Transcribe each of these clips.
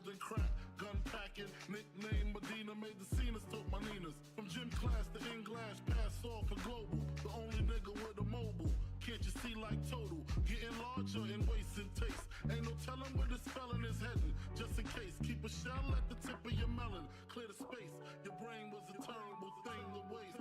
dabbled in crack, gun packing, nickname Medina, made the scenes, took my Ninas. From gym class to in-glass, pass off for global, the only nigga with a mobile. Can't you see like total, getting larger in waist and taste. Ain't no telling where this felon is heading, just in case. Keep a shell at the tip of your melon, clear the space. Your brain was a terrible thing to waste.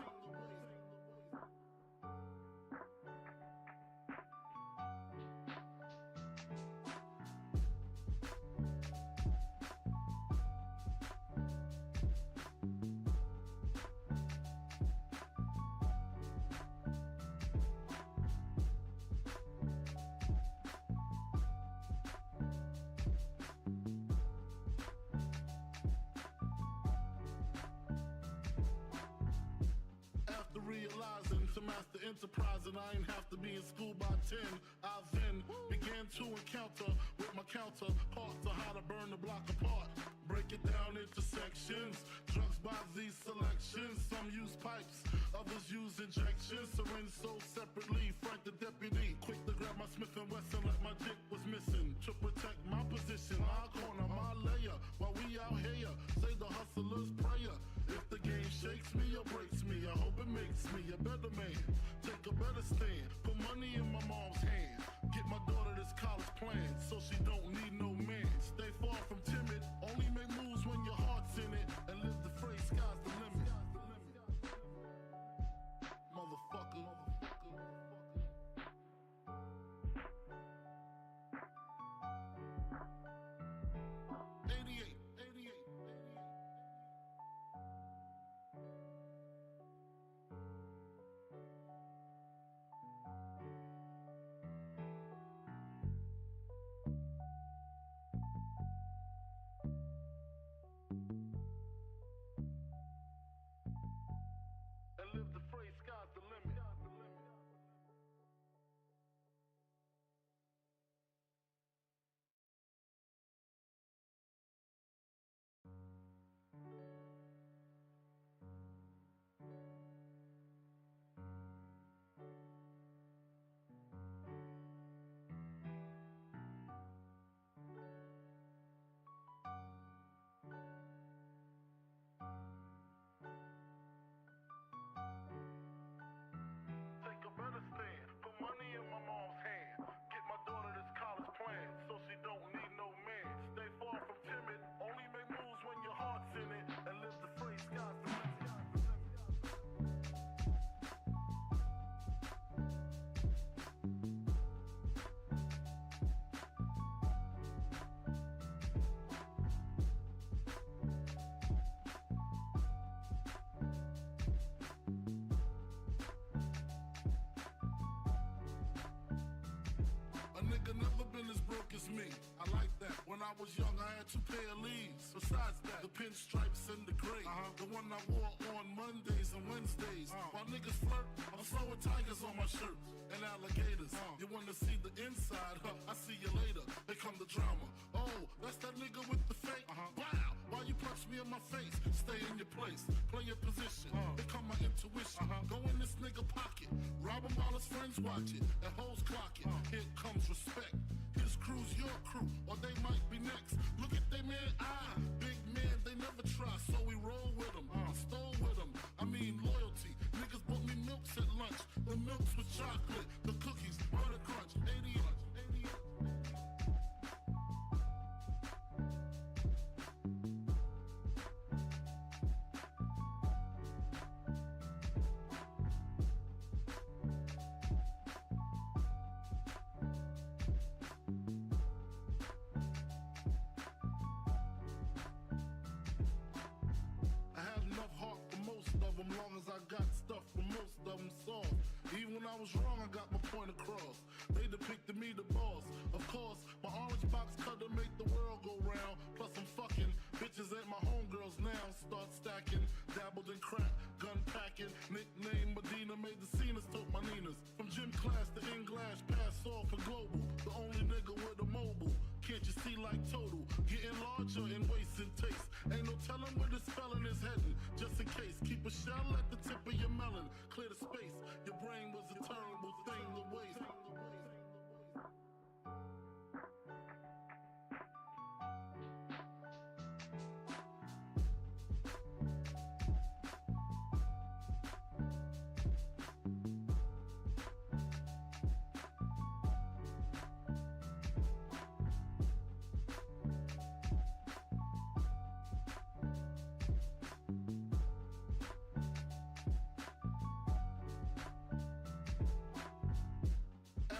Realizing to master enterprise, and I ain't have to be in school by 10. I then began to encounter with my counterparts of how to burn the block apart. Break it down into sections, drugs by these selections. Some use pipes, others use injections. Syringe sold separately, Frank the deputy quick to grab my Smith & Wesson like my dick was missing. To protect my position, my corner, my layer, while we out here, say the hustler's prayer. If the game shakes me or breaks me, I hope it makes me a better man. Take a better stand, put money in my mom's hand. Get my daughter this college plan, so she don't need no man. Stay far from timid, only make moves when your heart's in it. And live the phrase, sky's the limit. Motherfucker. 88. And live the phrase, sky's the limit. Take a better stand, put money in my mom's hand. Get my daughter this college plan, so she don't need no man. Stay far from timid, only make moves when your heart's in it. And live the phrase, sky's the limit. A nigga never been as broke as me. I like that. When I was young, I had 2 pair of leaves. Besides that, the pinstripes and the gray. The one I wore on Mondays and Wednesdays. While niggas flirt, I'm throwing tigers on my shirt and alligators. You wanna see the inside? I see you later. Here come the drama. Oh, that's that nigga with the fake. Wow, why you punch me in my face? Stay in your place, play your position. Here come my intuition. Go in this nigga pocket, rob him while his friends watch it, and hoes clock it. Here comes respect. His crew's your crew, or they might be next. Look at they man, big man, they never try, so we roll with them, stole with them. I mean loyalty. Niggas bought me milks at lunch, the milks with chocolate, the cookies, butter crunch, 80. Long as I got stuff for most of them soft. Even when I was wrong, I got my point across. They depicted me the boss. Of course, my orange box cutter make the world go round. Plus I'm fucking bitches ain't my homegirls now. Start stacking, dabbled in crack, gun packing. Nickname Medina, made the scenes, took my Ninas. From gym class to in-glass, pass off for global. The only nigga with a mobile. Can't you see like total, getting larger in waist and taste. Ain't no telling where this felon is heading, just in case. Keep a shell at the tip of your melon, clear the space. Your brain was a terrible thing to waste.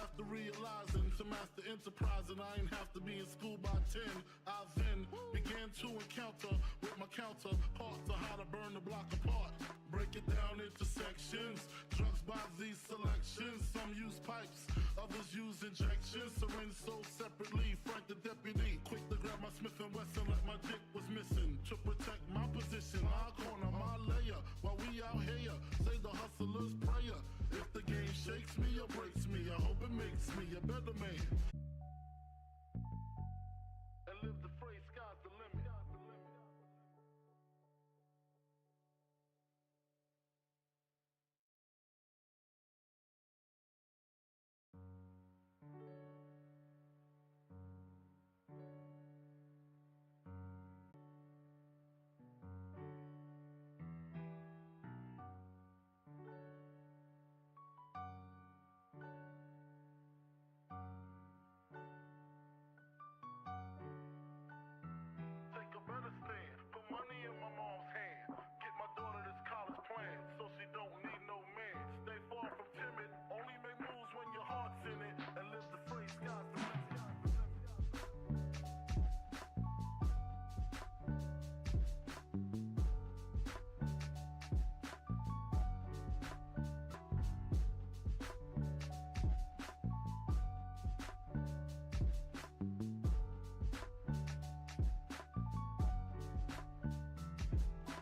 After realizing to master enterprise and I ain't have to be in school by 10, I then began to encounter with my counterparts to how to burn the block apart. Break it down into sections, drugs by these selections. Some use pipes, others use injections. Syringe sold separately, Frank the deputy, quick to grab my Smith & Wesson like my dick was missing. To protect my position, my corner, my layer, while we out here, say the hustler's prayer. If the game shakes me or breaks me, I hope it makes me a better man. And live the phrase, sky's the limit. Take a better stand, put money in my mom's hand. Get my daughter this college plan, so she don't need no man. Stay far from timid, only make moves when your heart's in it. And live the phrase, sky's the limit.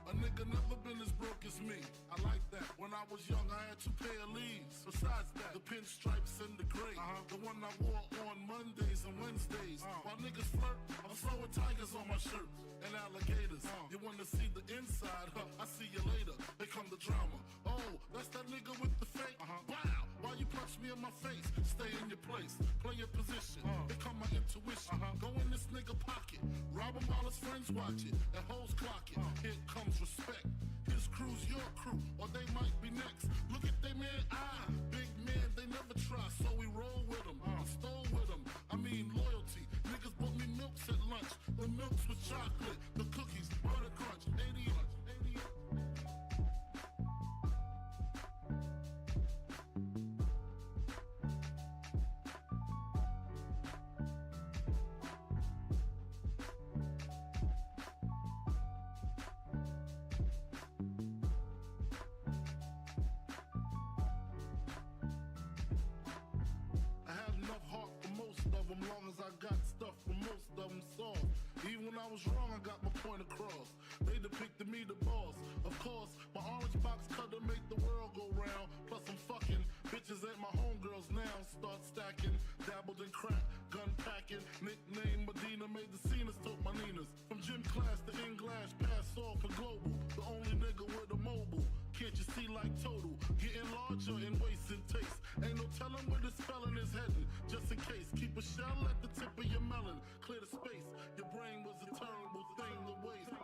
A nigga never been as broke as me. I like that. When I was young, I had 2 pair of leaves. Besides that, the pinstripes and the gray. The one I wore on Mondays and Wednesdays. While niggas flirt, I'm throwing tigers on my shirt and alligators. You wanna see the inside? Huh? I see you later. Here come the drama. Oh, that's that nigga with the fake. Wow, why you punch me in my face? Stay in your place, play your position. Here come my intuition. Go in this nigga pocket, rob him while his friends watch it. And hoes clock it. Here comes respect. His crew's your crew, or they might be next. Look at they man, big man, they never try, so we roll with them. I stole with them, I mean loyalty. Niggas bought me milks at lunch. The milks with chocolate, the cookies, butter crunch, 80 lunch. I had enough heart for most of them, long as I got stuff for most of them soft. Even when I was wrong, I got my point across. They depicted me the boss. Of course, my orange box cutter make the world go round. Plus I'm fucking bitches ain't my homegirls now. Start stacking, dabbled in crack, gun packing. Nickname Medina, made the scenes, took my Ninas. From gym class to English, pass off for global. The only nigga with a mobile. Can't you see like total? Getting larger in waist and taste. Ain't no telling where this felon is heading. Just in case, keep a shell at the tip of your melon. Clear the space. Your brain was a terrible thing to waste.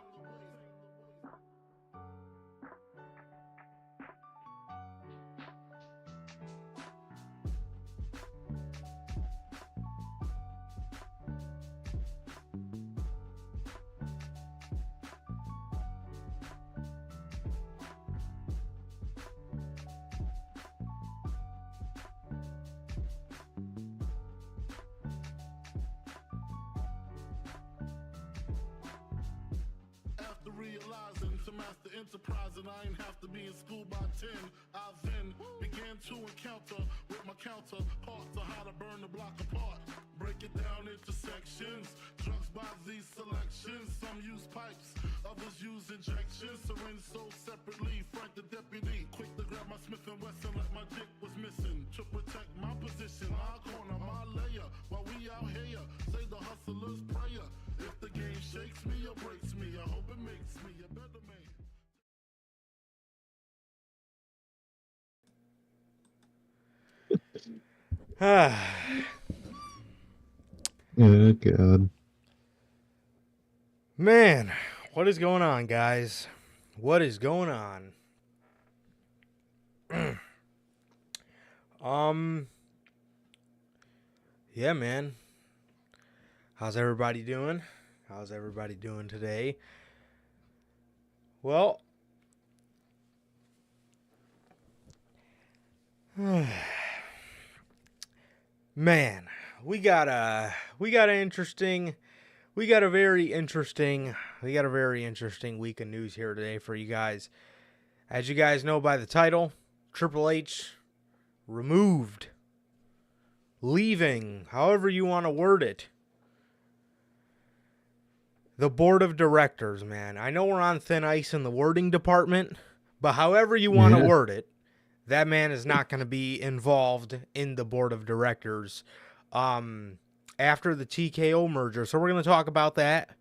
After realizing to master enterprise and I ain't have to be in school by 10, I then began to encounter with my counterparts to how to burn the block apart. Break it down into sections, drugs by these selections. Some use pipes, others use injections. Syringe sold separately, Frank the deputy, quick to grab my Smith & Wesson like my dick was missing. To protect my position, my corner, my layer, while we out here, say the hustler's prayer. If the game shakes me or breaks me, I hope it makes me a better man. Oh, God. Man, what is going on, guys? What is going on? Yeah, man. How's everybody doing? How's everybody doing today? Well, Man, we got a very interesting week of news here today for you guys. As you guys know by the title, Triple H removed, leaving, however you want to word it, the board of directors, man. I know we're on thin ice in the wording department, but however you want to word it, that man is not going to be involved in the board of directors after the TKO merger. So we're going to talk about that.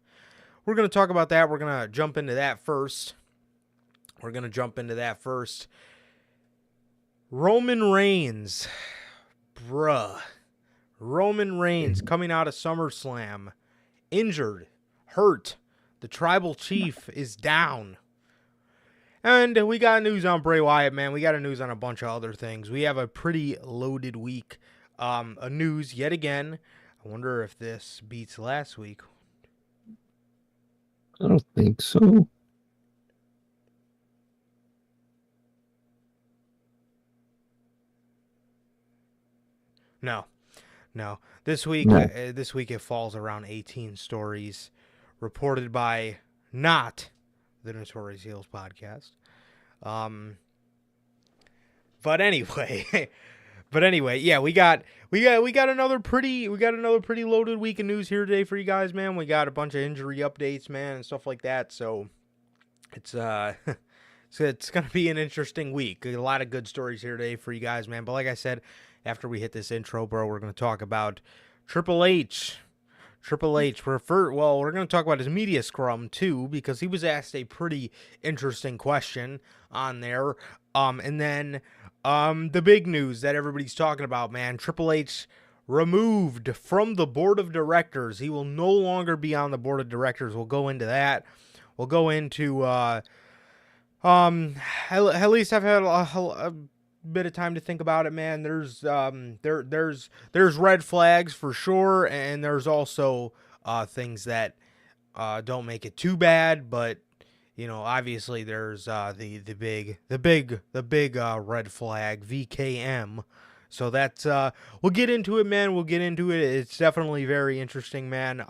We're going to jump into that first. Roman Reigns. Roman Reigns coming out of SummerSlam. Injured. Hurt. The tribal chief is down. And we got news on Bray Wyatt, man. We got news on a bunch of other things. We have a pretty loaded week of news yet again. I wonder if this beats last week. I don't think so. No. This week it falls around 18 stories reported by not the Notorious Heels podcast. But anyway, yeah, we got another pretty loaded week of news here today for you guys, man. We got a bunch of injury updates, man, and stuff like that. So it's it's gonna be an interesting week. A lot of good stories here today for you guys, man. But like I said, after we hit this intro, bro, we're gonna talk about Triple H. We're going to talk about his media scrum, too, because he was asked a pretty interesting question on there. And then the big news that everybody's talking about, man, Triple H removed from the board of directors. He will no longer be on the board of directors. We'll go into that. We'll go into, at least I've had a bit of time to think about it, man. There's red flags for sure, and there's also things that don't make it too bad, but you know, obviously there's the big red flag, VKM. So that's we'll get into it, man. It's definitely very interesting, man.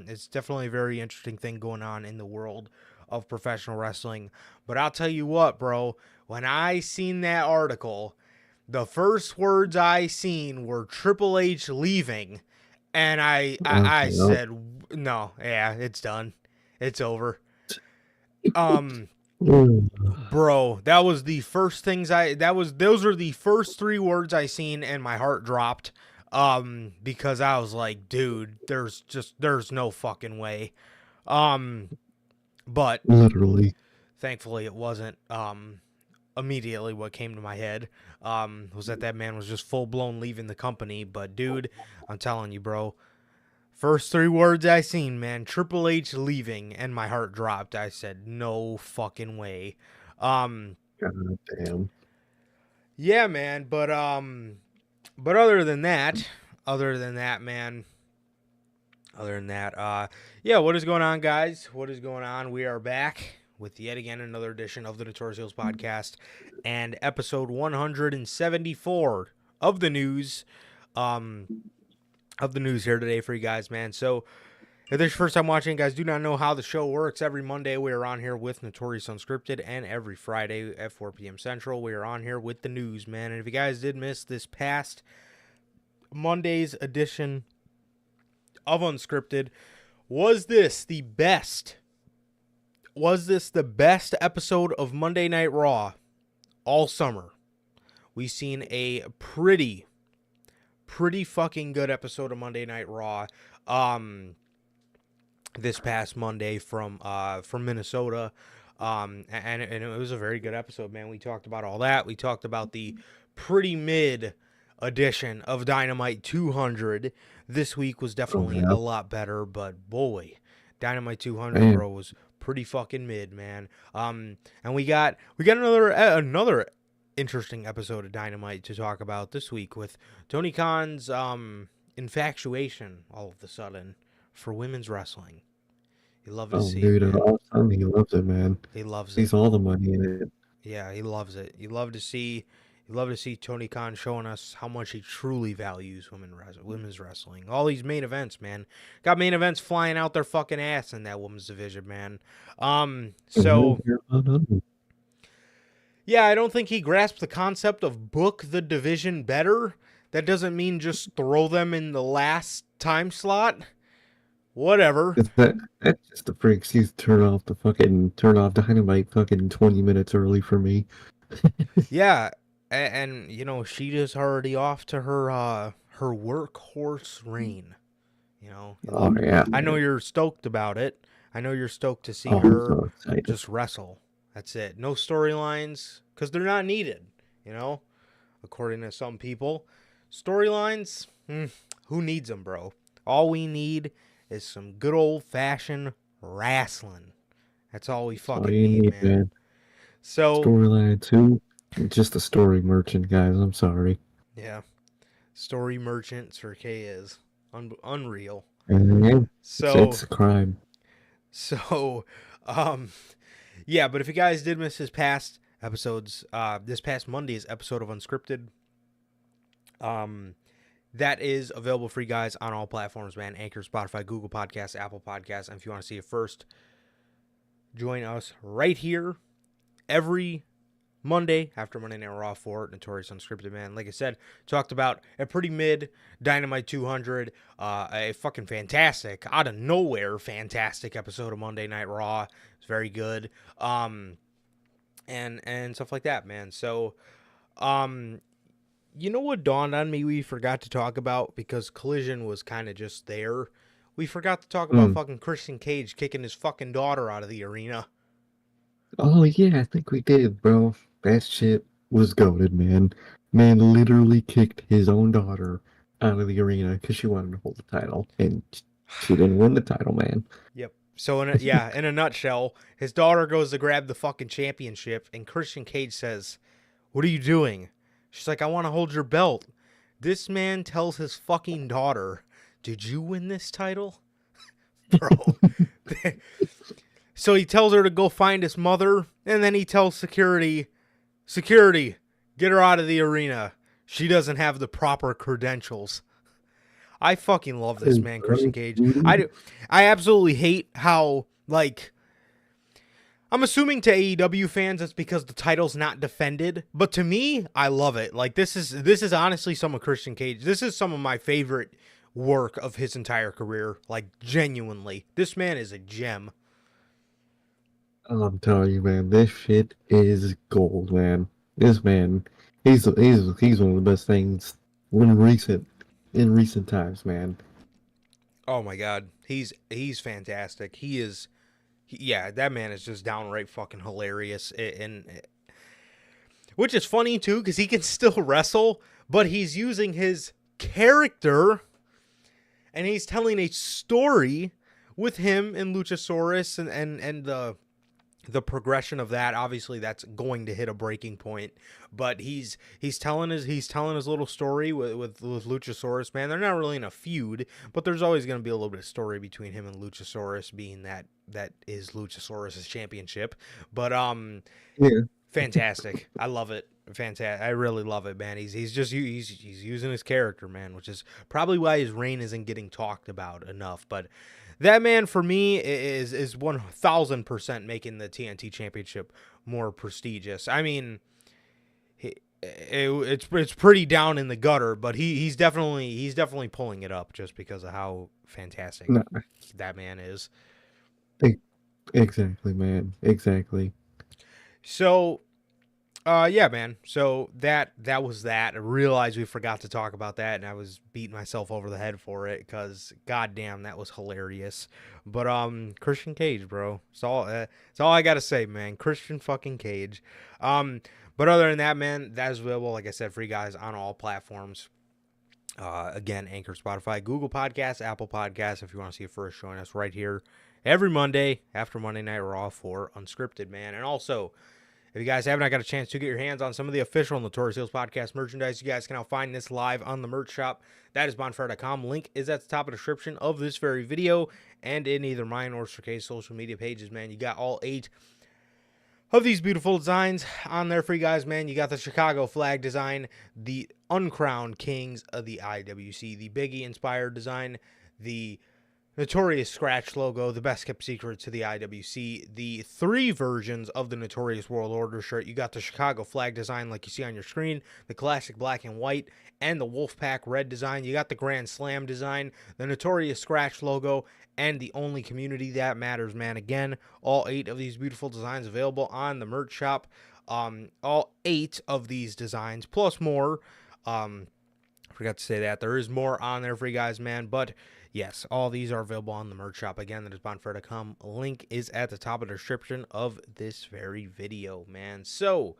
It's definitely a very interesting thing going on in the world of professional wrestling. But I'll tell you what, bro, when I seen that article, the first words I seen were Triple H leaving, and I said, no, yeah, it's done. It's over. Bro, that was the first things those are the first three words I seen, and my heart dropped. Because I was like, dude, there's no fucking way. But literally, thankfully it wasn't immediately what came to my head was that man was just full-blown leaving the company. But dude, I'm telling you, bro, first three words I seen, man, Triple H leaving, and my heart dropped. I said, no fucking way. God damn. Yeah, man, but other than that, man, yeah, what is going on, guys? What is going on? We are back with yet again another edition of the Notorious Heels podcast and episode 174 of the news here today for you guys, man. So if this is your first time watching, guys, do not know how the show works. Every Monday we are on here with Notorious Unscripted, and every Friday at 4 p.m. Central we are on here with the news, man. And if you guys did miss this past Monday's edition of Unscripted, was this the best episode of Monday Night Raw all summer? We've seen a pretty fucking good episode of Monday Night Raw this past Monday from Minnesota. And it was a very good episode, man. We talked about all that. We talked about the pretty mid edition of Dynamite 200. This week was definitely a lot better, but boy, Dynamite 200, bro, was pretty fucking mid, man. And we got another interesting episode of Dynamite to talk about this week with Tony Khan's infatuation all of a sudden for women's wrestling. You love to see it. Dude, awesome. He loves it, man. He loves Sees it. all the money in it. Yeah, he loves it. You love to see We love to see Tony Khan showing us how much he truly values women's wrestling. All these main events, man. Got main events flying out their fucking ass in that women's division, man. So yeah, I don't think he grasped the concept of book the division better. That doesn't mean just throw them in the last time slot. Whatever. That's just the free excuse to turn off Dynamite fucking 20 minutes early for me. Yeah, and you know, she is already off to her workhorse reign. You know, Oh yeah, I know man. you're stoked about it. I know you're stoked to see Oh, I'm her so excited. just wrestle. That's it. No storylines because they're not needed. You know, according to some people, storylines. Who needs them, bro? All we need is some good old fashioned wrestling. That's all we That's all fucking you need, need, man. man. So Storyline 2, just a story merchant, guys. I'm sorry. yeah, story merchant Sir K is unreal. Yeah, So it's a crime. so yeah, but if you guys did miss his past episodes, this past Monday's episode of Unscripted, that is available for you guys on all platforms, man. Anchor, Spotify, Google Podcasts, Apple Podcasts. And if you want to see it first, join us right here every Monday after Monday Night Raw for Notorious Unscripted, man. Like I said, talked about a pretty mid Dynamite 200, a fucking fantastic, out of nowhere, fantastic episode of Monday Night Raw. It's very good, and stuff like that, man. So, you know what dawned on me we forgot to talk about because Collision was kind of just there. We forgot to talk about fucking Christian Cage kicking his fucking daughter out of the arena. Oh yeah, I think we did, bro. That shit was goated, man. Man literally kicked his own daughter out of the arena because she wanted to hold the title, and she didn't win the title, man. Yep. So in a nutshell, his daughter goes to grab the fucking championship, and Christian Cage says, "What are you doing?" She's like, "I want to hold your belt." This man tells his fucking daughter, "Did you win this title?" Bro. So he tells her to go find his mother, and then he tells security, get her out of the arena. She doesn't have the proper credentials. I fucking love this man, Christian Cage. I absolutely hate how, like, I'm assuming to AEW fans it's because the title's not defended, but to me, I love it. Like, this is honestly some of Christian Cage. This is some of my favorite work of his entire career. Like, genuinely, this man is a gem. I'm telling you, man, this shit is gold, man. This man, he's one of the best things in recent times, man. Oh my god, he's fantastic. Yeah, that man is just downright fucking hilarious, and which is funny too because he can still wrestle, but he's using his character, and he's telling a story with him and Luchasaurus, and the progression of that. Obviously that's going to hit a breaking point, but he's telling his little story with Luchasaurus, man. They're not really in a feud, but there's always going to be a little bit of story between him and Luchasaurus, being that is Luchasaurus's championship. But Yeah. fantastic. I love it. Fantastic. I really love it, man. He's using his character, man, which is probably why his reign isn't getting talked about enough. But that man, for me, is 1,000% making the TNT Championship more prestigious. I mean, it's pretty down in the gutter, but he's definitely pulling it up just because of how fantastic that man is. Exactly, man. Exactly. So, yeah, man. So that was that. I realized we forgot to talk about that, and I was beating myself over the head for it because, goddamn, that was hilarious. But Christian Cage, bro. It's all I gotta say, man. Christian fucking Cage. But other than that, man, that is available, like I said, for you guys on all platforms. Again, Anchor, Spotify, Google Podcasts, Apple Podcasts. If you want to see it first, join us right here every Monday after Monday Night Raw for Unscripted, man. And also, if you guys haven't got a chance to get your hands on some of the official Notorious Heels podcast merchandise, you guys can now find this live on the merch shop. That is bonfire.com. Link is at the top of the description of this very video and in either mine or Sir K's social media pages, man. You got all 8 of these beautiful designs on there for you guys, man. You got the Chicago flag design, the uncrowned kings of the IWC, the Biggie inspired design, the Notorious scratch logo, the best kept secret to the IWC, the 3 versions of the Notorious World Order shirt. You got the Chicago flag design like you see on your screen, the classic black and white, and the Wolfpack red design. You got the Grand Slam design, the Notorious scratch logo, and the only community that matters, man. Again, all 8 of these beautiful designs available on the merch shop. All 8 of these designs plus more. Forgot to say that there is more on there for you guys, man. But yes, all these are available on the merch shop. Again, that is bonfire.com. Link is at the top of the description of this very video, man. So,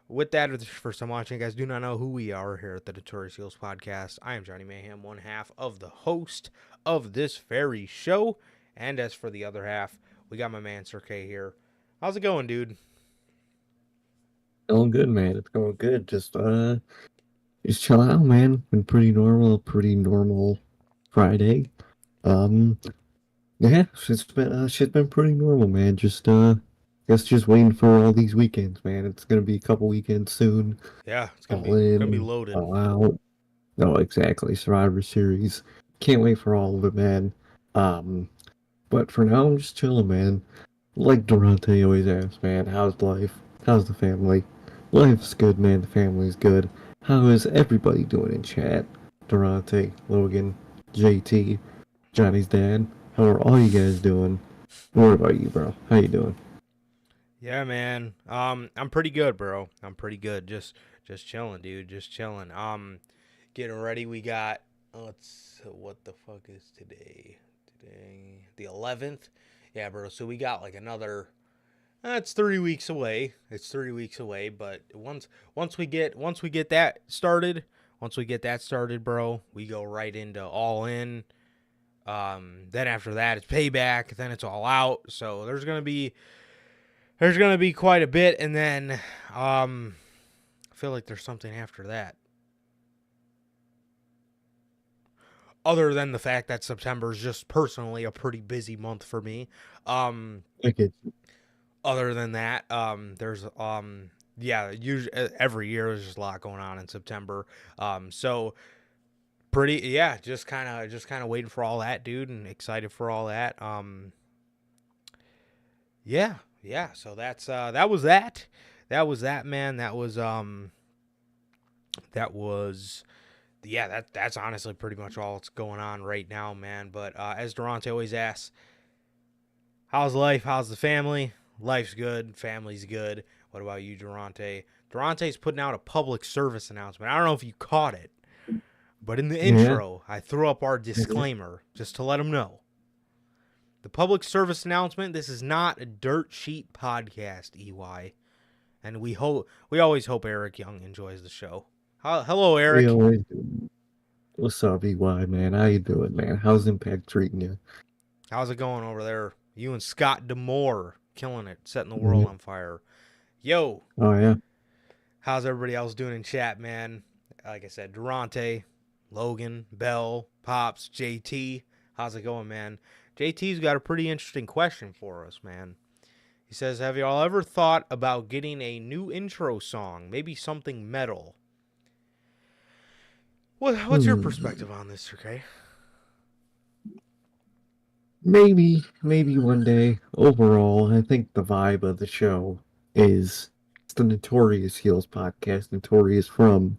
with that, if this is your first time watching, you guys do not know who we are here at the Notorious Heels Podcast. I am Johnny Mayhem, one half of the host of this very show. And as for the other half, we got my man Sir K here. How's it going, dude? Going good, man. It's going good. Just chill out, man. Been pretty normal Friday. Yeah, shit's been pretty normal, man. Guess just waiting for all these weekends, man. It's gonna be a couple weekends soon. Yeah, it's All gonna be in, loaded. all out. No, exactly. Survivor Series. Can't wait for all of it, man. But for now, I'm just chilling, man. Like Durante always asks, man, how's life? How's the family? Life's good, man. The family's good. How is everybody doing in chat? Durante, Logan, JT, Johnny's dad. How are all you guys doing? What about you, bro? How you doing? Yeah, man. I'm pretty good, bro. I'm pretty good. Just chilling, dude. Just chilling. Getting ready. We got what the fuck is today? Today, the 11th. Yeah, bro. So we got like another. It's 3 weeks away. It's 3 weeks away. But once we get that started, bro, we go right into All In. Then after that, it's Payback. Then it's All Out. So there's gonna be quite a bit, and then I feel like there's something after that. Other than the fact that September is just personally a pretty busy month for me. Okay. Other than that, there's usually every year there's just a lot going on in September. So just kind of waiting for all that, dude, and excited for all that. Yeah. So that's that was that, man. That's honestly pretty much all that's going on right now, man. But as Durante always asks, how's life? How's the family? Life's good. Family's good. What about you, Durante? Durante's putting out a public service announcement. I don't know if you caught it, but in the intro, I threw up our disclaimer just to let them know. The public service announcement, this is not a dirt sheet podcast, EY. And we always hope Eric Young enjoys the show. Hello, Eric. We always do. What's up, EY, man? How you doing, man? How's Impact treating you? How's it going over there? You and Scott D'Amore killing it, setting the world on fire. Yo. Oh, yeah. How's everybody else doing in chat, man? Like I said, Durante, Logan, Bell, Pops, JT. How's it going, man? JT's got a pretty interesting question for us, man. He says, have y'all ever thought about getting a new intro song? Maybe something metal? What's your perspective on this, okay? Maybe one day. Overall, I think the vibe of the show is the Notorious Heels podcast, Notorious from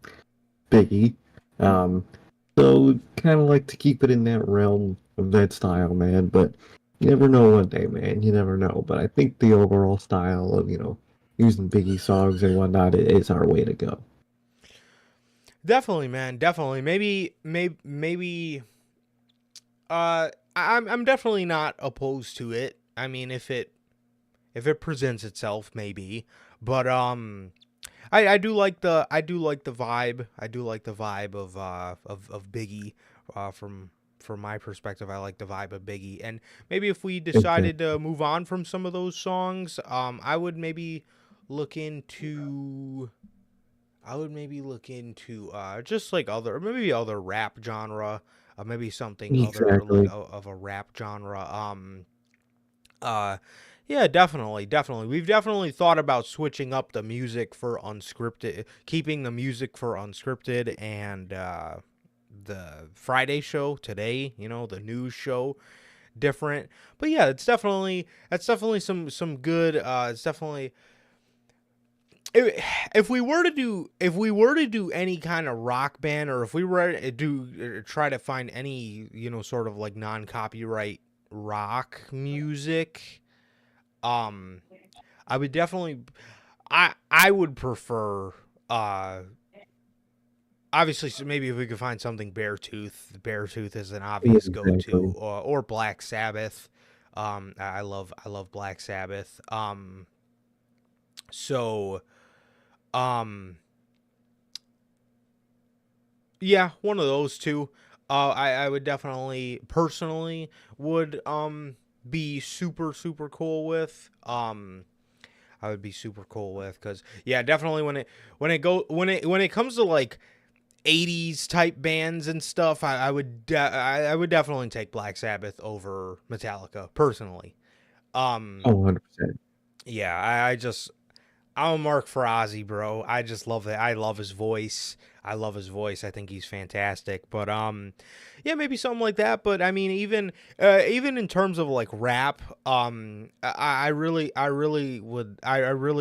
Biggie. So kind of like to keep it in that realm of that style, man. But you never know one day, man. You never know. But I think the overall style of, using Biggie songs and whatnot is our way to go. Definitely, man. Definitely. Maybe. I'm definitely not opposed to it. I mean, if it presents itself, maybe. But I do like the vibe. I do like the vibe of Biggie. From my perspective, I like the vibe of Biggie. And maybe if we decided to move on from some of those songs, I would maybe look into just like other rap genre, maybe something other like, of a rap genre. Yeah, definitely, definitely. We've definitely thought about switching up the music for unscripted, keeping the music for unscripted and the Friday show today, the news show different. But yeah, that's definitely some good it's definitely if we were to do any kind of rock band, or if we were to try to find any, sort of like non-copyright rock music, um I would definitely I would prefer obviously, so maybe if we could find something Beartooth is an obvious go-to, Exactly. or Black Sabbath. I love Black Sabbath. So um yeah, one of those two. I would definitely personally would be super super cool with. I would be super cool with, cuz yeah, definitely when it comes to like 80s type bands and stuff, I would definitely take Black Sabbath over Metallica personally. Um Oh, 100%. yeah, I'm a mark for Ozzy, bro. I just love it. I love his voice. I think he's fantastic. But yeah, maybe something like that. But I mean, even in terms of like rap, I really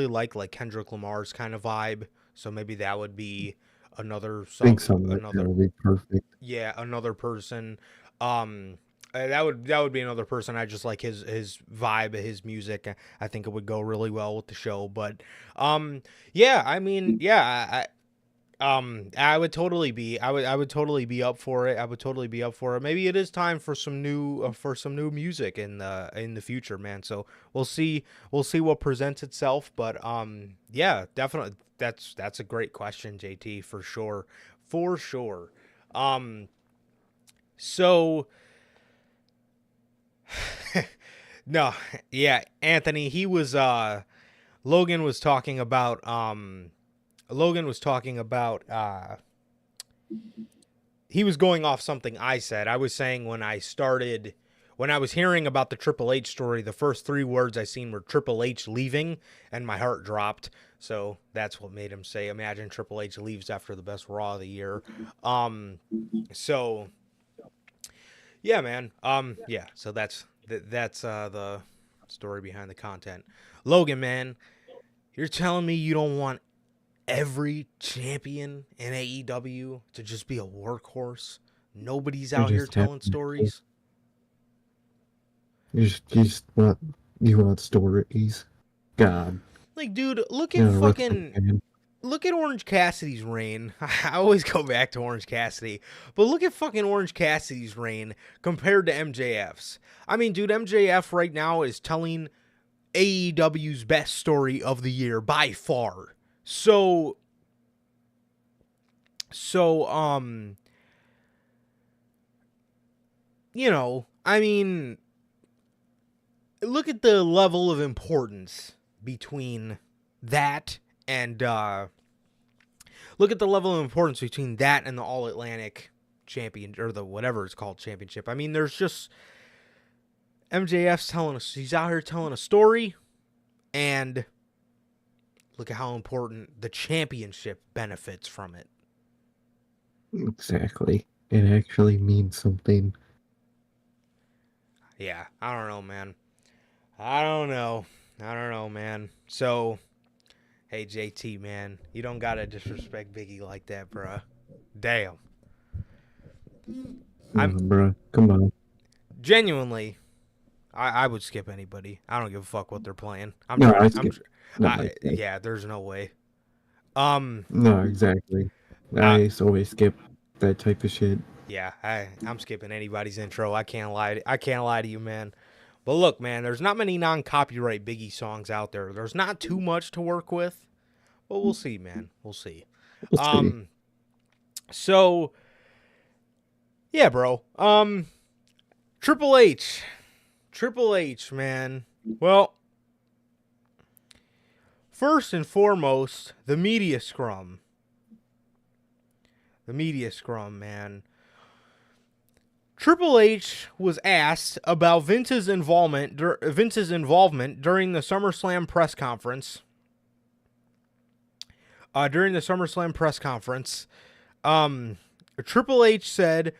like Kendrick Lamar's kind of vibe. So maybe that would be another I think song, something like that another would be perfect. yeah, another person. That would be another person. I just like his vibe, his music. I think it would go really well with the show. But yeah, I mean, yeah, I would totally be up for it. I would totally be up for it. Maybe it is time for some new music in the future, man. So we'll see what presents itself. But yeah, definitely that's a great question, JT, for sure, for sure. Um, so no, yeah, Anthony, Logan was talking about he was going off something I said. I was saying when I was hearing about the Triple H story, the first three words I seen were Triple H leaving, and my heart dropped. So that's what made him say, "Imagine Triple H leaves after the best Raw of the year." Um, so yeah, man. Yeah. So that's the story behind the content. Logan, man, you're telling me you don't want every champion in AEW to just be a workhorse? Nobody's I out here just have telling to. stories. You want stories. God. Like, dude, You're not a wrestling fan. look at Orange Cassidy's reign. I always go back to Orange Cassidy, but look at fucking Orange Cassidy's reign compared to MJF's. I mean, dude, MJF right now is telling AEW's best story of the year by far. So, I mean, look at the level of importance between that and look at the level of importance between that and the All Atlantic champion, or the whatever it's called, championship. I mean, there's just MJF's telling us, he's out here telling a story, and look at how important the championship benefits from it. Exactly. It actually means something. Yeah, I don't know, man. I don't know, man. So, hey, JT, man, you don't gotta disrespect Biggie like that, bruh. Damn. I'm Bruh, come on. genuinely, I would skip anybody. I don't give a fuck what they're playing. No, I skip. No, I skip. Yeah, there's no way. Um, No, exactly. uh, I always skip that type of shit. yeah, I'm skipping anybody's intro. I can't lie to you, man. But look, man, there's not many non-copyright Biggie songs out there. There's not too much to work with, but we'll see, man. We'll see. We'll see. Um, so yeah, bro. Triple H, man. Well, first and foremost, the media scrum. The media scrum, man. Triple H was asked about Vince's involvement during the SummerSlam press conference. Triple H said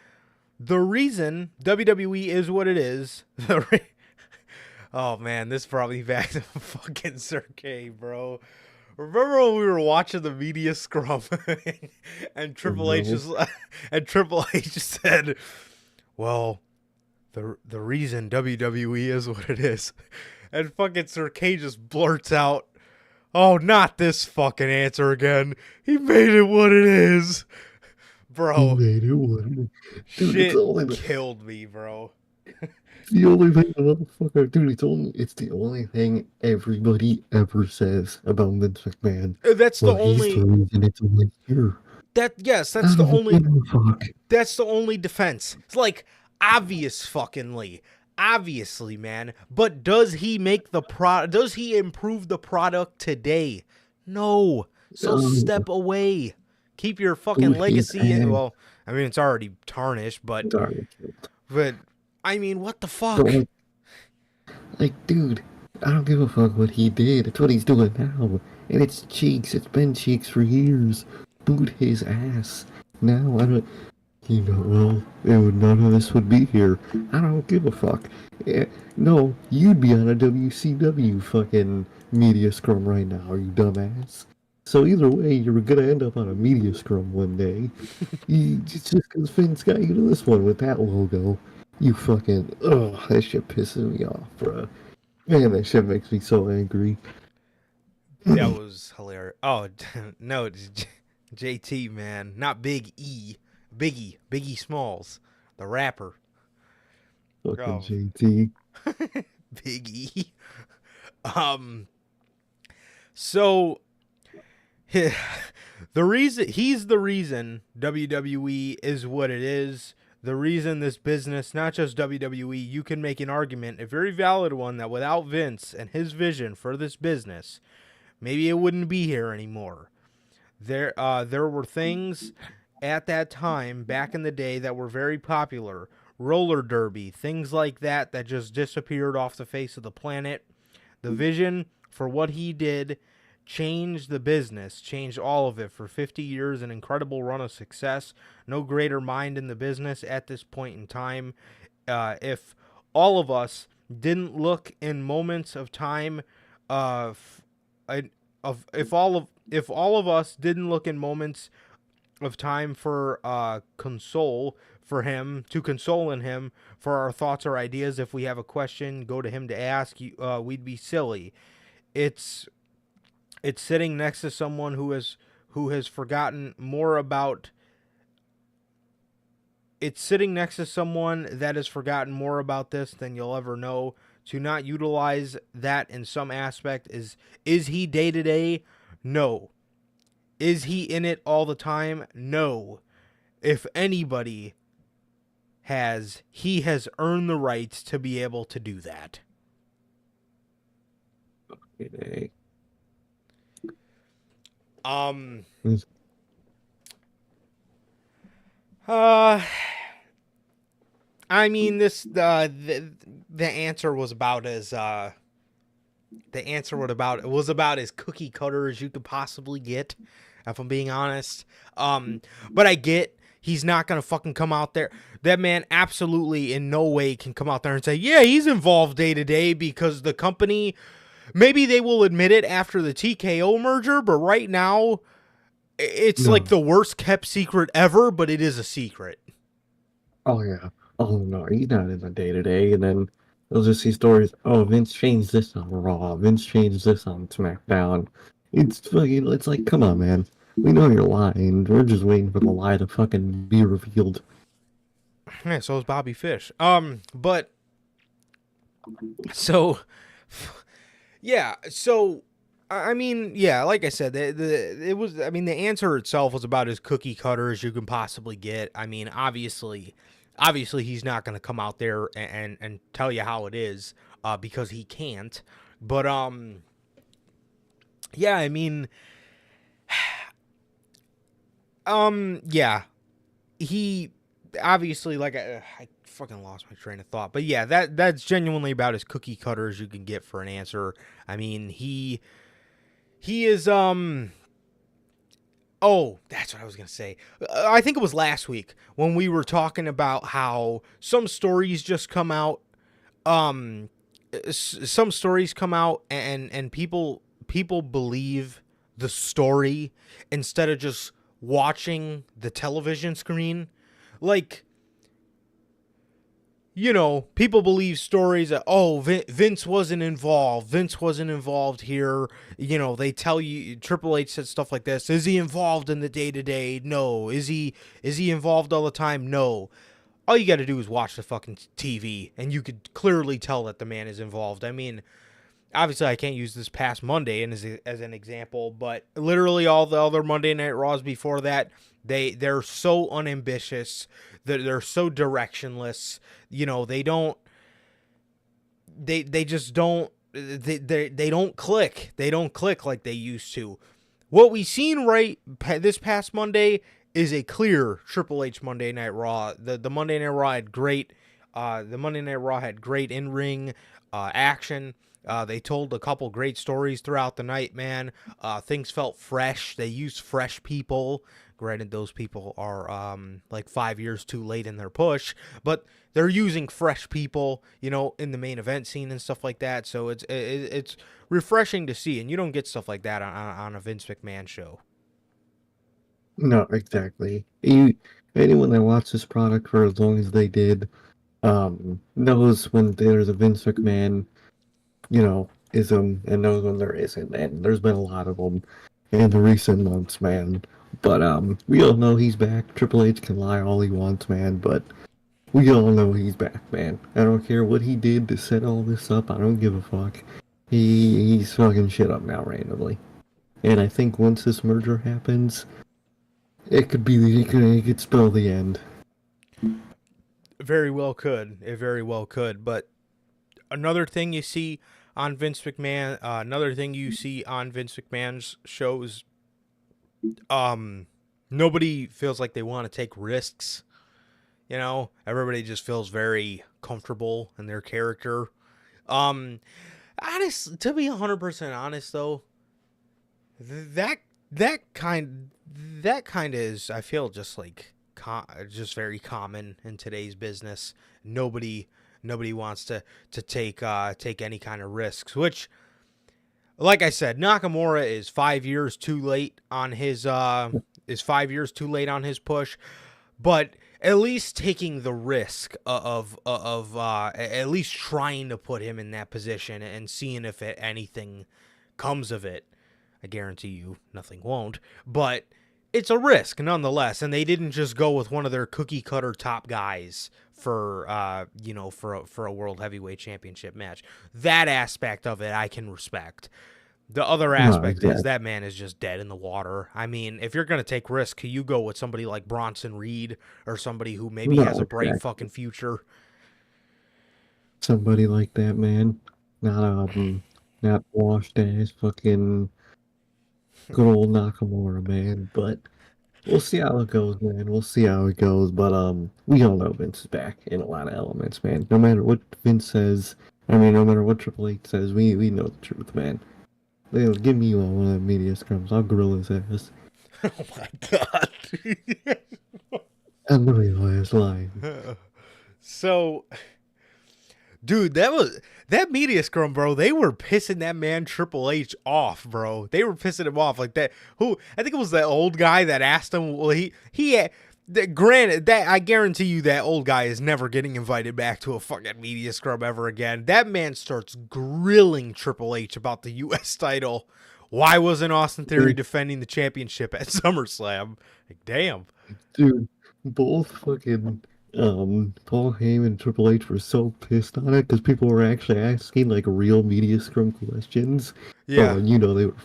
the reason WWE is what it is. Oh man, this brought me back to fucking Cirque, bro. Remember when we were watching the media scrum and Triple H said, "Well, the reason WWE is what it is," and fucking Cirque just blurts out, "Oh, not this fucking answer again. He made it what it is." Bro, He made it what it is. Dude, shit killed me, bro. it's the only thing the motherfucker, dude, it's the only thing everybody ever says about Vince McMahon. That's the He's the reason it's only here. that's I the don't only give a fuck. that's the only defense. It's like obviously, man. But does he make the does he improve the product today? No. So step away. Keep your fucking Dude, legacy in. Well, I mean, it's already tarnished, but I mean, what the fuck? But dude, I don't give a fuck what he did. It's what he's doing now. And it's Cheeks. It's been Cheeks for years. Boot his ass. Now, I don't... well, none of this would be here. I don't give a fuck. No, you'd be on a WCW fucking media scrum right now, you dumbass. So either way, you're gonna end up on a media scrum one day. It's just because Vince got you to this one with that logo. You fucking... Ugh, that shit pisses me off, bro. Man, that shit makes me so angry. That was hilarious. Oh, no, it's JT, man. Not Big E. Biggie Smalls. The rapper. Fucking JT. Big E. So... he's the reason WWE is what it is. The reason this business, not just WWE, you can make an argument, a very valid one, that without Vince and his vision for this business, maybe it wouldn't be here anymore. There were things at that time, back in the day, that were very popular. Roller derby, things like that just disappeared off the face of the planet. The vision for what he did changed the business, changed all of it for 50 years, an incredible run of success. No greater mind in the business at this point in time. If all of us didn't look in moments of time, if all of us didn't look in moments of time for console in him for our thoughts or ideas, if we have a question, go to him to ask, we'd be silly. It's sitting next to someone who has forgotten more about. It's sitting next to someone that has forgotten more about this than you'll ever know. To not utilize that in some aspect is he day to day? No. Is he in it all the time? No. If anybody he has earned the right to be able to do that. Okay. I mean, the answer was about as as cookie cutter as you could possibly get, if I'm being honest. But I get he's not gonna fucking come out there. That man absolutely in no way can come out there and say, yeah, he's involved day to day, because the company, maybe they will admit it after the TKO merger, but right now it's like the worst kept secret ever, but it is a secret. Oh, yeah. Oh, no, he's not in the day-to-day, and then they'll just see stories, oh, Vince changed this on Raw, Vince changed this on SmackDown. It's like, come on, man. We know you're lying. We're just waiting for the lie to fucking be revealed. Yeah, so is Bobby Fish. But, so, yeah, so, I mean, yeah, like I said, the answer itself was about as cookie cutter as you can possibly get. I mean, obviously he's not going to come out there and tell you how it is, because he can't. But, yeah, I mean, yeah, he obviously, like, I fucking lost my train of thought. But yeah, that's genuinely about as cookie cutter as you can get for an answer. I mean, he is oh, that's what I was going to say. I think it was last week when we were talking about how some stories just come out. Some stories come out and people believe the story instead of just watching the television screen. Like, you know, people believe stories that, oh, Vince wasn't involved. Vince wasn't involved here. You know, they tell you, Triple H said stuff like this. Is he involved in the day-to-day? No. Is he involved all the time? No. All you got to do is watch the fucking TV, and you could clearly tell that the man is involved. I mean, obviously I can't use this past Monday as an example, but literally all the other Monday Night Raws before that, they're so unambitious, they're so directionless. You know, they just don't they don't click. They don't click like they used to. What we seen this past Monday is a clear Triple H Monday Night Raw. The Monday Night Raw had great in-ring action. They told a couple great stories throughout the night, man. Things felt fresh. They used fresh people. Granted, those people are like 5 years too late in their push, but they're using fresh people, you know, in the main event scene and stuff like that. So it's refreshing to see, and you don't get stuff like that on a Vince McMahon show. No, exactly. Anyone that watched this product for as long as they did, knows when there's a Vince McMahon, you know, ism, and knows when there isn't. And there's been a lot of them in the recent months, man. But we all know he's back. Triple H can lie all he wants, man, but we all know he's back, man. I don't care what he did to set all this up. I don't give a fuck. He's fucking shit up now randomly. And I think once this merger happens, it could spell the end. Very well could. It very well could. But another thing you see on Vince McMahon's shows, nobody feels like they want to take risks. You know, everybody just feels very comfortable in their character. To be 100% honest though, that kind of is, I feel, just like just very common in today's business. Nobody wants to take any kind of risks, which, like I said, Nakamura is 5 years too late on his push, but at least taking the risk of at least trying to put him in that position and seeing if anything comes of it. I guarantee you nothing won't, but it's a risk nonetheless. And they didn't just go with one of their cookie cutter top guys for a World Heavyweight Championship match. That aspect of it I can respect. The other aspect is that man is just dead in the water. I mean, if you're going to take risks, you go with somebody like Bronson Reed or somebody who maybe has a bright fucking future. Somebody like that, man. Not washed ass fucking good old Nakamura, man. But we'll see how it goes, man. We'll see how it goes. But we all know Vince is back in a lot of elements, man. No matter what Vince says, no matter what Triple H says, we know the truth, man. Give me one of the media scrums. I'll grill his ass. Oh my god. And the last line. So, dude, that media scrum, bro. They were pissing that man Triple H off, bro. They were pissing him off like that. I think it was that old guy that asked him. Well, granted, that I guarantee you that old guy is never getting invited back to a fucking media scrum ever again. That man starts grilling Triple H about the U.S. title. Why wasn't Austin Theory defending the championship at SummerSlam? Like, damn. Dude, both fucking Paul Heyman and Triple H were so pissed on it because people were actually asking like real media scrum questions. Yeah. And they were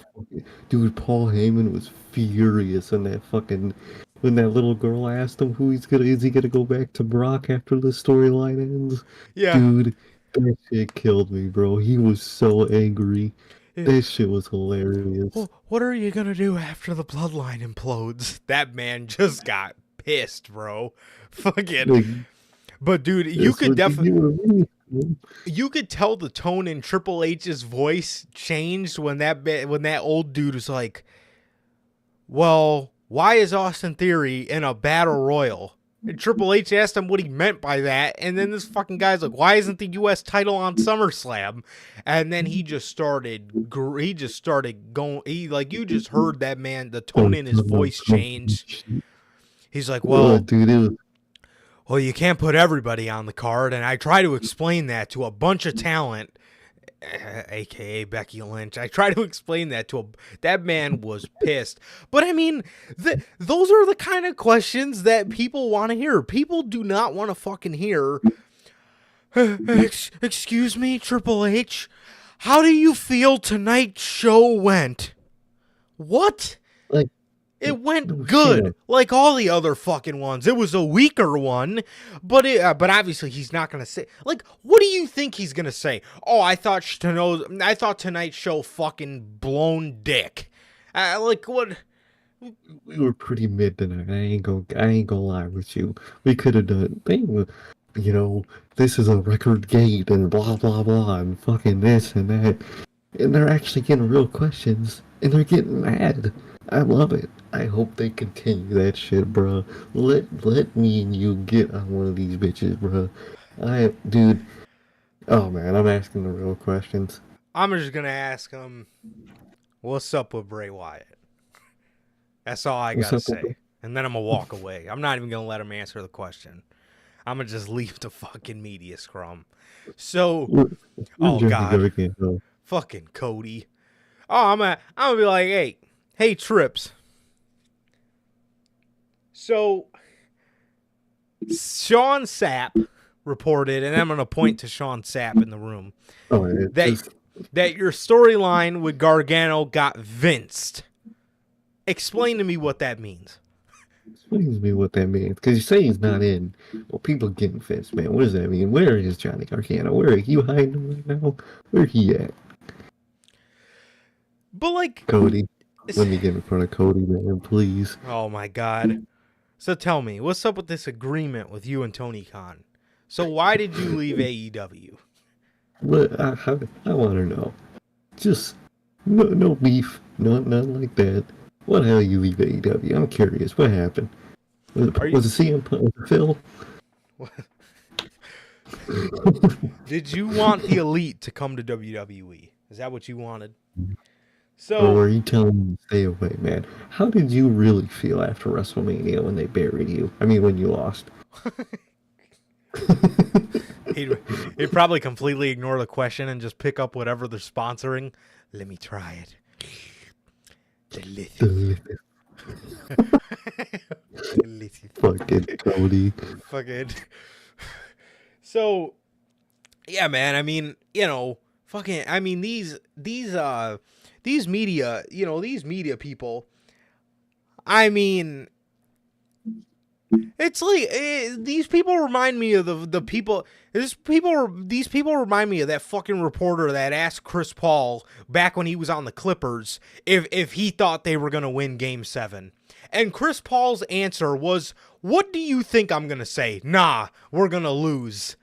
dude, Paul Heyman was furious in that fucking when that little girl asked him is he gonna go back to Brock after the storyline ends? Yeah. Dude, that shit killed me, bro. He was so angry. That shit was hilarious. Well, what are you gonna do after the bloodline implodes? That man just got pissed, bro. Fucking But dude, you could definitely you could tell the tone in Triple H's voice changed when that old dude was like, "Well, why is Austin Theory in a battle royal?" And Triple H asked him what he meant by that, and then this fucking guy's like, "Why isn't the U.S. title on SummerSlam?" And then he just started going. You just heard that man, the tone in his voice change. He's like, "Well, dude, well, you can't put everybody on the card," and I try to explain that to a bunch of talent, aka Becky Lynch. I try to explain that to that man was pissed. But I mean, those are the kind of questions that people want to hear. People do not want to fucking hear, excuse me, Triple H, how do you feel tonight's show went? What? like, it went good, like all the other fucking ones. It was a weaker one, but obviously he's not gonna say. Like, what do you think he's gonna say? Oh, I thought tonight's show fucking blown dick. Like what? We were pretty mid tonight. I ain't gonna lie with you. We could have done, you know, this is a record gate and blah blah blah and fucking this and that. And they're actually getting real questions and they're getting mad. I love it. I hope they continue that shit, bro. Let me and you get on one of these bitches, bro. Dude. Oh man, I'm asking the real questions. I'm just gonna ask him, what's up with Bray Wyatt? That's all I gotta say. And then I'm gonna walk away. I'm not even gonna let him answer the question. I'm gonna just leave the fucking media scrum. So, oh god, fucking Cody. Oh, I'm gonna be like, hey, Trips. So, Sean Sapp reported, and I'm going to point to Sean Sapp in the room, that your storyline with Gargano got vinced. Explain to me what that means. Explain to me what that means. Because you say he's not in. Well, people getting vinced, man. What does that mean? Where is Johnny Gargano? Where are you hiding him right now? Where he at? But like... Cody. Let me get in front of Cody, man, please. Oh, my God. So tell me, what's up with this agreement with you and Tony Khan? So why did you leave AEW? What? I want to know. Just no beef, nothing like that. What the hell you leave AEW? I'm curious. What happened? Was it CM Punk or Phil? Did you want the Elite to come to WWE? Is that what you wanted? So, or are you telling me to stay away, man? How did you really feel after WrestleMania when they buried you? I mean, when you lost. He'd probably completely ignore the question and just pick up whatever they're sponsoring. Let me try it. Delicious. Delicious. Fucking Cody. Fucking. So, yeah, man. I mean, you know, fucking. I mean, these media, you know, these media people, I mean, it's like these people remind me of the people. These people remind me of that fucking reporter that asked Chris Paul back when he was on the Clippers if he thought they were gonna win Game 7, and Chris Paul's answer was, "What do you think I'm gonna say? Nah, we're gonna lose."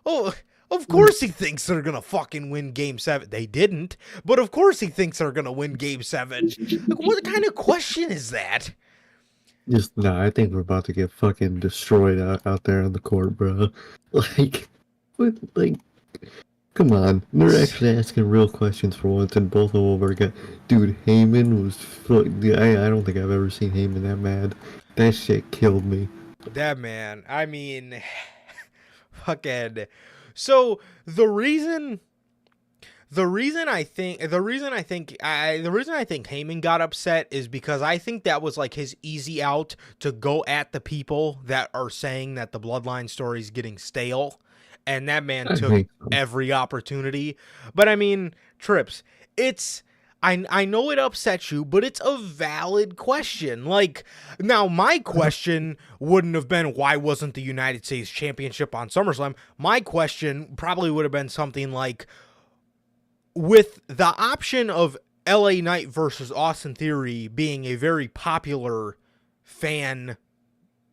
Oh. Of course he thinks they're going to fucking win Game 7. They didn't, but of course he thinks they're going to win Game 7. Like, what kind of question is that? I think we're about to get fucking destroyed out there on the court, bro. Come on. They're actually asking real questions for once, and both of them are Dude, Heyman was... I don't think I've ever seen Heyman that mad. That shit killed me. That man, I mean... fucking... So the reason I think Heyman got upset is because I think that was like his easy out to go at the people that are saying that the Bloodline story is getting stale, and that man took every opportunity. But I mean, Trips, I know it upsets you, but it's a valid question. Like, now my question wouldn't have been, why wasn't the United States Championship on SummerSlam? My question probably would have been something like, with the option of LA Knight versus Austin Theory being a very popular fan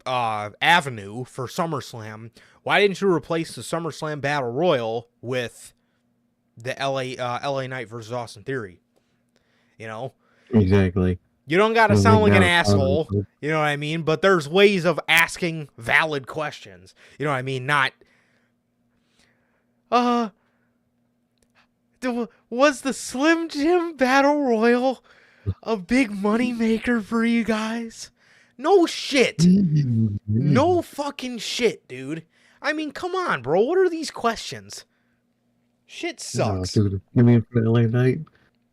avenue for SummerSlam, Why didn't you replace the SummerSlam Battle Royal with the LA Knight versus Austin Theory? You know? Exactly. You don't got to Well, sound like an now it's asshole, on. you know what I mean? But there's ways of asking valid questions. You know what I mean? Not, was the Slim Jim Battle Royal a big money maker for you guys? No shit. No fucking shit, dude. I mean, come on, bro. What are these questions? Shit Oh, sucks. dude, give me for LA Knight.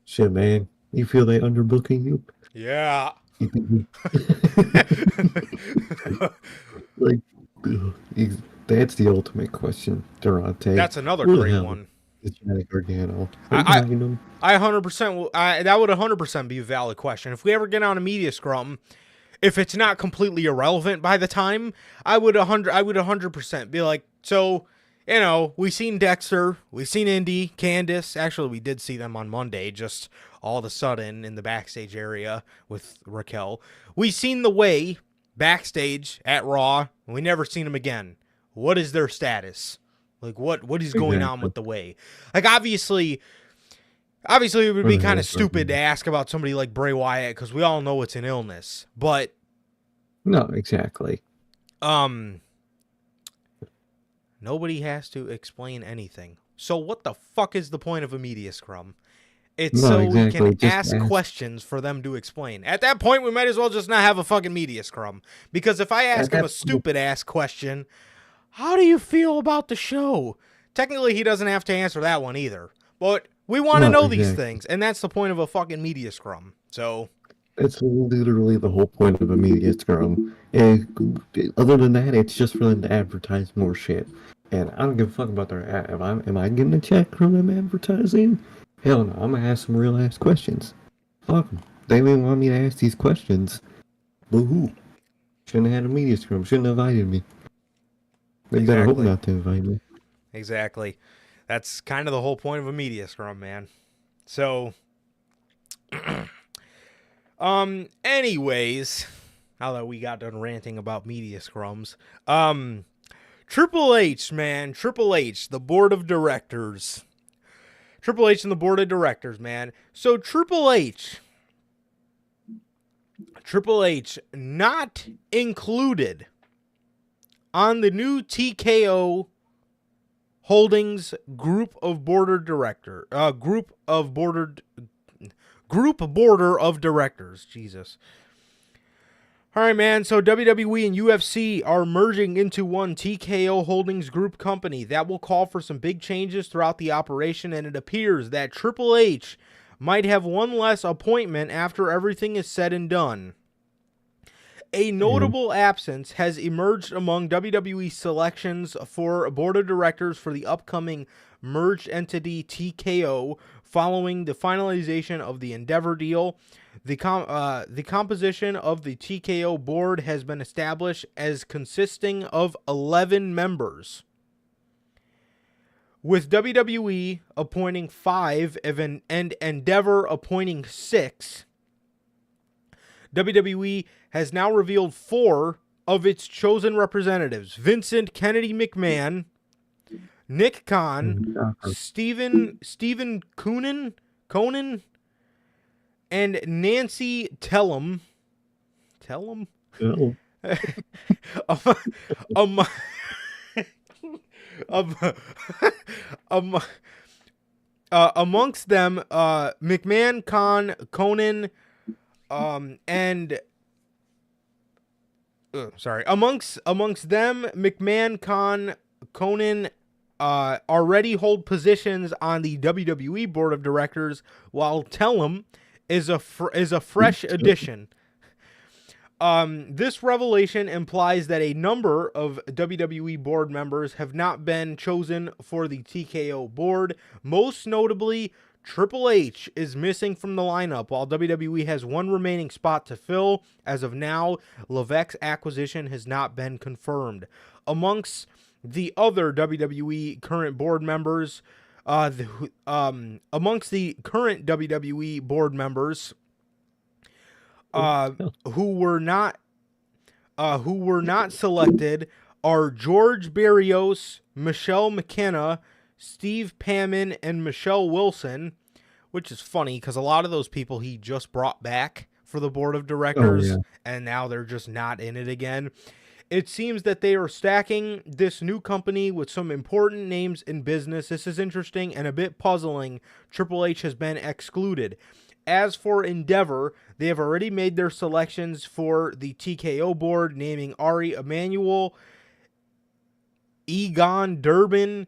Shit, man. You feel they underbooking you? Yeah. You think like, that's the ultimate question, Durante. That's another Who the great hell one. is Johnny Gargano? Are you I talking him? 100%. That would 100% be a valid question. If we ever get on a media scrum, if it's not completely irrelevant by the time, I would 100% be like, so, you know, we seen Dexter, we seen Indy, Candice. Actually, we did see them on Monday, just all of a sudden in the backstage area with Raquel. We seen the Way backstage at Raw. And we never seen them again. What is their status? Like, what is going on with the Way? Like, obviously, it would be kind of stupid to ask about somebody like Bray Wyatt because we all know it's an illness. But No, exactly. nobody has to explain anything. So what the fuck is the point of a media scrum? It's No, so exactly. we can Just ask questions for them to explain. At that point, we might as well just not have a fucking media scrum. Because if I ask him a stupid ass question, how do you feel about the show? Technically, he doesn't have to answer that one either. But we want to know these things, and that's the point of a fucking media scrum. So it's literally the whole point of a media scrum. And other than that, it's just for them to advertise more shit. And I don't give a fuck about their ad. Am I getting a check from them advertising? Hell no, I'm gonna ask some real ass questions. Fuck them. They didn't want me to ask these questions. Boo-hoo. Shouldn't have had a media scrum. Shouldn't have invited me. They better hope not to invite me. Exactly. That's kind of the whole point of a media scrum, man. So, anyways, now that we got done ranting about media scrums, Triple H, man, Triple H, the board of directors. Triple H and the board of directors, man. So Triple H not included on the new TKO Holdings group border of directors. Jesus. All right, man. So WWE and UFC are merging into one TKO Holdings group company. That will call for some big changes throughout the operation, and it appears that Triple H might have one less appointment after everything is said and done. A notable absence has emerged among WWE selections for a board of directors for the upcoming merged entity TKO following the finalization of the Endeavor deal. The composition of the TKO board has been established as consisting of 11 members, with WWE appointing 5 and Endeavor appointing 6. WWE has now revealed 4 of its chosen representatives: Vincent Kennedy McMahon, Nick Khan, Stephen Conan, and Nancy Tellum. Oh. Amongst them, McMahon, Khan, Conan, and amongst them, McMahon, Khan, Conan already hold positions on the WWE board of directors, while Tellum is a fresh addition. This revelation implies that a number of WWE board members have not been chosen for the TKO board. Most notably, Triple H is missing from the lineup, while WWE has one remaining spot to fill. As of now, Levesque's acquisition has not been confirmed. Amongst the other WWE current board members, amongst the current WWE board members, who were not selected are George Barrios, Michelle McKenna, Steve Pammon, and Michelle Wilson, which is funny because a lot of those people he just brought back for the board of directors, and now they're just not in it again. It seems that they are stacking this new company with some important names in business. This is interesting and a bit puzzling. Triple H has been excluded. As for Endeavor, they have already made their selections for the TKO board, naming Ari Emanuel, Egon Durbin,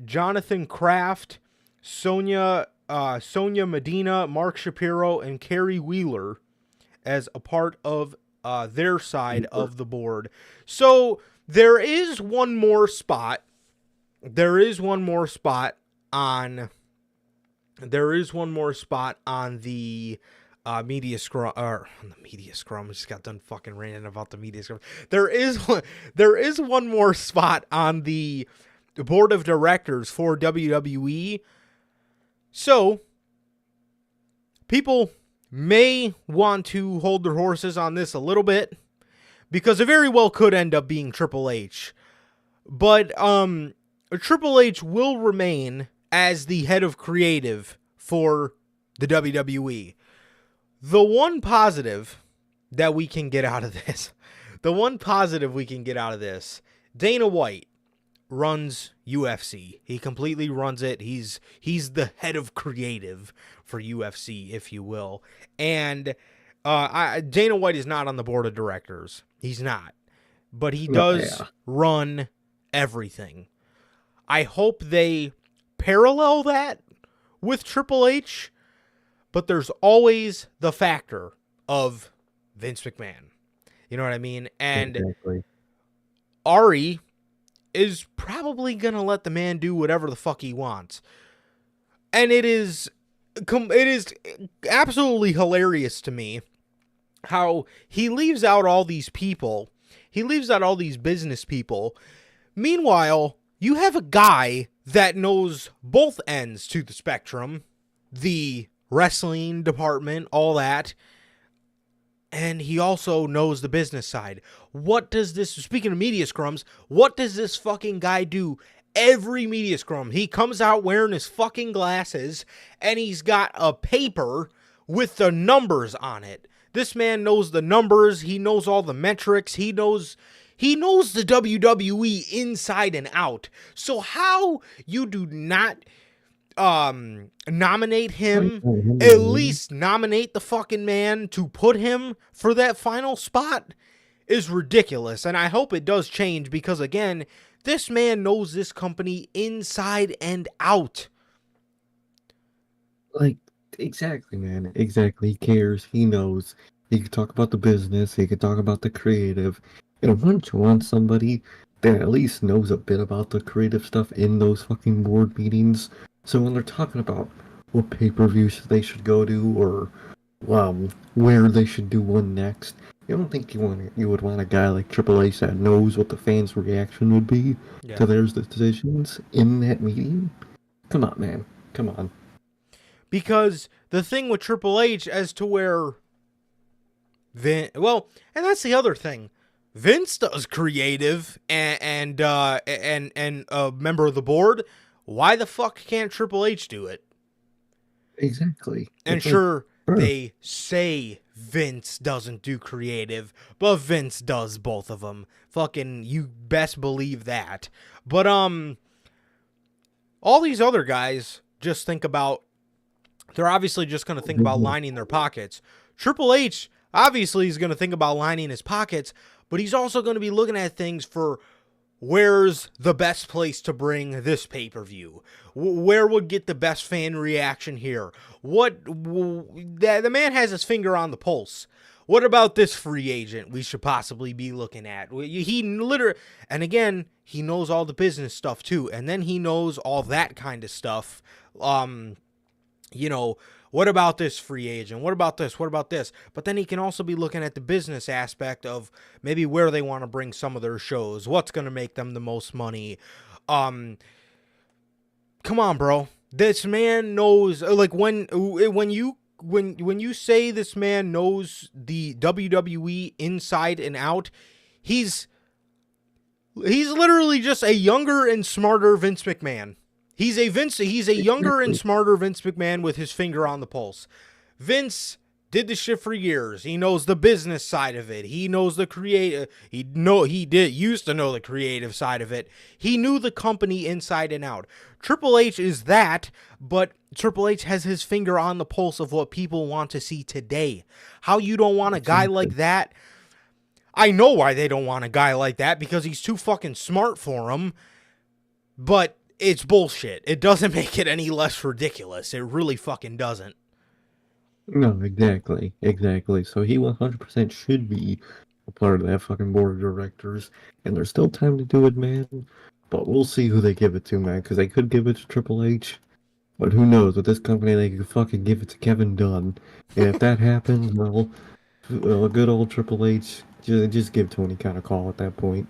Jonathan Kraft, Sonia Medina, Mark Shapiro, and Kerry Wheeler as a part of their side of the board. So there is one more spot. There is one more spot on the media scrum. Or the media scrum. I just got done fucking ranting about the media scrum. There is one more spot on the board of directors for WWE. So people may want to hold their horses on this a little bit because it very well could end up being Triple H. But Triple H will remain as the head of creative for the WWE. The one positive that we can get out of this, Dana White runs UFC. He completely runs it. He's the head of creative for UFC, if you will. And Dana White is not on the board of directors. He's not. But he does run everything. I hope they parallel that with Triple H, but there's always the factor of Vince McMahon. You know what I mean? And exactly. Ari is probably going to let the man do whatever the fuck he wants. And it is absolutely hilarious to me how he leaves out all these people. He leaves out all these business people. Meanwhile, you have a guy that knows both ends to the spectrum, the wrestling department, all that, and he also knows the business side. What does this, speaking of media scrums, what does this fucking guy do every media scrum? He comes out wearing his fucking glasses, and he's got a paper with the numbers on it. This man knows the numbers. He knows all the metrics. He knows the WWE inside and out. So how you do not nominate him, at least nominate the fucking man to put him for that final spot is ridiculous. And I hope it does change because, again, this man knows this company inside and out. Like, exactly, man. Exactly. He cares. He knows. He can talk about the business. He can talk about the creative. And once you want somebody that at least knows a bit about the creative stuff in those fucking board meetings, so when they're talking about what pay-per-views they should go to or where they should do one next, you don't think you would want a guy like Triple H that knows what the fans' reaction would be to their decisions in that meeting? Come on, man. Come on. Because the thing with Triple H as to where and that's the other thing. Vince does creative and a member of the board. Why the fuck can't Triple H do it? Exactly. And sure, they say Vince doesn't do creative, but Vince does both of them. Fucking, you best believe that. But all these other guys just think about, they're obviously just going to think about lining their pockets. Triple H obviously is going to think about lining his pockets, but he's also going to be looking at things for where's the best place to bring this pay-per-view? Where would get the best fan reaction here? The man has his finger on the pulse. What about this free agent we should possibly be looking at? And again, he knows all the business stuff too. And then he knows all that kind of stuff. What about this free agent? What about this? What about this? But then he can also be looking at the business aspect of maybe where they want to bring some of their shows. What's going to make them the most money? Come on, bro. This man knows, like, when you say this man knows the WWE inside and out, he's He's literally just a younger and smarter Vince McMahon. He's a younger and smarter Vince McMahon with his finger on the pulse. Vince did this shit for years. He knows the business side of it. He knows the creative. Used to know the creative side of it. He knew the company inside and out. Triple H is that, but Triple H has his finger on the pulse of what people want to see today. How you don't want a guy like that? I know why they don't want a guy like that, because he's too fucking smart for him. But it's bullshit. It doesn't make it any less ridiculous. It really fucking doesn't. No, exactly. So he 100% should be a part of that fucking board of directors. And there's still time to do it, man. But we'll see who they give it to, man. Because they could give it to Triple H. But who knows? With this company, they could fucking give it to Kevin Dunn. And if that happens, well, a good old Triple H, just give Tony Khan a call at that point.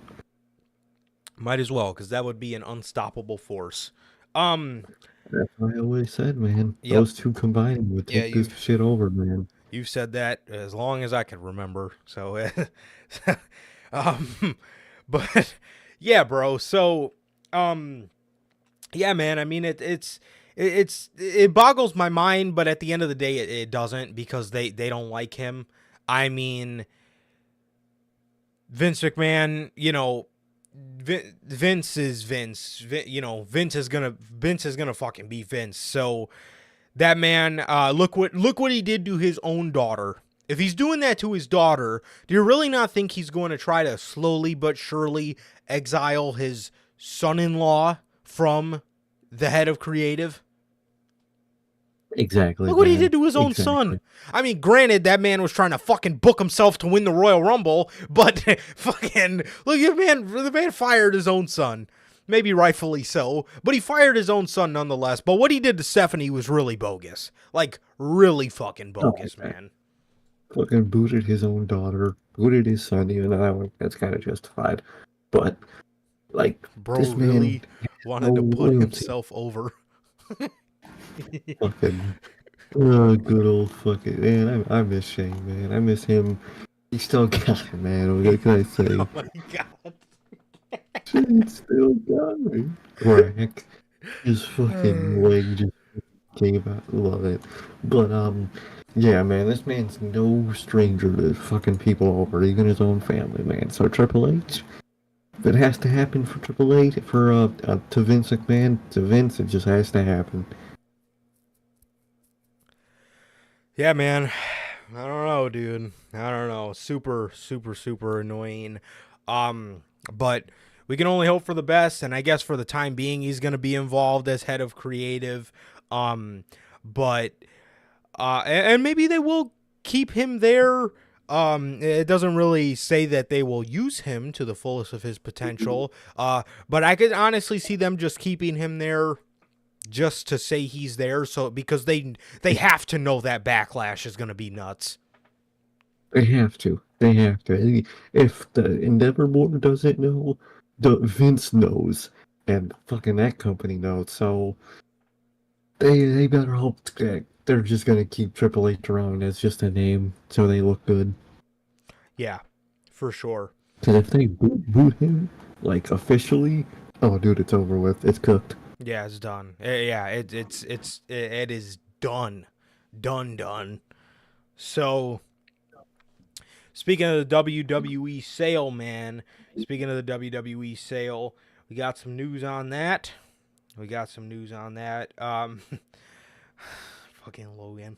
Might as well, because that would be an unstoppable force. That's what I always said, man. Yep. Those two combined would take this shit over, man. You've said that as long as I can remember. So, but yeah, bro. So, yeah, man. I mean, it boggles my mind, but at the end of the day, it doesn't, because they don't like him. I mean, Vince McMahon, you know, Vince is Vince. Vince is gonna fucking be Vince. So that man, look what he did to his own daughter. If he's doing that to his daughter, do you really not think he's going to try to slowly but surely exile his son-in-law from the head of creative? Exactly. Look what he did to his own son. I mean, granted, that man was trying to fucking book himself to win the Royal Rumble, but fucking look, the man fired his own son. Maybe rightfully so, but he fired his own son nonetheless. But what he did to Stephanie was really bogus. Like, really fucking bogus, man. Fucking booted his own daughter, booted his son, even though that's kind of justified. But, like, bro this man really wanted to put himself over. Fucking good old fucking man. I miss Shane, man. I miss him. He still got it, man. What can I say? Oh my god. Shane still got me. Rack. His fucking leg just came out. Love it. But yeah, man, this man's no stranger to fucking people over, even his own family, man. So Triple H, if it has to happen for Triple H, for to Vince McMahon, to Vince, it just has to happen. Yeah, man. I don't know, dude. I don't know. Super, super, super annoying. But we can only hope for the best, and I guess for the time being, he's going to be involved as head of creative. But maybe they will keep him there. It doesn't really say that they will use him to the fullest of his potential. But I could honestly see them just keeping him there just to say he's there, so because they have to know that Backlash is going to be nuts. They have to. If the Endeavor board doesn't know, Vince knows, and fucking that company knows. So they better hope that they're just gonna keep Triple H around as just a name, so they look good. Yeah, for sure. Because if they boot him, like, officially, oh dude, it's over with. It's cooked. Yeah, it's done. Yeah, it is done. Done. So, speaking of the WWE sale, man. We got some news on that. Fucking Logan.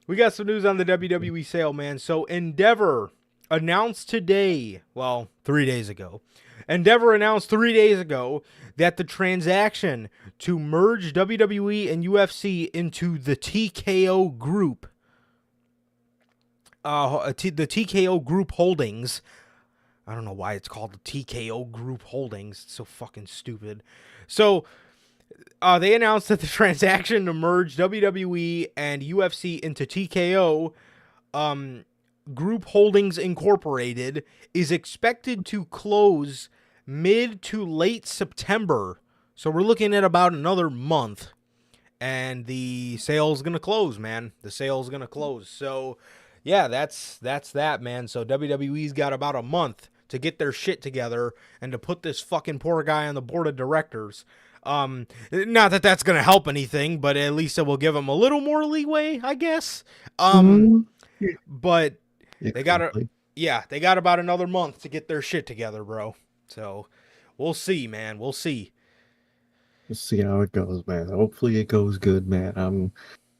We got some news on the WWE sale, man. So Endeavor announced today, 3 days ago. Endeavor announced 3 days ago that the transaction to merge WWE and UFC into the TKO group, the TKO Group Holdings. I don't know why it's called the TKO Group Holdings. It's so fucking stupid. So they announced that the transaction to merge WWE and UFC into TKO Group Holdings Incorporated is expected to close mid to late September. So we're looking at about another month. And the sale's going to close, man. The sale's going to close. So, yeah, that's that, man. So WWE's got about a month to get their shit together and to put this fucking poor guy on the board of directors. Not that that's gonna help anything, but at least it will give him a little more leeway, I guess. Mhm. But they got Exactly. they got about another month to get their shit together, bro. So we'll see, man. We'll see. Let's see how it goes, man. Hopefully it goes good, man.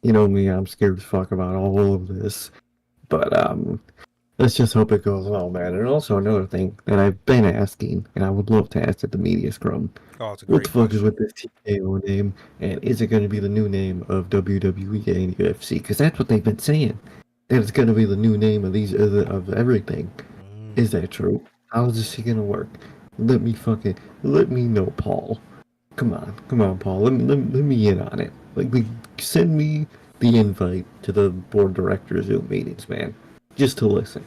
You know me, I'm scared as fuck about all of this. But let's just hope it goes well, man. And also another thing that I've been asking, and I would love to ask at the media scrum. Oh, it's a What the great fuck is question. with this TKO name? And is it going to be the new name of WWE and UFC? Because that's what they've been saying. That it's going to be the new name of these of everything. Is that true? How is this going to work? Let me know, Paul. Come on, Paul. Let me in on it. Send me the invite to the board directors Zoom meetings, man, just to listen.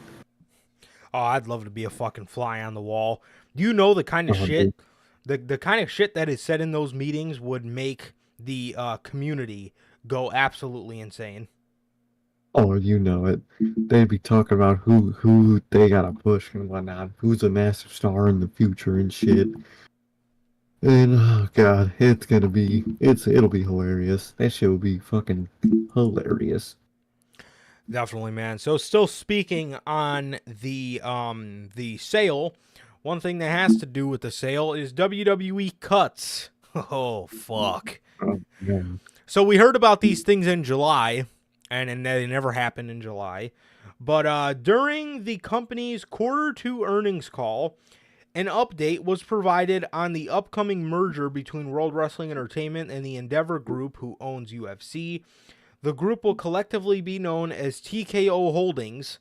Oh, I'd love to be a fucking fly on the wall. You know the kind of Oh, dude. shit, the kind of shit that is said in those meetings would make the community go absolutely insane. Oh, you know it. They'd be talking about who they gotta push and whatnot, who's a massive star in the future and shit. And oh god, it'll be hilarious. That shit will be fucking hilarious. Definitely, man. So still speaking on the sale, one thing that has to do with the sale is WWE cuts. Oh fuck. Oh, man. So we heard about these things in July, and they never happened in July. But during the company's Q2 earnings call, an update was provided on the upcoming merger between World Wrestling Entertainment and the Endeavor Group, who owns UFC. The group will collectively be known as TKO Holdings.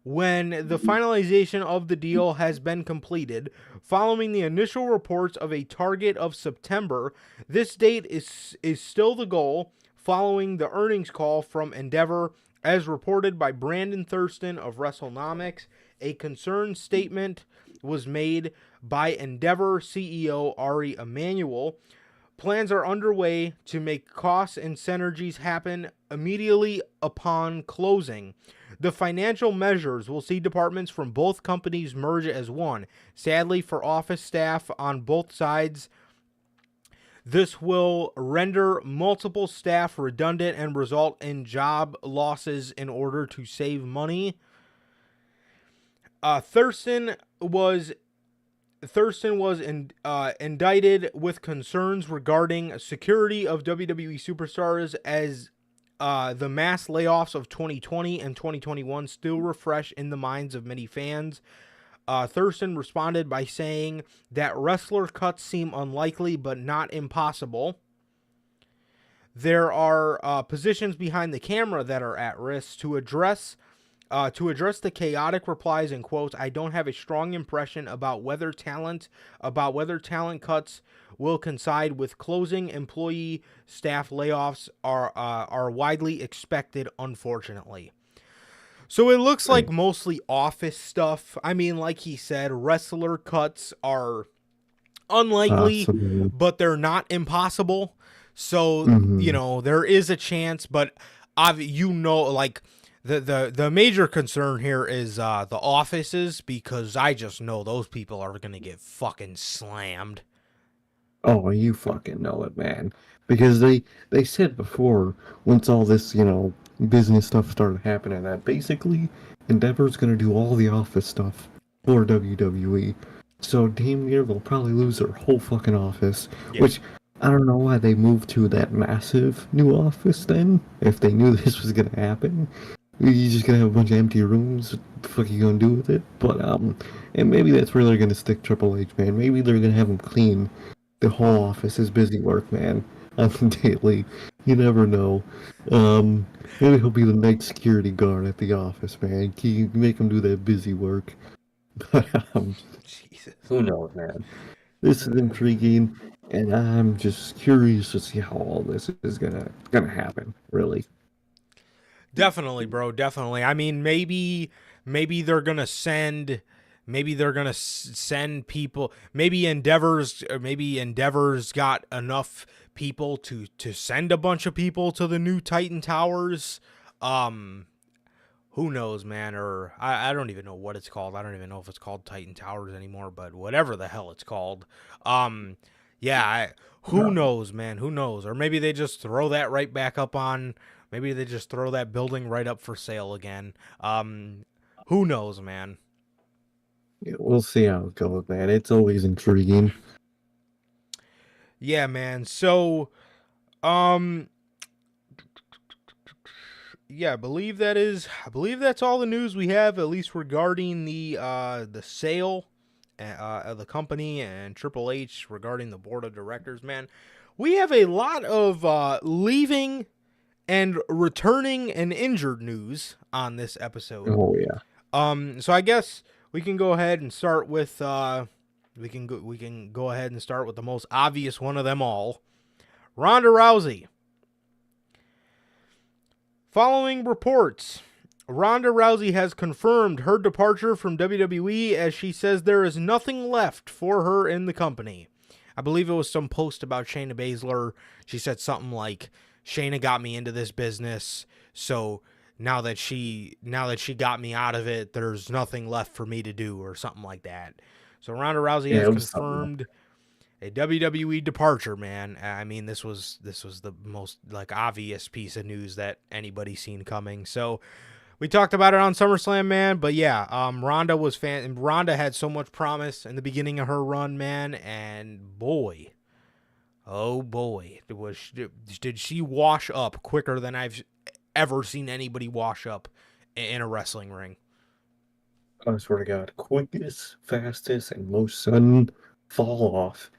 When the finalization of the deal has been completed, following the initial reports of a target of September, this date is still the goal, following the earnings call from Endeavor, as reported by Brandon Thurston of WrestleNomics. A concern statement was made by Endeavor CEO Ari Emanuel. Plans are underway to make costs and synergies happen immediately upon closing. The financial measures will see departments from both companies merge as one. Sadly, for office staff on both sides, this will render multiple staff redundant and result in job losses in order to save money. Thurston was indicted with concerns regarding security of WWE superstars as the mass layoffs of 2020 and 2021 still refresh in the minds of many fans. Thurston responded by saying that wrestler cuts seem unlikely but not impossible. There are positions behind the camera that are at risk. To address the chaotic replies and quotes, I don't have a strong impression about whether talent cuts will coincide with closing. Employee staff layoffs are widely expected, unfortunately. So it looks like mostly office stuff. I mean, like he said, wrestler cuts are unlikely, Possible. but they're not impossible. So, Mm-hmm. there is a chance, but like the major concern here is the offices, because I just know those people are going to get fucking slammed. Oh, you fucking know it, man. Because they said before, once all this, business stuff started happening, that basically Endeavor's gonna do all the office stuff for WWE. So damn near they'll probably lose their whole fucking office. Yeah. Which I don't know why they moved to that massive new office then, if they knew this was gonna happen. You're just gonna have a bunch of empty rooms. What the fuck are you gonna do with it? But and maybe that's where they're gonna stick Triple H, man. Maybe they're gonna have him clean the whole office is busy work, man. On the daily. You never know. Maybe he'll be the night security guard at the office, man. Make him do that busy work. But Jesus. who knows, man? This is intriguing, and I'm just curious to see how all this is gonna happen. Really. Definitely, bro. Definitely. I mean, maybe they're gonna send. Maybe they're gonna send people. Maybe Endeavor's got enough people to send a bunch of people to the new Titan Towers. who knows, man? Or I don't even know what it's called. I don't even know if it's called Titan Towers anymore, but whatever the hell it's called. Yeah, who knows, man? Who knows? Or maybe they just throw that right back up on. Maybe they just throw that building right up for sale again. Who knows, man? Yeah, we'll see how it goes, man. It's always intriguing. Yeah, man. So, um, yeah, I believe that's all the news we have, at least regarding the sale of the company and Triple H regarding the board of directors. Man, we have a lot of leaving and returning and injured news on this episode. Oh yeah. So I guess we can go ahead and start with we can go ahead and start with the most obvious one of them all, Ronda Rousey. Following reports, Ronda Rousey has confirmed her departure from WWE as she says there is nothing left for her in the company. I believe it was some post about Shayna Baszler. She said something like, Shayna got me into this business, so now that she got me out of it, there's nothing left for me to do, or something like that. So Ronda Rousey has confirmed a WWE departure, man. I mean, this was the most obvious piece of news that anybody's seen coming. So we talked about it on SummerSlam, man. But yeah, Ronda had so much promise in the beginning of her run, man, and boy, oh boy, did she wash up quicker than I've ever seen anybody wash up in a wrestling ring. I swear to God, quickest, fastest, and most sudden fall off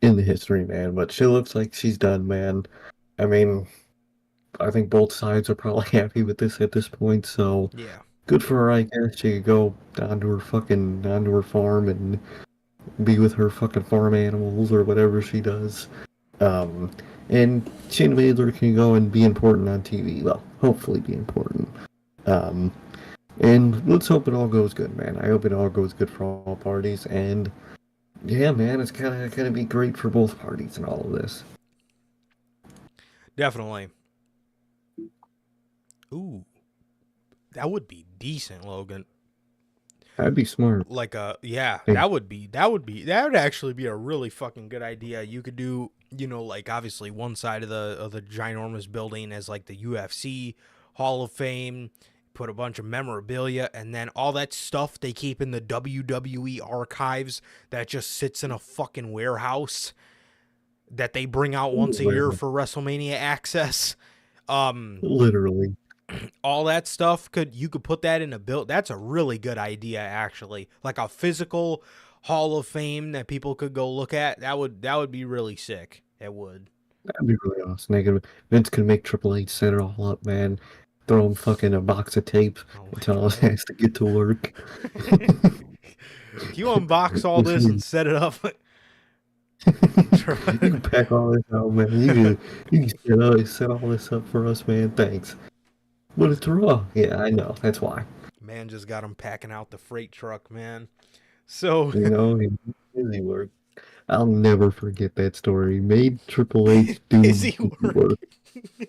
in the history, man. But she looks like she's done, man. I mean, I think both sides are probably happy with this at this point, so yeah, good for her, I guess. She could go onto her farm and be with her fucking farm animals or whatever she does. And Shayna Baszler can go and be important on TV. Well, hopefully be important. And let's hope it all goes good, man. I hope it all goes good for all parties. And yeah, man, it's kind of gonna be great for both parties and all of this. definitely. Ooh, that would be decent, Logan. That'd be smart. That would actually be a really fucking good idea. You could do, obviously one side of the ginormous building as the UFC Hall of Fame, put a bunch of memorabilia, and then all that stuff they keep in the WWE archives that just sits in a fucking warehouse that they bring out once a year for WrestleMania access. Literally. All that stuff you could put that in a build. That's a really good idea, actually. Like a physical Hall of Fame that people could go look at. That would be really sick. It would. That'd be really awesome. Vince could make Triple H set it all up, man. Throw him fucking a box of tape and tell us he has to get to work. You unbox all this and set it up. You can pack all this out, man. You can set all this up for us, man. Thanks. But it's raw. Yeah, I know. That's why. Man just got him packing out the freight truck, man. So busy work. I'll never forget that story. Made Triple H do busy work.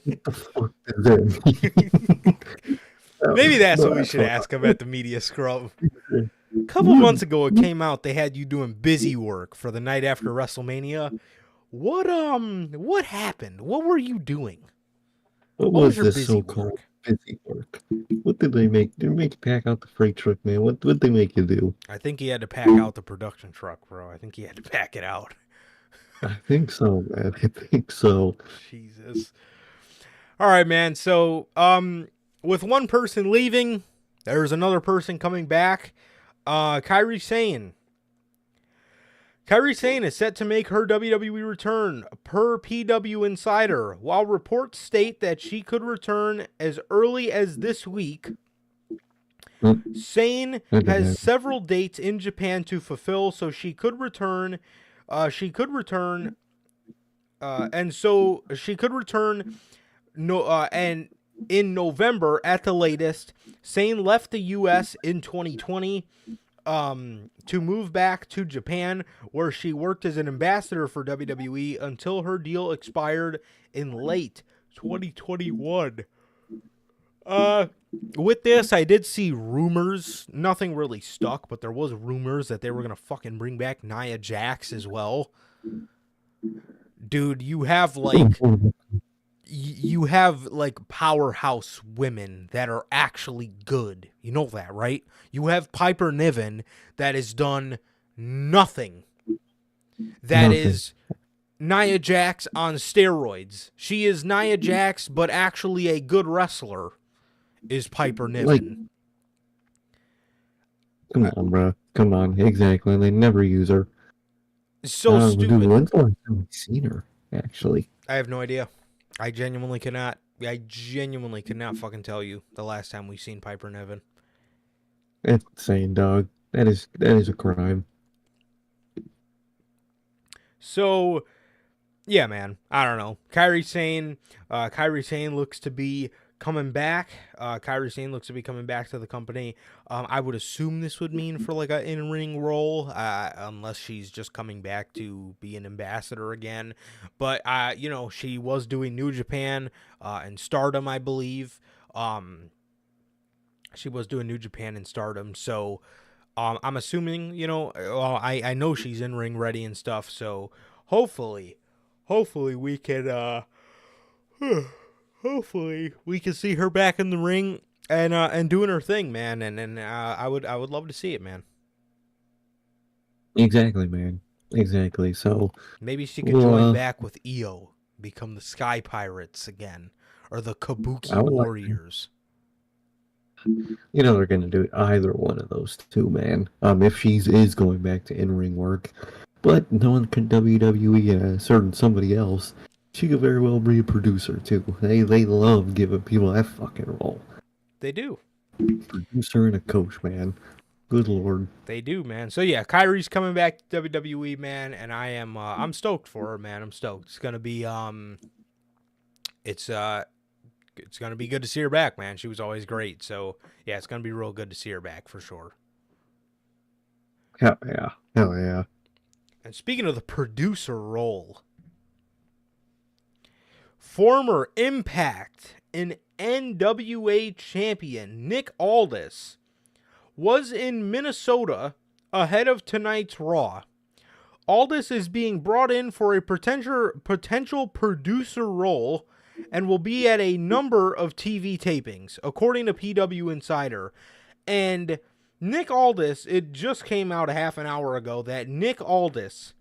What the fuck does that mean? Maybe that's what we should ask him at the media scrub. A couple months ago, it came out they had you doing busy work for the night after WrestleMania. What happened? What were you doing? What was your this so-called busy work? What did they make? Did they make you pack out the freight truck, man? What did they make you do? I think he had to pack out the production truck, bro. I think he had to pack it out. I think so, man. I think so. Jesus. All right, man. So, with one person leaving, there's another person coming back. Kairi Sane. Kairi Sane is set to make her WWE return, per PW Insider, while reports state that she could return as early as this week. Sane has several dates in Japan to fulfill, so she could return. And she could return. And in November at the latest. Sane left the U.S. in 2020. To move back to Japan, where she worked as an ambassador for WWE until her deal expired in late 2021. With this, I did see rumors. Nothing really stuck, but there was rumors that they were gonna fucking bring back Nia Jax as well. Dude, you have powerhouse women that are actually good. You know that, right? You have Piper Niven that has done nothing. That Nothing. is Nia Jax on steroids. She is Nia Jax, but actually a good wrestler is Piper Niven. Come on, bro. Come on. Exactly. They never use her. So Dude, stupid. when's the last time we've seen her, actually? I have no idea. I genuinely cannot fucking tell you the last time we've seen Piper Niven. That's insane, dog. That is a crime. So, yeah, man. I don't know. Kairi Sane looks to be coming back. Kairi Sane looks to be coming back to the company. I would assume this would mean for like an in-ring role, unless she's just coming back to be an ambassador again. But you know, she was doing New Japan and Stardom, I believe. She was doing New Japan and Stardom, so I'm assuming, you know, I know she's in-ring ready and stuff. So hopefully we can. Hopefully we can see her back in the ring and doing her thing, man. And I would love to see it, man. Exactly, man. Exactly. So Maybe she could join back with Io, become the Sky Pirates again, or the Kabuki I would like Warriors. you know they're gonna do either one of those two, man. If she's is going back to in-ring work, but no one can WWE a certain somebody else. She could very well be a producer too. They love giving people that fucking role. They do. Producer and a coach, man. Good lord. They do, man. So yeah, Kairi's coming back to WWE, man, and I'm stoked for her, man. I'm stoked. It's gonna be it's gonna be good to see her back, man. She was always great. So yeah, it's gonna be real good to see her back for sure. Hell yeah. Hell yeah. And speaking of the producer role, former Impact and NWA champion Nick Aldis was in Minnesota ahead of tonight's Raw. Aldis is being brought in for a potential producer role and will be at a number of TV tapings, according to PW Insider. And Nick Aldis, it just came out a half an hour ago that Nick Aldis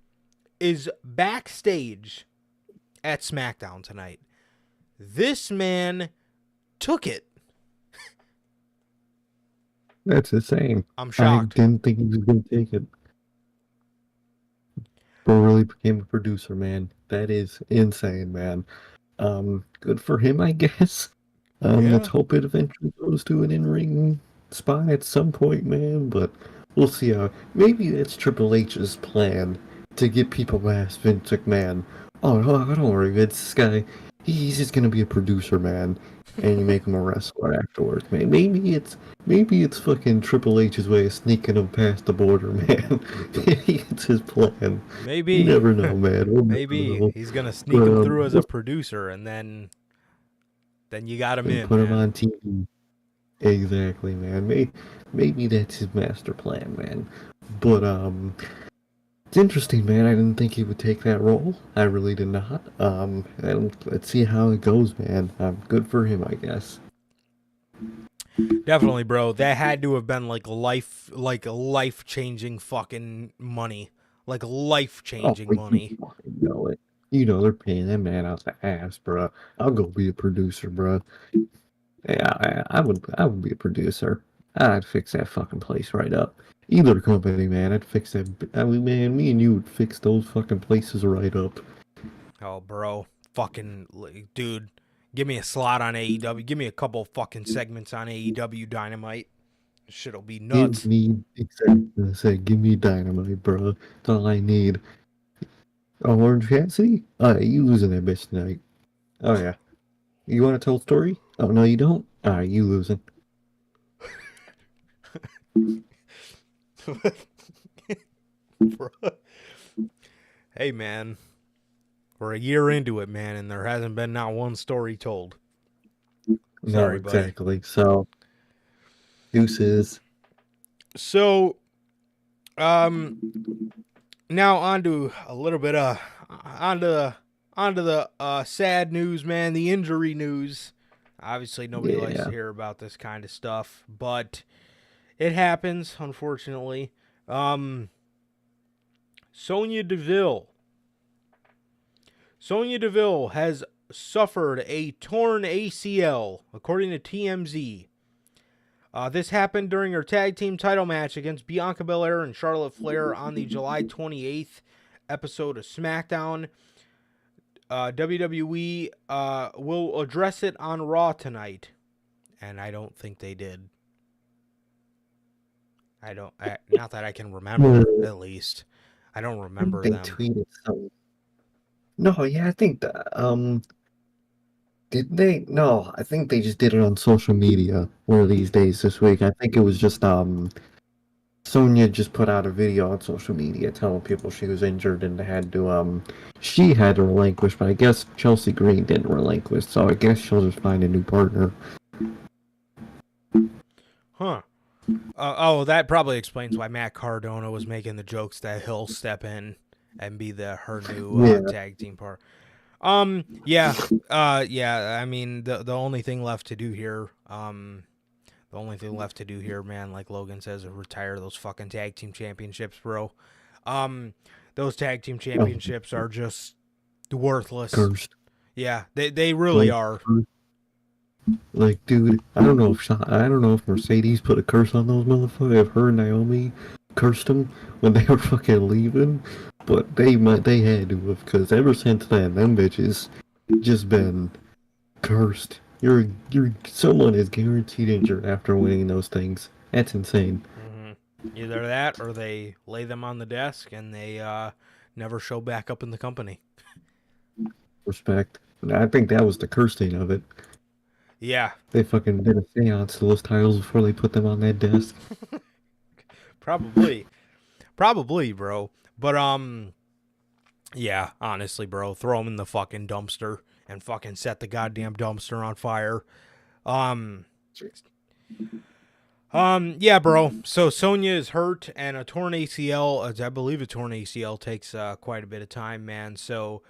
is backstage at SmackDown tonight. This man took it. That's insane. I'm shocked. I didn't think he was gonna take it. Bro really became a producer, man. That is insane, man. Good for him, I guess. Let's hope it eventually goes to an in-ring spot at some point, man. But we'll see how. Maybe that's Triple H's plan to get people past Vince McMahon. Oh, don't worry, Vince. This guy, he's just gonna be a producer, man. And you make him a wrestler afterwards, man. Maybe it's fucking Triple H's way of sneaking him past the border, man. It's his plan. Maybe. You never know, man. Maybe he's gonna sneak him through as a producer, and then you got him in. Put him on TV. Exactly, man. Maybe that's his master plan, man. But it's interesting, man. I didn't think he would take that role. I really did not. And let's see how it goes, man. Good for him, I guess. Definitely, bro. That had to have been like life-changing fucking money. Like life-changing money. You fucking know it. You know they're paying that man out the ass, bro. I'll go be a producer, bro. Yeah, I would be a producer. I'd fix that fucking place right up. Either company, man, I'd fix that. I mean, man, me and you would fix those fucking places right up. Oh, bro. Fucking, dude. Give me a slot on AEW. Give me a couple fucking segments on AEW Dynamite. Shit'll be nuts. Give me Dynamite, bro. That's all I need. Oh, Orange Cassidy? You losing that bitch tonight. Oh, yeah. You want to tell a story? Oh, no, you don't? Alright, you losing. Hey, man. We're a year into it, man, and there hasn't been not one story told. No, Sorry, buddy. exactly. So, deuces. So, now on to a little bit onto the sad news, man. The injury news. Obviously, nobody likes to Yeah. hear about this kind of stuff, but it happens, unfortunately. Um, Sonya Deville. Sonya Deville has suffered a torn ACL, according to TMZ. This happened during her tag team title match against Bianca Belair and Charlotte Flair on the July 28th episode of SmackDown. WWE will address it on Raw tonight, and I don't think they did. Not that I can remember, at least. I don't remember They them. tweeted something. No, yeah, I think that, did they? No, I think they just did it on social media one of these days this week. I think it was just, Sonya just put out a video on social media telling people she was injured and she had to relinquish, but I guess Chelsea Green didn't relinquish, so I guess she'll just find a new partner. Huh. That probably explains why Matt Cardona was making the jokes that he'll step in and be her new tag team partner. Yeah. I mean, the only thing left to do here, man, like Logan says, is retire those fucking tag team championships, bro. Those tag team championships are just worthless. Cursed. Yeah, they really are. Like, dude, I don't know if Mercedes put a curse on those motherfuckers. If her and Naomi cursed them when they were fucking leaving, but they had to have, because ever since then, them bitches just been cursed. Someone is guaranteed injured after winning those things. That's insane. Mm-hmm. Either that, or they lay them on the desk and they never show back up in the company. Respect. I think that was the cursing of it. Yeah. They fucking did a seance to those titles before they put them on that desk. Probably, bro. But yeah, honestly, bro, throw them in the fucking dumpster and fucking set the goddamn dumpster on fire. Yeah, bro. So Sonya is hurt, and a torn ACL. I believe a torn ACL takes quite a bit of time, man. So,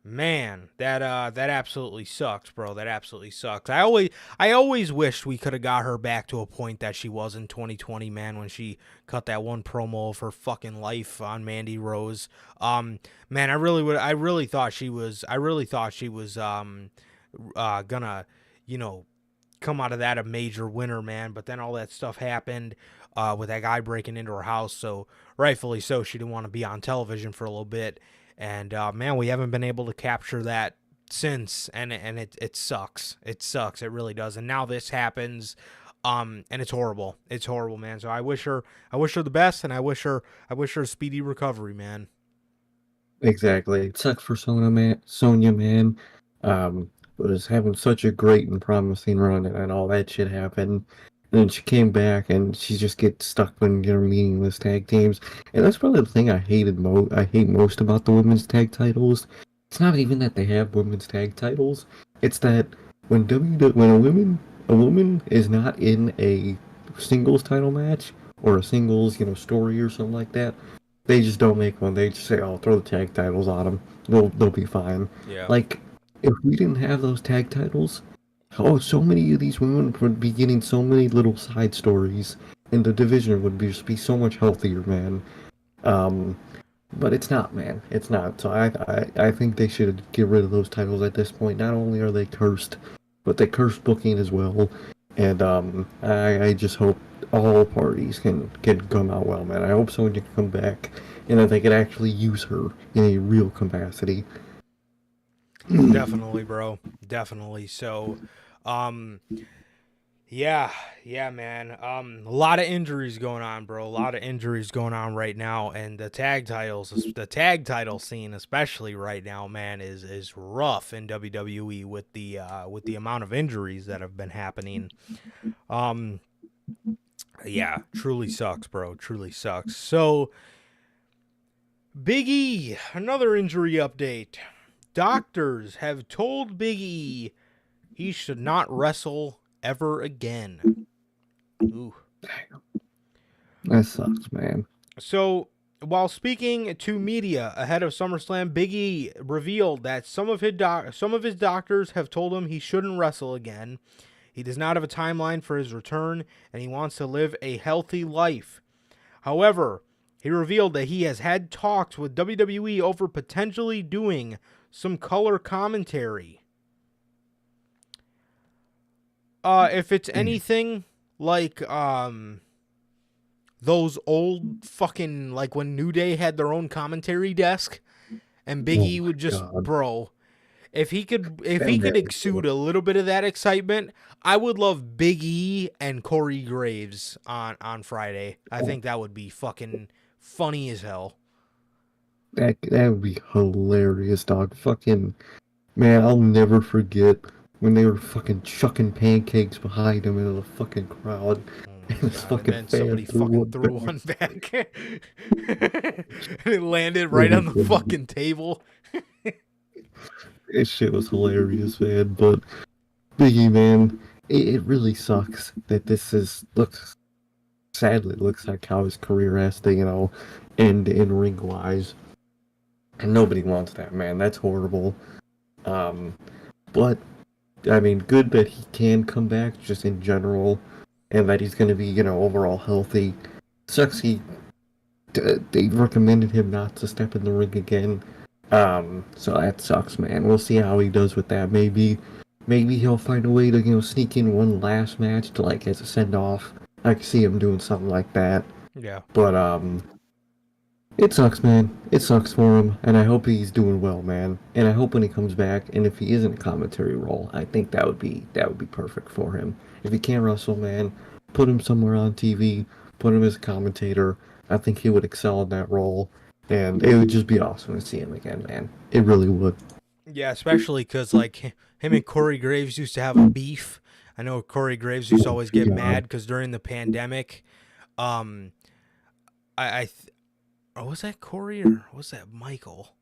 man, that absolutely sucks, bro. That absolutely sucks. I always wished we could have got her back to a point that she was in 2020, man, when she cut that one promo of her fucking life on Mandy Rose. Man, I really thought she was gonna, come out of that a major winner, man. But then all that stuff happened with that guy breaking into her house. So rightfully so, she didn't want to be on television for a little bit. And man, we haven't been able to capture that since, and it sucks. It sucks. It really does. And now this happens, and it's horrible. It's horrible, man. So I wish her the best, and I wish her a speedy recovery, man. Exactly. It sucks for Sonya, man. Was having such a great and promising run, and all that shit happened. And then she came back, and she just gets stuck in meaningless tag teams. And that's probably the thing I hate most about the women's tag titles. It's not even that they have women's tag titles. It's that when a woman is not in a singles title match or a singles, story or something like that, they just don't make one. They just say, "Oh, throw the tag titles on them. They'll be fine." Yeah. Like, if we didn't have those tag titles, so many of these women would be getting so many little side stories, and the division would just be so much healthier, man. But it's not, man. It's not. So I think they should get rid of those titles at this point. Not only are they cursed, but they curse booking as well. And I just hope all parties can come out well, man. I hope Sonya can come back, and that they can actually use her in a real capacity. Definitely, bro. Definitely. So, yeah, man. A lot of injuries going on, bro. A lot of injuries going on right now, and the tag title scene, especially right now, man, is rough in WWE with the amount of injuries that have been happening. Yeah, truly sucks, bro. Truly sucks. So, Big E, another injury update. Doctors have told Big E he should not wrestle ever again. Ooh. That sucks, man. So, while speaking to media ahead of SummerSlam, Big E revealed that some of his doctors have told him he shouldn't wrestle again. He does not have a timeline for his return, and he wants to live a healthy life. However, he revealed that he has had talks with WWE over potentially doing some color commentary. If it's anything like those old fucking, like when New Day had their own commentary desk and Big E would just, bro, if he could exude a little bit of that excitement, I would love Big E and Corey Graves on Friday. I think that would be fucking funny as hell. That would be hilarious, dog. Fucking man, I'll never forget when they were fucking chucking pancakes behind him into the fucking crowd. And this fucking and then somebody fan fucking threw one back. And it landed right on the fucking table. This shit was hilarious, man. But Biggie, man, it really sucks that this sadly looks like how his career has to, end in ring wise. And nobody wants that, man. That's horrible. But I mean, good that he can come back just in general, and that he's going to be, overall healthy. Sucks they recommended him not to step in the ring again. So that sucks, man. We'll see how he does with that. Maybe he'll find a way to, sneak in one last match to, like, as a send-off. I can see him doing something like that. Yeah. But, it sucks, man. It sucks for him, and I hope he's doing well, man. And I hope when he comes back, and if he is in a commentary role, I think that would be perfect for him. If he can't wrestle, man, put him somewhere on TV, put him as a commentator. I think he would excel in that role, and it would just be awesome to see him again, man. It really would. Yeah, especially because, like, him and Corey Graves used to have a beef. I know Corey Graves used to always get mad because during the pandemic, or was that Corey or was that Michael?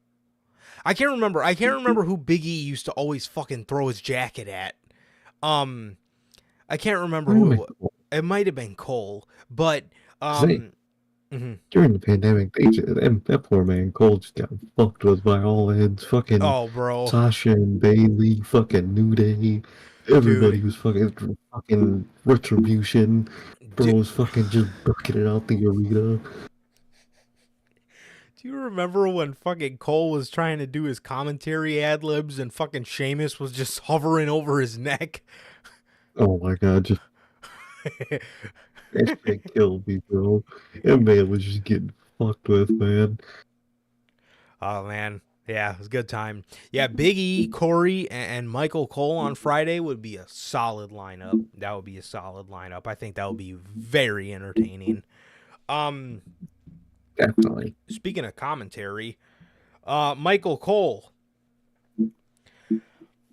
I can't remember. I can't remember who Big E used to always fucking throw his jacket at. I can't remember who it might have been Cole, but during the pandemic, that poor man Cole just got fucked with by all ends. Fucking bro, Sasha and Bailey, fucking New Day, everybody was fucking Retribution. Bro was fucking just bucking it out the arena. Do you remember when fucking Cole was trying to do his commentary ad-libs and fucking Sheamus was just hovering over his neck? Oh my god, just that shit killed me, bro. That man was just getting fucked with, man. Oh man, yeah, it was a good time. Yeah, Big E, Corey, and Michael Cole on Friday would be a solid lineup. That would be a solid lineup. I think that would be very entertaining. Definitely. Speaking of commentary, Michael Cole.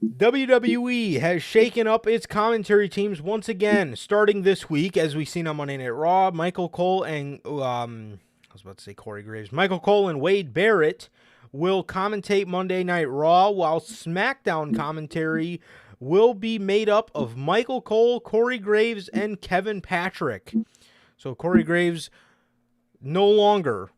WWE has shaken up its commentary teams once again, starting this week, as we've seen on Monday Night Raw. Michael Cole and Corey Graves. Michael Cole and Wade Barrett will commentate Monday Night Raw, while SmackDown commentary will be made up of Michael Cole, Corey Graves, and Kevin Patrick. So Corey Graves no longer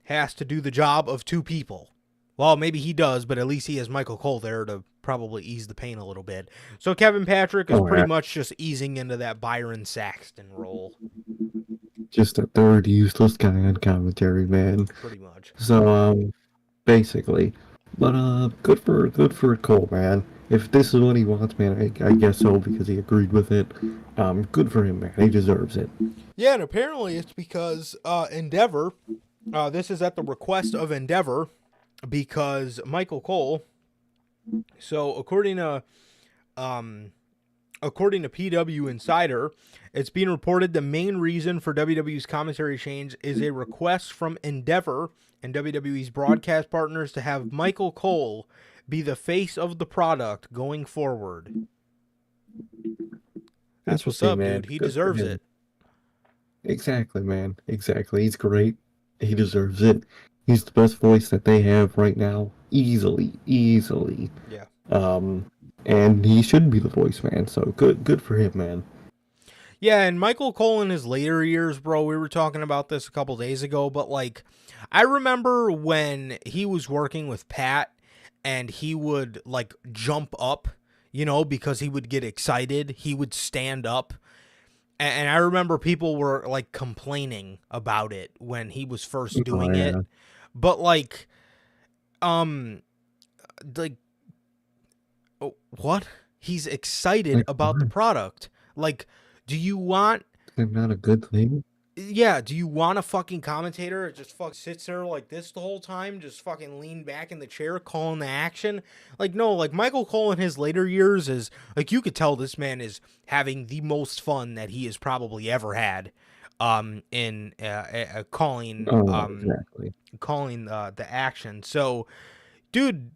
has to do the job of two people. Well, maybe he does, but at least he has Michael Cole there to probably ease the pain a little bit. So Kevin Patrick is pretty much just easing into that Byron Saxton role. Just a third useless guy on commentary, man. Pretty much. So, basically. But, good for Cole, man. If this is what he wants, man, I guess so, because he agreed with it. Good for him, man. He deserves it. Yeah, and apparently it's because Endeavor, this is at the request of Endeavor, because Michael Cole, so according to PW Insider, it's being reported the main reason for WWE's commentary change is a request from Endeavor and WWE's broadcast partners to have Michael Cole be the face of the product going forward. That's what's up, man. Dude. He deserves it. Exactly, man. Exactly. He's great. He deserves it. He's the best voice that they have right now. Easily. Yeah. and he should be the voice, man. So good for him, man. Yeah, and Michael Cole in his later years, bro, we were talking about this a couple days ago, but like, I remember when he was working with Pat and he would like jump up, because he would get excited. He would stand up. And I remember people were like complaining about it when he was first Oh doing it. yeah, But um, like, what? He's excited like about the what? product. Like, do you want Is that not a good thing? Yeah, do you want a fucking commentator that just sits there like this the whole time, just fucking lean back in the chair calling the action? Like, no, like Michael Cole in his later years is like, you could tell this man is having the most fun that he has probably ever had in calling Oh, exactly. the action. So, dude,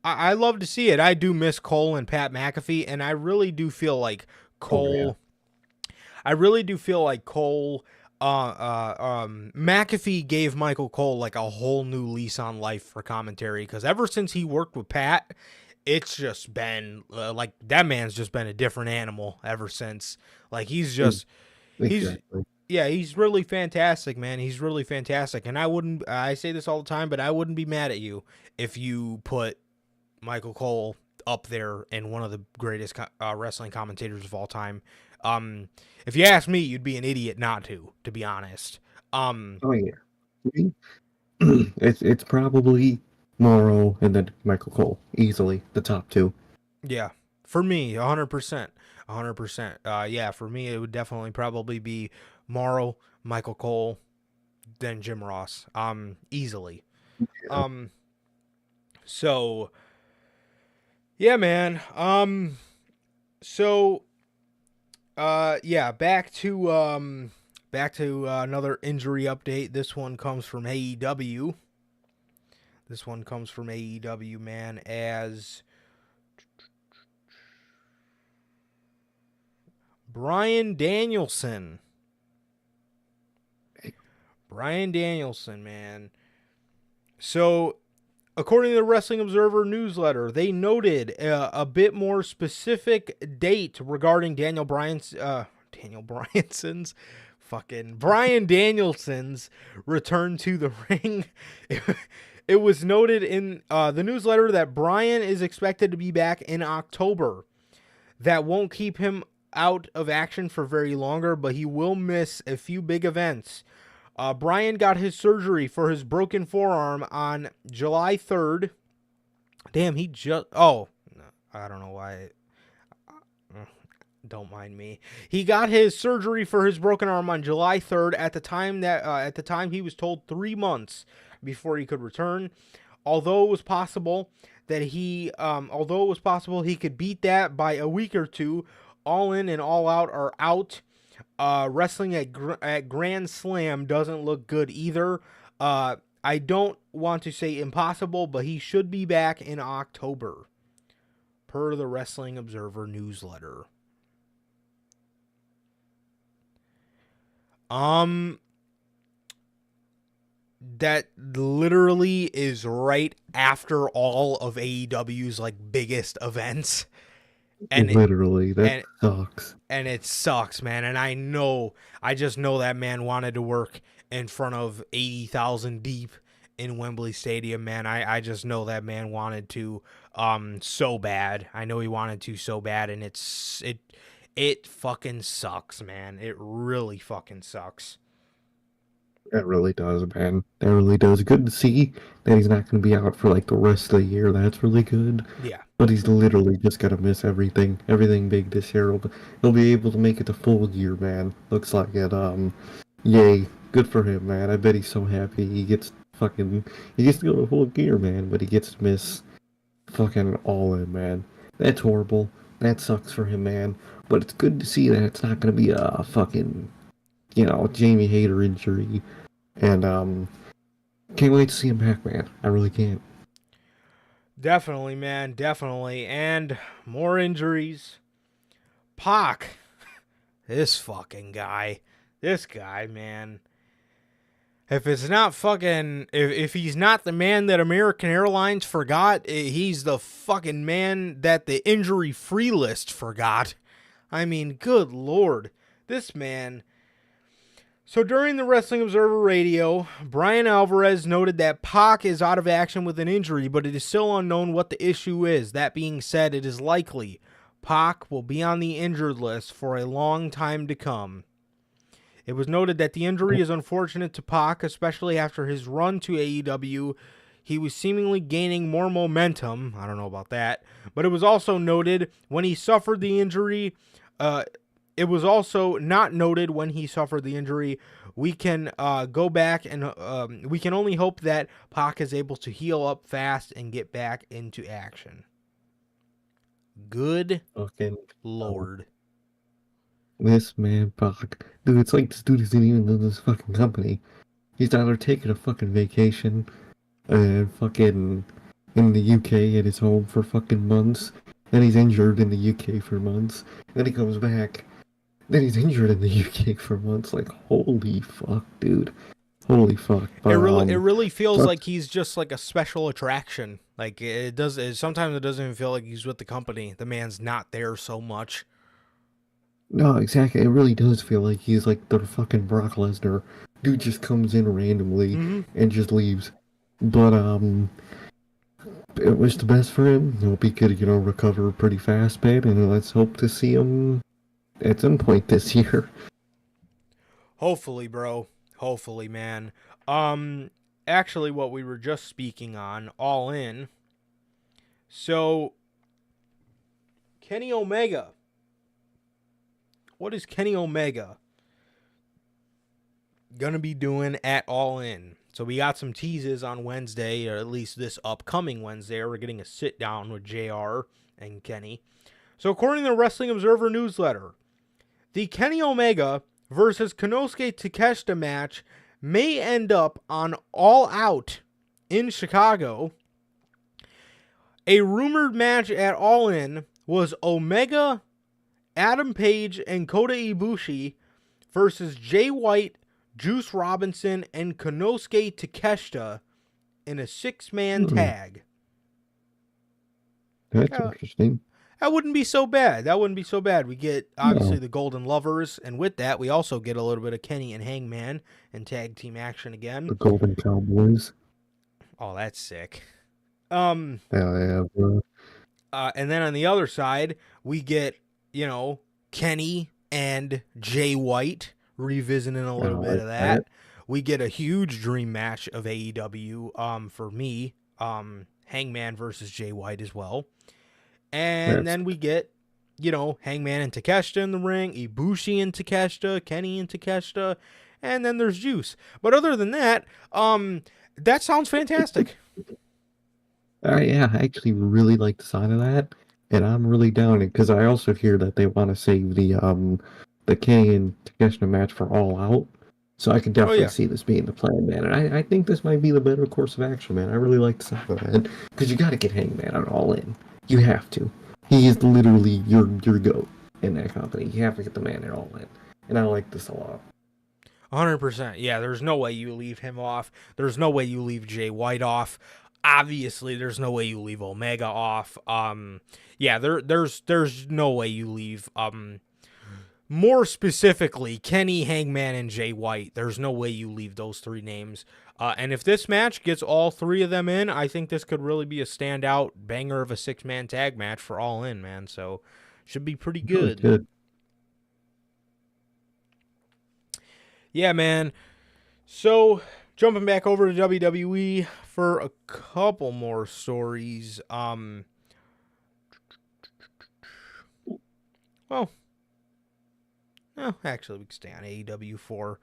I love to see it. I do miss Cole and Pat McAfee, and I really do feel like Oh yeah. Cole I really do feel like Cole, McAfee gave Michael Cole like a whole new lease on life for commentary, because ever since he worked with Pat, it's just been like that man's just been a different animal ever since. Like he's Exactly. yeah, he's really fantastic, man. He's really fantastic, and I say this all the time, but I wouldn't be mad at you if you put Michael Cole up there and one of the greatest wrestling commentators of all time. Um, if you ask me, you'd be an idiot not to be honest. Oh yeah. It's probably Morrow and then Michael Cole, easily the top two. Yeah, for me, 100%, 100%. Yeah, for me, it would definitely probably be Morrow, Michael Cole, then Jim Ross. Easily. Yeah. Um, so yeah, man. So yeah, back to another injury update. This one comes from AEW. This one comes from AEW, man, as Bryan Danielson. Bryan Danielson, man. So, according to the Wrestling Observer newsletter, they noted a bit more specific date regarding Daniel Bryanson's Bryan Danielson's return to the ring. It was noted in the newsletter that Bryan is expected to be back in October. That won't keep him out of action for very longer, but he will miss a few big events. Bryan got his surgery for his broken forearm on July 3rd. Damn, he just... Oh, I don't know why... Don't mind me. He got his surgery for his broken arm on July 3rd. At the time he was told 3 months before he could return. Although it was possible he could beat that by a week or two, All In and All Out are out. Wrestling at Grand Slam doesn't look good either. I don't want to say impossible, but he should be back in October, per the Wrestling Observer newsletter. That literally is right after all of AEW's like biggest events. And Literally, that and sucks. and it sucks, man. And I just know that man wanted to work in front of 80,000 deep in Wembley Stadium, man. I just know that man wanted to so bad. I know he wanted to so bad, and it fucking sucks, man. It really fucking sucks. That really does, man. That really does. Good to see that he's not going to be out for like the rest of the year. That's really good. Yeah. But he's literally just gonna miss everything big this year. He'll be able to make it the full year, man. Looks like it. Yay, good for him, man. I bet he's so happy. He gets to go to full gear, man. But he gets to miss fucking All In, man. That's horrible. That sucks for him, man. But it's good to see that it's not gonna be a fucking, Jamie Hayter injury. And can't wait to see him back, man. I really can't. Definitely, man. Definitely. And more injuries. Pac. This fucking guy. This guy, man. If it's not fucking, if he's not the man that American Airlines forgot, he's the fucking man that the injury free list forgot. I mean, good Lord. This man. So during the Wrestling Observer Radio, Brian Alvarez noted that Pac is out of action with an injury, but it is still unknown what the issue is. That being said, it is likely Pac will be on the injured list for a long time to come. It was noted that the injury is unfortunate to Pac, especially after his run to AEW. He was seemingly gaining more momentum. I don't know about that. But it was also noted when he suffered the injury. It was also not noted when he suffered the injury. We can go back and we can only hope that Pac is able to heal up fast and get back into action. Good Fucking Lord. This man, Pac. Dude, it's like this dude isn't even in this fucking company. He's either taking a fucking vacation and fucking in the UK at his home for fucking months. Then he's injured in the UK for months. Then he comes back. Then he's injured in the UK for months. Like, holy fuck, dude. Holy fuck. But, It really feels like he's just like a special attraction. Like sometimes it doesn't even feel like he's with the company. The man's not there so much. No, exactly. It really does feel like he's like the fucking Brock Lesnar. Dude just comes in randomly and just leaves. But, it was the best for him. Hope he could, recover pretty fast, man. And let's hope to see him at some point this year. Hopefully, bro. Hopefully, man. Actually, what we were just speaking on, All In. So, Kenny Omega. What is Kenny Omega gonna be doing at All In? So we got some teases on Wednesday, or at least this upcoming Wednesday. We're getting a sit down with JR and Kenny. So according to the Wrestling Observer newsletter, the Kenny Omega versus Konosuke Takeshita match may end up on All Out in Chicago. A rumored match at All In was Omega, Adam Page, and Kota Ibushi versus Jay White, Juice Robinson, and Konosuke Takeshita in a 6-man tag. That's interesting. That wouldn't be so bad. We get, obviously, the Golden Lovers, and with that, we also get a little bit of Kenny and Hangman in tag team action again. The Golden Cowboys. Oh, that's sick. Hell yeah, bro. And then on the other side, we get, Kenny and Jay White revisiting a little bit of that. We get a huge dream match of AEW, for me, Hangman versus Jay White as well. And then we get, Hangman and Takeshita in the ring, Ibushi and Takeshita, Kenny and Takeshita, and then there's Juice. But other than that, that sounds fantastic. Yeah, I actually really like the sound of that, and I'm really down it because I also hear that they want to save the Kenny and Takeshita match for All Out, so I can definitely see this being the plan, man. And I think this might be the better course of action, man. I really like the sound of that because you got to get Hangman on All In. You have to. He is literally your GOAT in that company. You have to get the man at All In, and I like this a lot. 100%. Yeah, there's no way you leave him off. There's no way you leave Jay White off. Obviously, there's no way you leave Omega off. There's no way you leave. More specifically, Kenny, Hangman, and Jay White. There's no way you leave those 3 names. And if this match gets all 3 of them in, I think this could really be a standout banger of a 6-man tag match for All In, man. So, should be pretty good. Good. Yeah, man. So, jumping back over to WWE for a couple more stories. Actually, we can stay on AEW for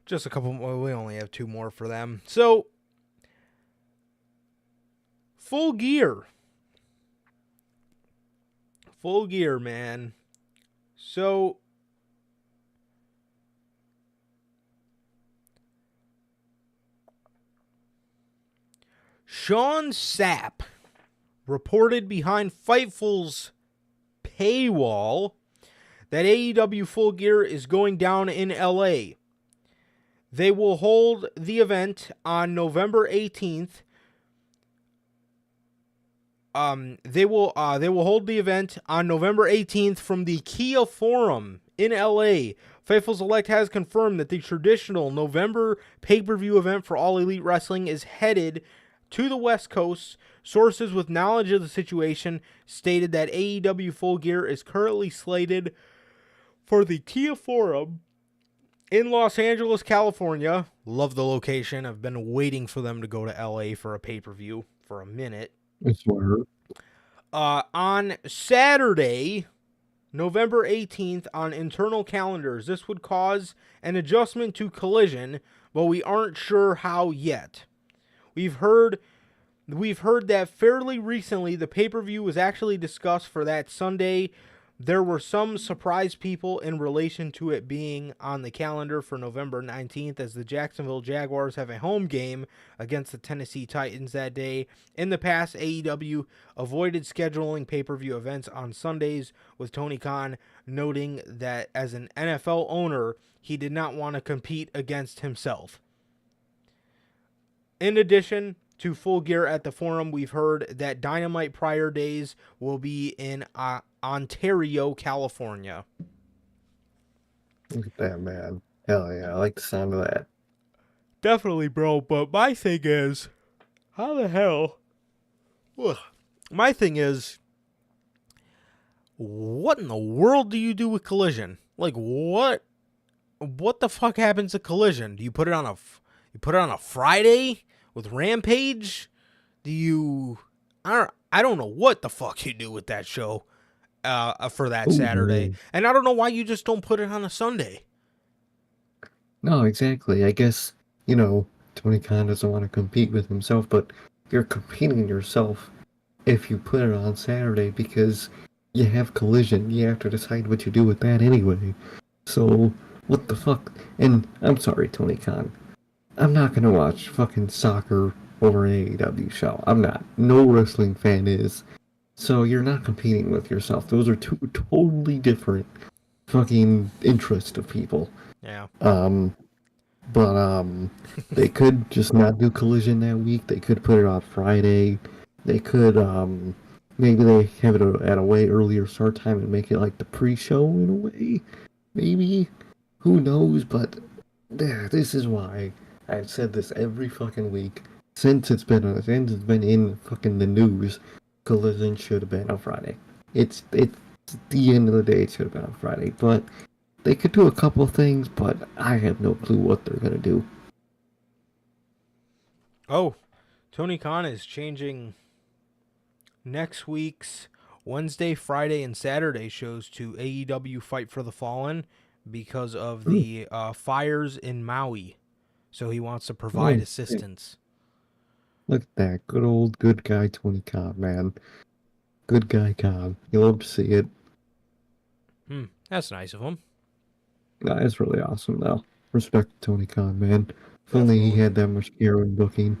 just a couple more. We only have 2 more for them. So, Full Gear. Full Gear, man. So, Sean Sapp reported behind Fightful's paywall that AEW Full Gear is going down in LA. They will hold the event on November 18th. They will hold the event on November 18th from the Kia Forum in LA. Fightful Select has confirmed that the traditional November pay-per-view event for All Elite Wrestling is headed to the West Coast. Sources with knowledge of the situation stated that AEW Full Gear is currently slated for the Kia Forum in Los Angeles, California. Love the location. I've been waiting for them to go to LA for a pay-per-view for a minute. I swear. On Saturday, November 18th, on internal calendars, this would cause an adjustment to Collision, but we aren't sure how yet. We've heard that fairly recently the pay-per-view was actually discussed for that Sunday. There were some surprise people in relation to it being on the calendar for November 19th, as the Jacksonville Jaguars have a home game against the Tennessee Titans that day. In the past, AEW avoided scheduling pay-per-view events on Sundays, with Tony Khan noting that as an NFL owner, he did not want to compete against himself. In addition to Full Gear at the Forum, we've heard that Dynamite Prior Days will be in Ontario, California. Look at that, man. Hell yeah, I like the sound of that. Definitely, bro. But my thing is, how the hell? Ugh. My thing is, what in the world do you do with Collision? Like, what the fuck happens to Collision? Do you put it on a Friday with Rampage? Do you? I don't know what the fuck you do with that show. For that Saturday. And I don't know why you just don't put it on a Sunday. No, exactly. I guess, Tony Khan doesn't want to compete with himself, but you're competing yourself if you put it on Saturday because you have Collision. You have to decide what you do with that anyway. So, what the fuck? And I'm sorry, Tony Khan. I'm not gonna watch fucking soccer over an AEW show. I'm not. No wrestling fan is. So you're not competing with yourself. Those are two totally different fucking interests of people. Yeah. But they could just not do Collision that week. They could put it on Friday. They could, maybe they have it at a way earlier start time and make it like the pre-show in a way. Maybe. Who knows? But this is why I've said this every fucking week since it's been in fucking the news. Collision should have been on Friday. It's the end of the day. It should have been on Friday, but they could do a couple of things. But I have no clue what they're gonna do. Oh, Tony Khan is changing next week's Wednesday, Friday, and Saturday shows to AEW Fight for the Fallen because of the fires in Maui. So he wants to provide assistance. Look at that. Good guy Tony Khan, man. Good guy Khan. You love to see it. That's nice of him. That's really awesome, though. Respect to Tony Khan, man. If only he had that much gear in booking.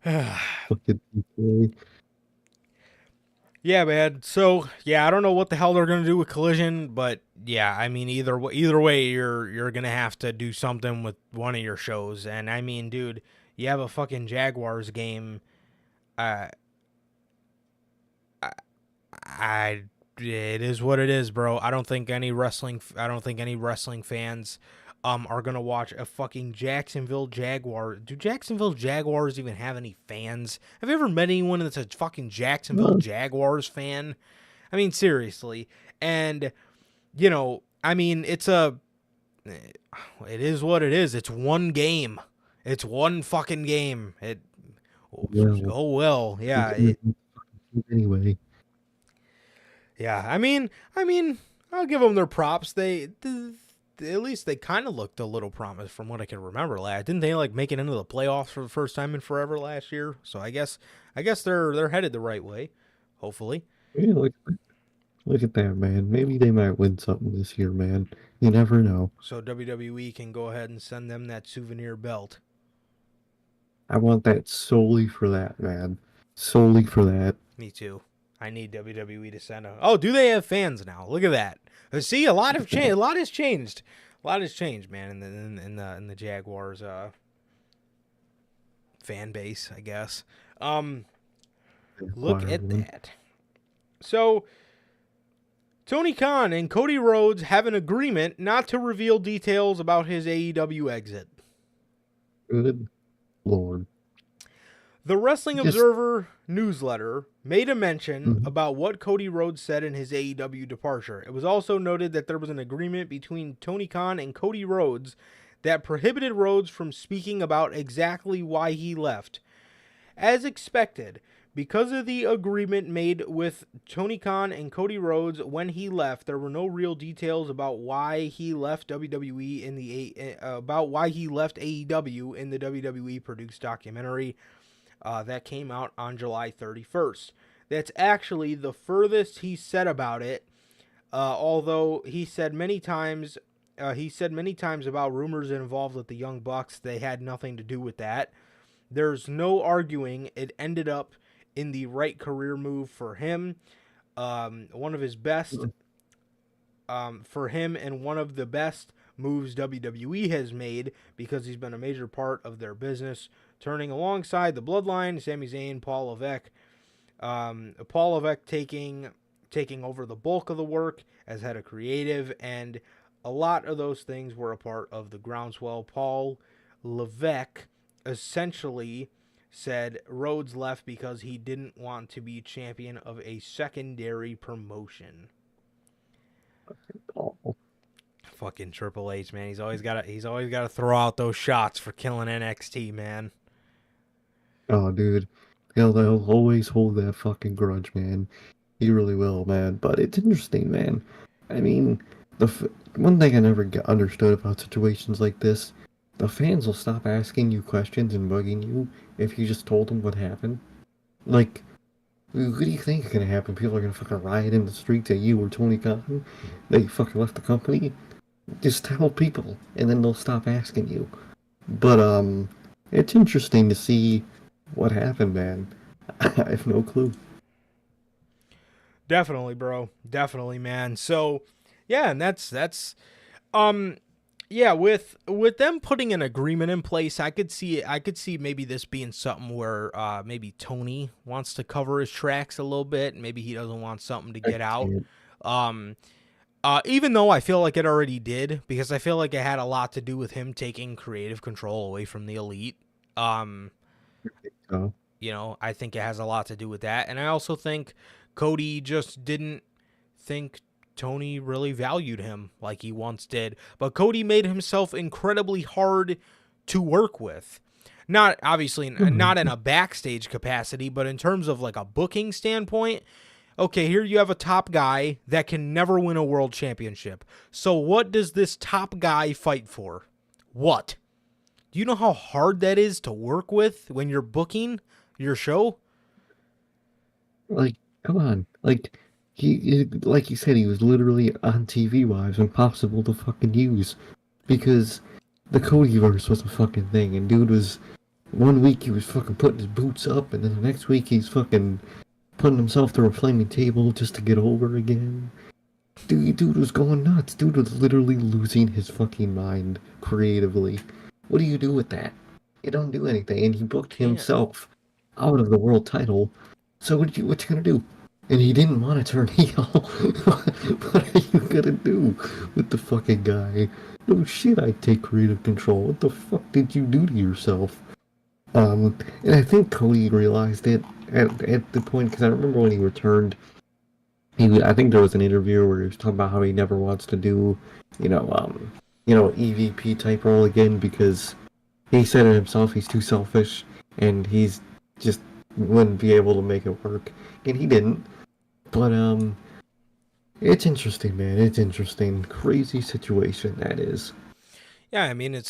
Fucking TKO. Yeah, man. So, yeah, I don't know what the hell they're going to do with Collision, but yeah, I mean, either way, you're going to have to do something with one of your shows. And I mean, dude, you have a fucking Jaguars game. It is what it is, bro. I don't think any wrestling fans are going to watch a fucking Jacksonville Jaguar. Do Jacksonville Jaguars even have any fans? Have you ever met anyone that's a fucking Jacksonville Jaguars fan? I mean, seriously. And, I mean, it is what it is. It's one game. It's one fucking game. Yeah. Anyway. Yeah, I mean, I'll give them their props. At least they kind of looked a little promised from what I can remember. Didn't they make it into the playoffs for the first time in forever last year? So I guess they're headed the right way. Hopefully. Yeah, look at that, man. Maybe they might win something this year, man. You never know. So WWE can go ahead and send them that souvenir belt. I want that solely for that, man. Solely for that. Me too. I need WWE to send a. Oh, do they have fans now? Look at that. See, a lot of change. A lot has changed. A lot has changed, man, in the Jaguars fan base, I guess. Look at that. So, Tony Khan and Cody Rhodes have an agreement not to reveal details about his AEW exit. Good Lord. The Wrestling Observer newsletter made a mention about what Cody Rhodes said in his AEW departure. It was also noted that there was an agreement between Tony Khan and Cody Rhodes that prohibited Rhodes from speaking about exactly why he left. As expected, because of the agreement made with Tony Khan and Cody Rhodes when he left, there were no real details about why he left WWE about why he left AEW in the WWE produced documentary that came out on July 31st. That's actually the furthest he said about it. Although he said many times about rumors involved with the Young Bucks, they had nothing to do with that. There's no arguing it ended up in the right career move for him. One of his best for him, and one of the best moves WWE has made, because he's been a major part of their business, turning alongside the Bloodline, Sami Zayn, Paul Levesque. Paul Levesque taking over the bulk of the work as head of creative, and a lot of those things were a part of the groundswell. Paul Levesque essentially said Rhodes left because he didn't want to be champion of a secondary promotion. Fucking Triple H, man. He's always got to throw out those shots for killing NXT, man. Oh, dude. They'll always hold that fucking grudge, man. He really will, man. But it's interesting, man. I mean, one thing I never understood about situations like this, the fans will stop asking you questions and bugging you if you just told them what happened. Like, what do you think is gonna happen? People are gonna fucking riot in the streets at you or Tony Khan? They fucking left the company? Just tell people, and then they'll stop asking you. But, it's interesting to see what happened, man. I have no clue. Definitely, bro. Definitely, man. So, yeah, and that's yeah, with them putting an agreement in place, I could see maybe this being something where maybe Tony wants to cover his tracks a little bit. Maybe he doesn't want something to get out. Even though I feel like it already did, because I feel like it had a lot to do with him taking creative control away from the Elite. You know, I think it has a lot to do with that. And I also think Cody just didn't think Tony really valued him like he once did. But Cody made himself incredibly hard to work with. Not obviously not in a backstage capacity, but in terms of like a booking standpoint. Okay, here you have a top guy that can never win a world championship. So what does this top guy fight for? What? Do you know how hard that is to work with when you're booking your show? Like, come on. Like you said, he was literally on TV Wives, impossible to fucking use. Because the Codyverse was a fucking thing, and dude was, one week he was fucking putting his boots up, and then the next week he's fucking putting himself through a flaming table just to get over again. Dude was going nuts. Dude was literally losing his fucking mind creatively. What do you do with that? You don't do anything, and he booked himself out of the world title. So what you gonna do? And he didn't want to turn heel. What are you gonna do with the fucking guy? No shit, I take creative control. What the fuck did you do to yourself? And I think Cody realized it at the point, because I remember when he returned, I think there was an interview where he was talking about how he never wants to do, EVP type role again, because he said it himself, he's too selfish, and he's just wouldn't be able to make it work, and he didn't. But it's interesting, man. It's interesting. Crazy situation that is. Yeah, I mean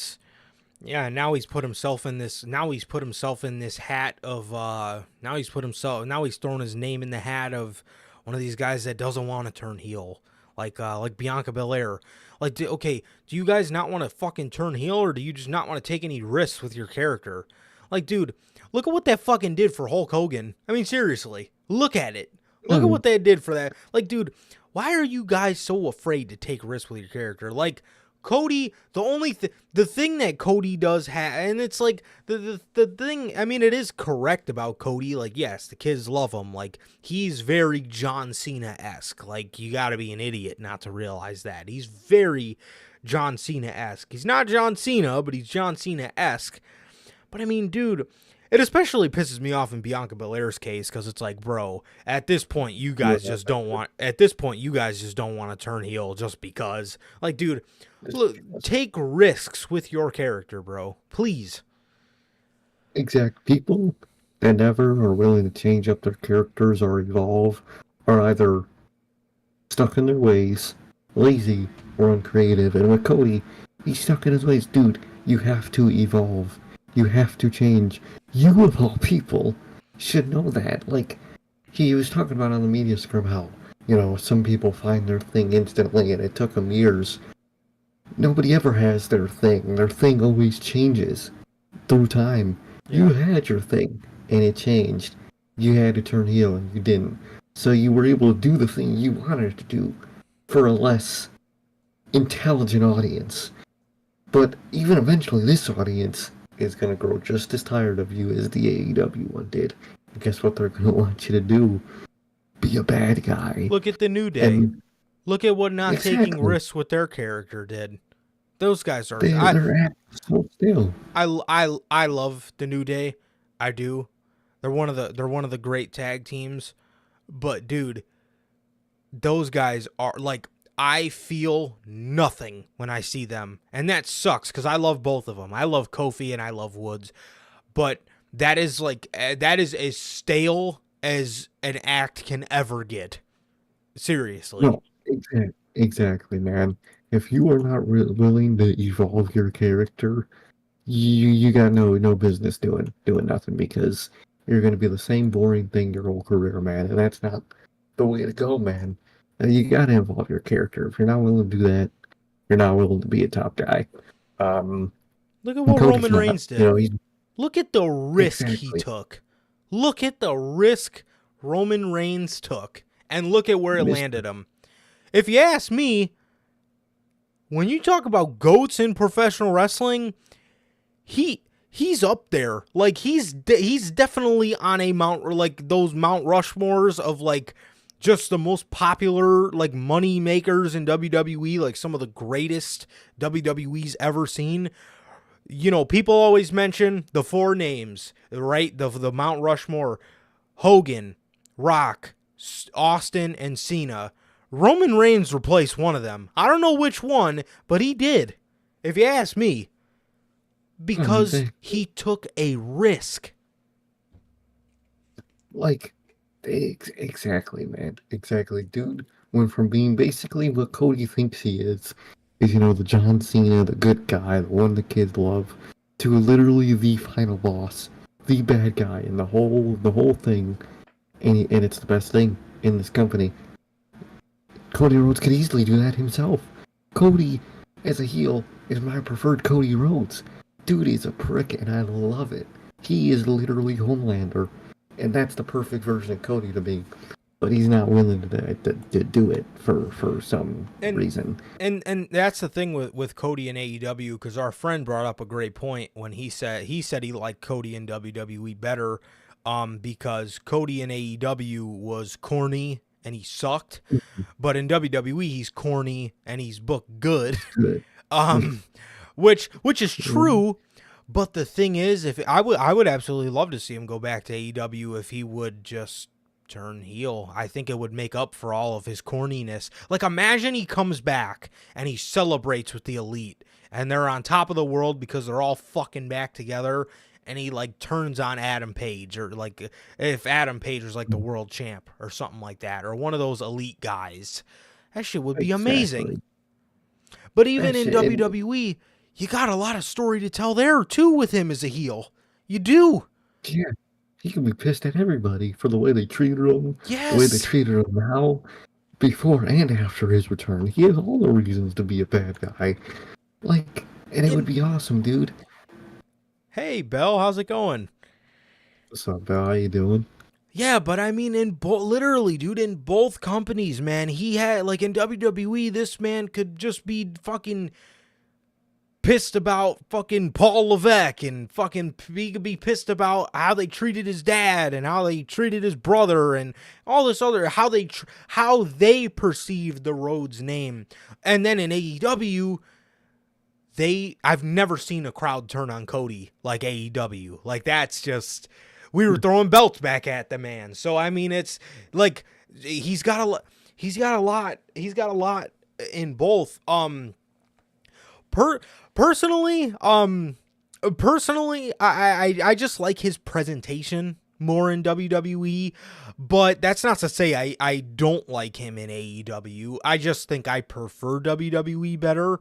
now he's put himself in this. Now he's put himself in this hat of. Now he's thrown his name in the hat of one of these guys that doesn't want to turn heel, like Bianca Belair. Like, do you guys not want to fucking turn heel, or do you just not want to take any risks with your character? Like, dude, look at what that fucking did for Hulk Hogan. I mean, seriously, look at it. Look at what they did for that. Like, dude, why are you guys so afraid to take risks with your character? Like, Cody, the thing that Cody does have, and it's like the thing. I mean, it is correct about Cody. Like, yes, the kids love him. Like, he's very John Cena-esque. Like, you got to be an idiot not to realize that he's very John Cena-esque. He's not John Cena, but he's John Cena-esque. But I mean, dude, it especially pisses me off in Bianca Belair's case because it's like, bro, at this point, you guys just don't want. At this point, you guys just don't want to turn heel just because. Like, dude, look, take risks with your character, bro. Please. Exact people that never are willing to change up their characters or evolve are either stuck in their ways, lazy, or uncreative. And with Cody, he's stuck in his ways. Dude, you have to evolve. You have to change. You, of all people, should know that. Like, he was talking about on the media scrum how, you know, some people find their thing instantly and it took them years. Nobody ever has their thing. Their thing always changes through time. Yeah. You had your thing and it changed. You had to turn heel and you didn't. So you were able to do the thing you wanted to do for a less intelligent audience. But even eventually this audience is going to grow just as tired of you as the AEW one did. And guess what they're going to want you to do? Be a bad guy. Look at the New Day. And look at what not exactly. taking risks with their character did. Those guys are. They're at so still. I love the New Day. I do. They're one of the great tag teams. But dude, those guys are like, I feel nothing when I see them. And that sucks because I love both of them. I love Kofi and I love Woods. But that is like, that is as stale as an act can ever get. Seriously. No, exactly, man. If you are not willing to evolve your character, you got no business doing nothing because you're going to be the same boring thing your whole career, man. And that's not the way to go, man. You got to evolve your character. If you're not willing to do that, you're not willing to be a top guy. Look at what Roman Reigns did. You know, look at the risk Exactly. he took. Look at the risk Roman Reigns took. And look at where it landed him. If you ask me, when you talk about GOATs in professional wrestling, he's up there. Like, he's definitely on a Mount, like those Mount Rushmores of like just the most popular like money makers in WWE, like some of the greatest WWE's ever seen. You know, people always mention the four names, right? The Mount Rushmore: Hogan, Rock, Austin, and Cena. Roman Reigns replaced one of them. I don't know which one, but he did, if you ask me, because he took a risk. Like, exactly, man. Exactly. Dude went from being basically what Cody thinks he is, you know, the John Cena, the good guy, the one the kids love, to literally the final boss, the bad guy, and the whole thing. And it's the best thing in this company. Cody Rhodes could easily do that himself. Cody, as a heel, is my preferred Cody Rhodes. Dude is a prick, and I love it. He is literally Homelander, and that's the perfect version of Cody to me. But he's not willing to do it for some reason. And that's the thing with Cody and AEW, because our friend brought up a great point when he said he liked Cody in WWE better, because Cody in AEW was corny and he sucked, but in WWE he's corny and he's booked good. Which is true. But the thing is, if I would absolutely love to see him go back to AEW if he would just turn heel. I think it would make up for all of his corniness. Like, imagine he comes back and he celebrates with the Elite and they're on top of the world because they're all fucking back together, and he like turns on Adam Page, or like if Adam Page was like the world champ or something like that, or one of those Elite guys. That shit would be amazing. But even in WWE, you got a lot of story to tell there too with him as a heel. You do. Yeah. He can be pissed at everybody for the way they treated him, Yes. the way they treated him now, before and after his return. He has all the reasons to be a bad guy. Like, and it would be awesome, dude. Hey, Belle, how's it going? What's up, Belle? How you doing? Yeah, but I mean, literally, dude, in both companies, man, he had, like, in WWE, this man could just be fucking pissed about fucking Paul Levesque, and fucking he could be pissed about how they treated his dad and how they treated his brother and all this other, how they perceived the Rhodes name. And then in AEW, I've never seen a crowd turn on Cody like AEW. Like, that's just, we were throwing belts back at the man. So I mean, it's like he's got a lot in both. Personally, I just like his presentation more in WWE, but that's not to say I don't like him in AEW. I just think I prefer WWE better,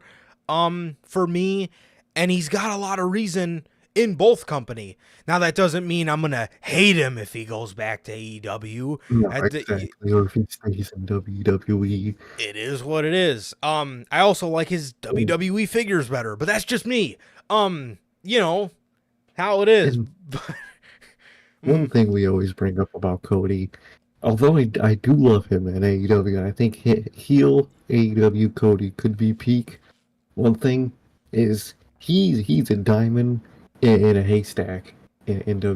for me, and he's got a lot of reason in both company. Now, that doesn't mean I'm gonna hate him if he goes back to AEW. No, exactly. Or if he stays in WWE. It is what it is. I also like his WWE figures better, but that's just me. You know how it is. And one thing we always bring up about Cody, although I do love him in AEW, and I think heel AEW Cody could be peak. One thing is he's a diamond in a haystack in the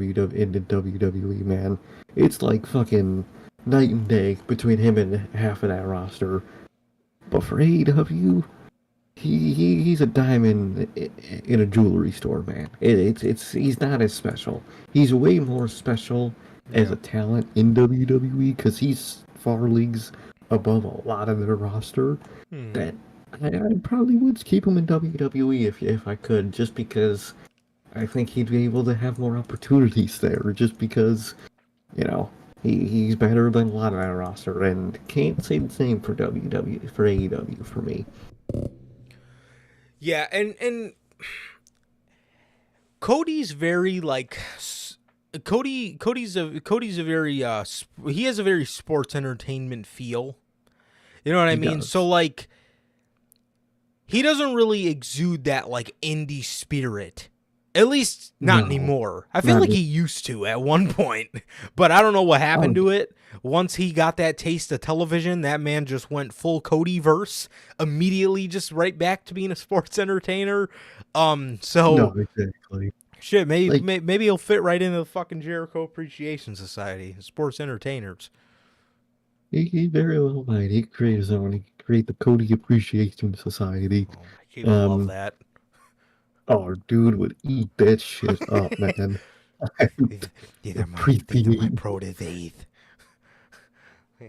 WWE, man. It's like fucking night and day between him and half of that roster. But for AEW, he's a diamond in a jewelry store, man. He's not as special. He's way more special as a talent in WWE because he's far leagues above a lot of their roster. That I probably would keep him in WWE if I could, just because I think he'd be able to have more opportunities there. Just because, you know, he's better than a lot of that roster, and can't say the same for AEW for me. Yeah, and Cody's very like Cody's a very he has a very sports entertainment feel. You know what I mean? Does. So like he doesn't really exude that like indie spirit. At least not anymore. I feel like he used to at one point, but I don't know what happened to it. Once he got that taste of television, that man just went full Cody-verse, immediately just right back to being a sports entertainer. So no, exactly. Shit, maybe he'll fit right into the fucking Jericho Appreciation Society, sports entertainers. He very well might. He could create his own. He could create the Cody Appreciation Society. Oh, I would love that. Oh, dude would eat that shit up, man. These are my proteges.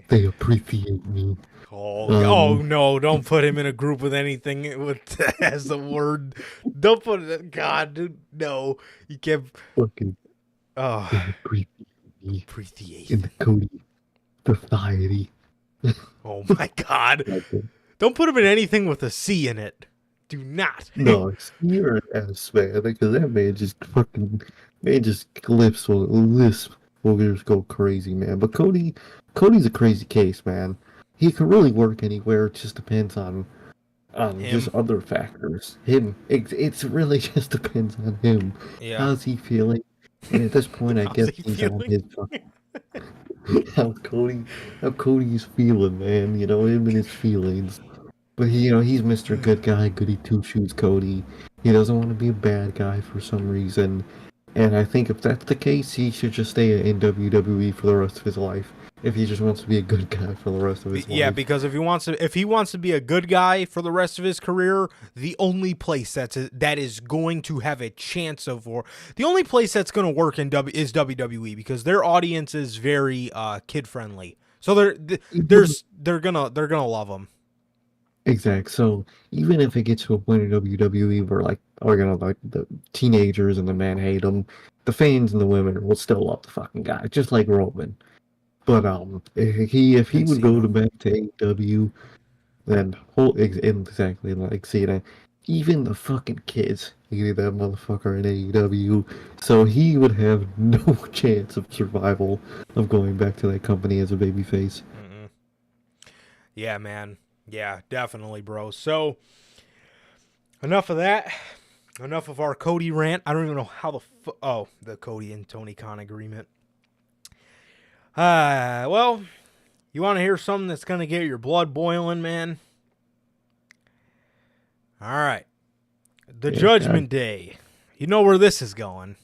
They appreciate me. Oh no! Don't put him in a group with anything with as the word. Don't put it. God, dude, no, you can't. Fucking. Oh, Appreciate me appreciate in the Cody Society. Oh my God! Don't put him in anything with a C in it. Do not. No, it's you're an ass, man, because that man just lisps will just go crazy, man. But Cody's a crazy case, man. He can really work anywhere. It just depends on just other factors. It's really just depends on him. Yeah. How's he feeling? And at this point, I guess he's on his how Cody's feeling, man. You know, him and his feelings. But he's Mr. Good Guy, Goody Two Shoes Cody. He doesn't want to be a bad guy for some reason. And I think if that's the case, he should just stay in WWE for the rest of his life. If he just wants to be a good guy for the rest of his life. Yeah, because if he wants to be a good guy for the rest of his career, the only place that is going to have a chance of, or the only place that's going to work is WWE, because their audience is very kid friendly. So they're gonna love him. Exact. So even if it gets to a point in WWE where like the teenagers and the men hate him, the fans and the women will still love the fucking guy, just like Roman. But if he would go back to AEW, then exactly like Cena, even the fucking kids hated that motherfucker in AEW, so he would have no chance of survival of going back to that company as a babyface. Yeah, man. Yeah, definitely, bro. So, enough of that. Enough of our Cody rant. I don't even know how the Cody and Tony Khan agreement. Well, you want to hear something that's going to get your blood boiling, man? All right. The Judgment Day. You know where this is going.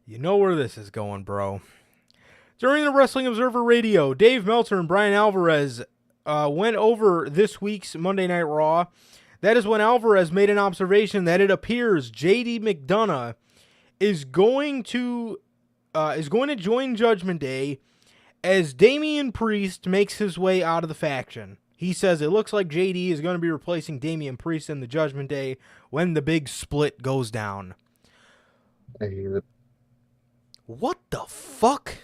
You know where this is going, bro. During the Wrestling Observer Radio, Dave Meltzer and Brian Alvarez went over this week's Monday Night Raw. That is when Alvarez made an observation that it appears JD McDonough is going to join Judgment Day as Damian Priest makes his way out of the faction. He says it looks like JD is going to be replacing Damian Priest in the Judgment Day when the big split goes down. I hear it. What the fuck?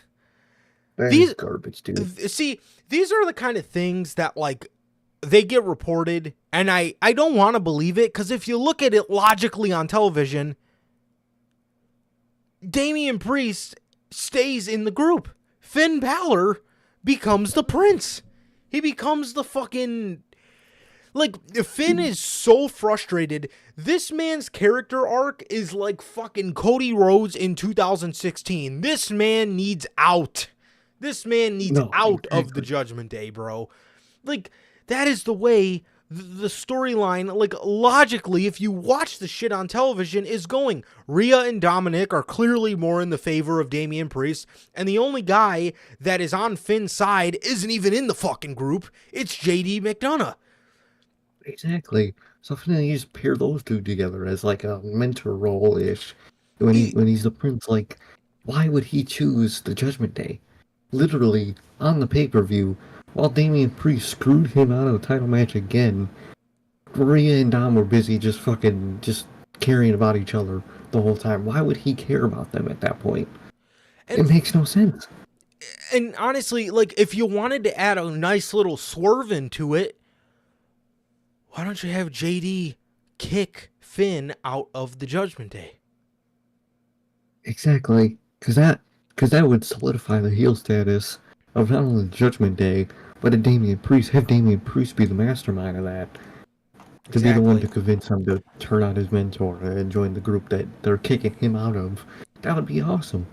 These garbage, dude. See, these are the kind of things that, like, they get reported, and I don't want to believe it, because if you look at it logically on television, Damian Priest stays in the group. Finn Balor becomes the prince. He becomes the fucking... Like, Finn is so frustrated. This man's character arc is like fucking Cody Rhodes in 2016. This man needs out. This man needs out of the Judgment Day, bro. Like, that is the way the storyline, like, logically, if you watch the shit on television, is going. Rhea and Dominic are clearly more in the favor of Damian Priest, and the only guy that is on Finn's side isn't even in the fucking group. It's JD McDonough. Exactly. So finally, you just pair those two together as like a mentor role-ish. When he's the prince, like, why would he choose the Judgment Day? Literally, on the pay-per-view, while Damian Priest screwed him out of the title match again, Rhea and Dom were busy just caring about each other the whole time. Why would he care about them at that point? And it makes no sense. And honestly, like, if you wanted to add a nice little swerve into it, why don't you have JD kick Finn out of the Judgment Day? Exactly, because that would solidify the heel status of not only the Judgment Day, but have Damian Priest be the mastermind of that. To be the one to convince him to turn on his mentor and join the group that they're kicking him out of. That would be awesome.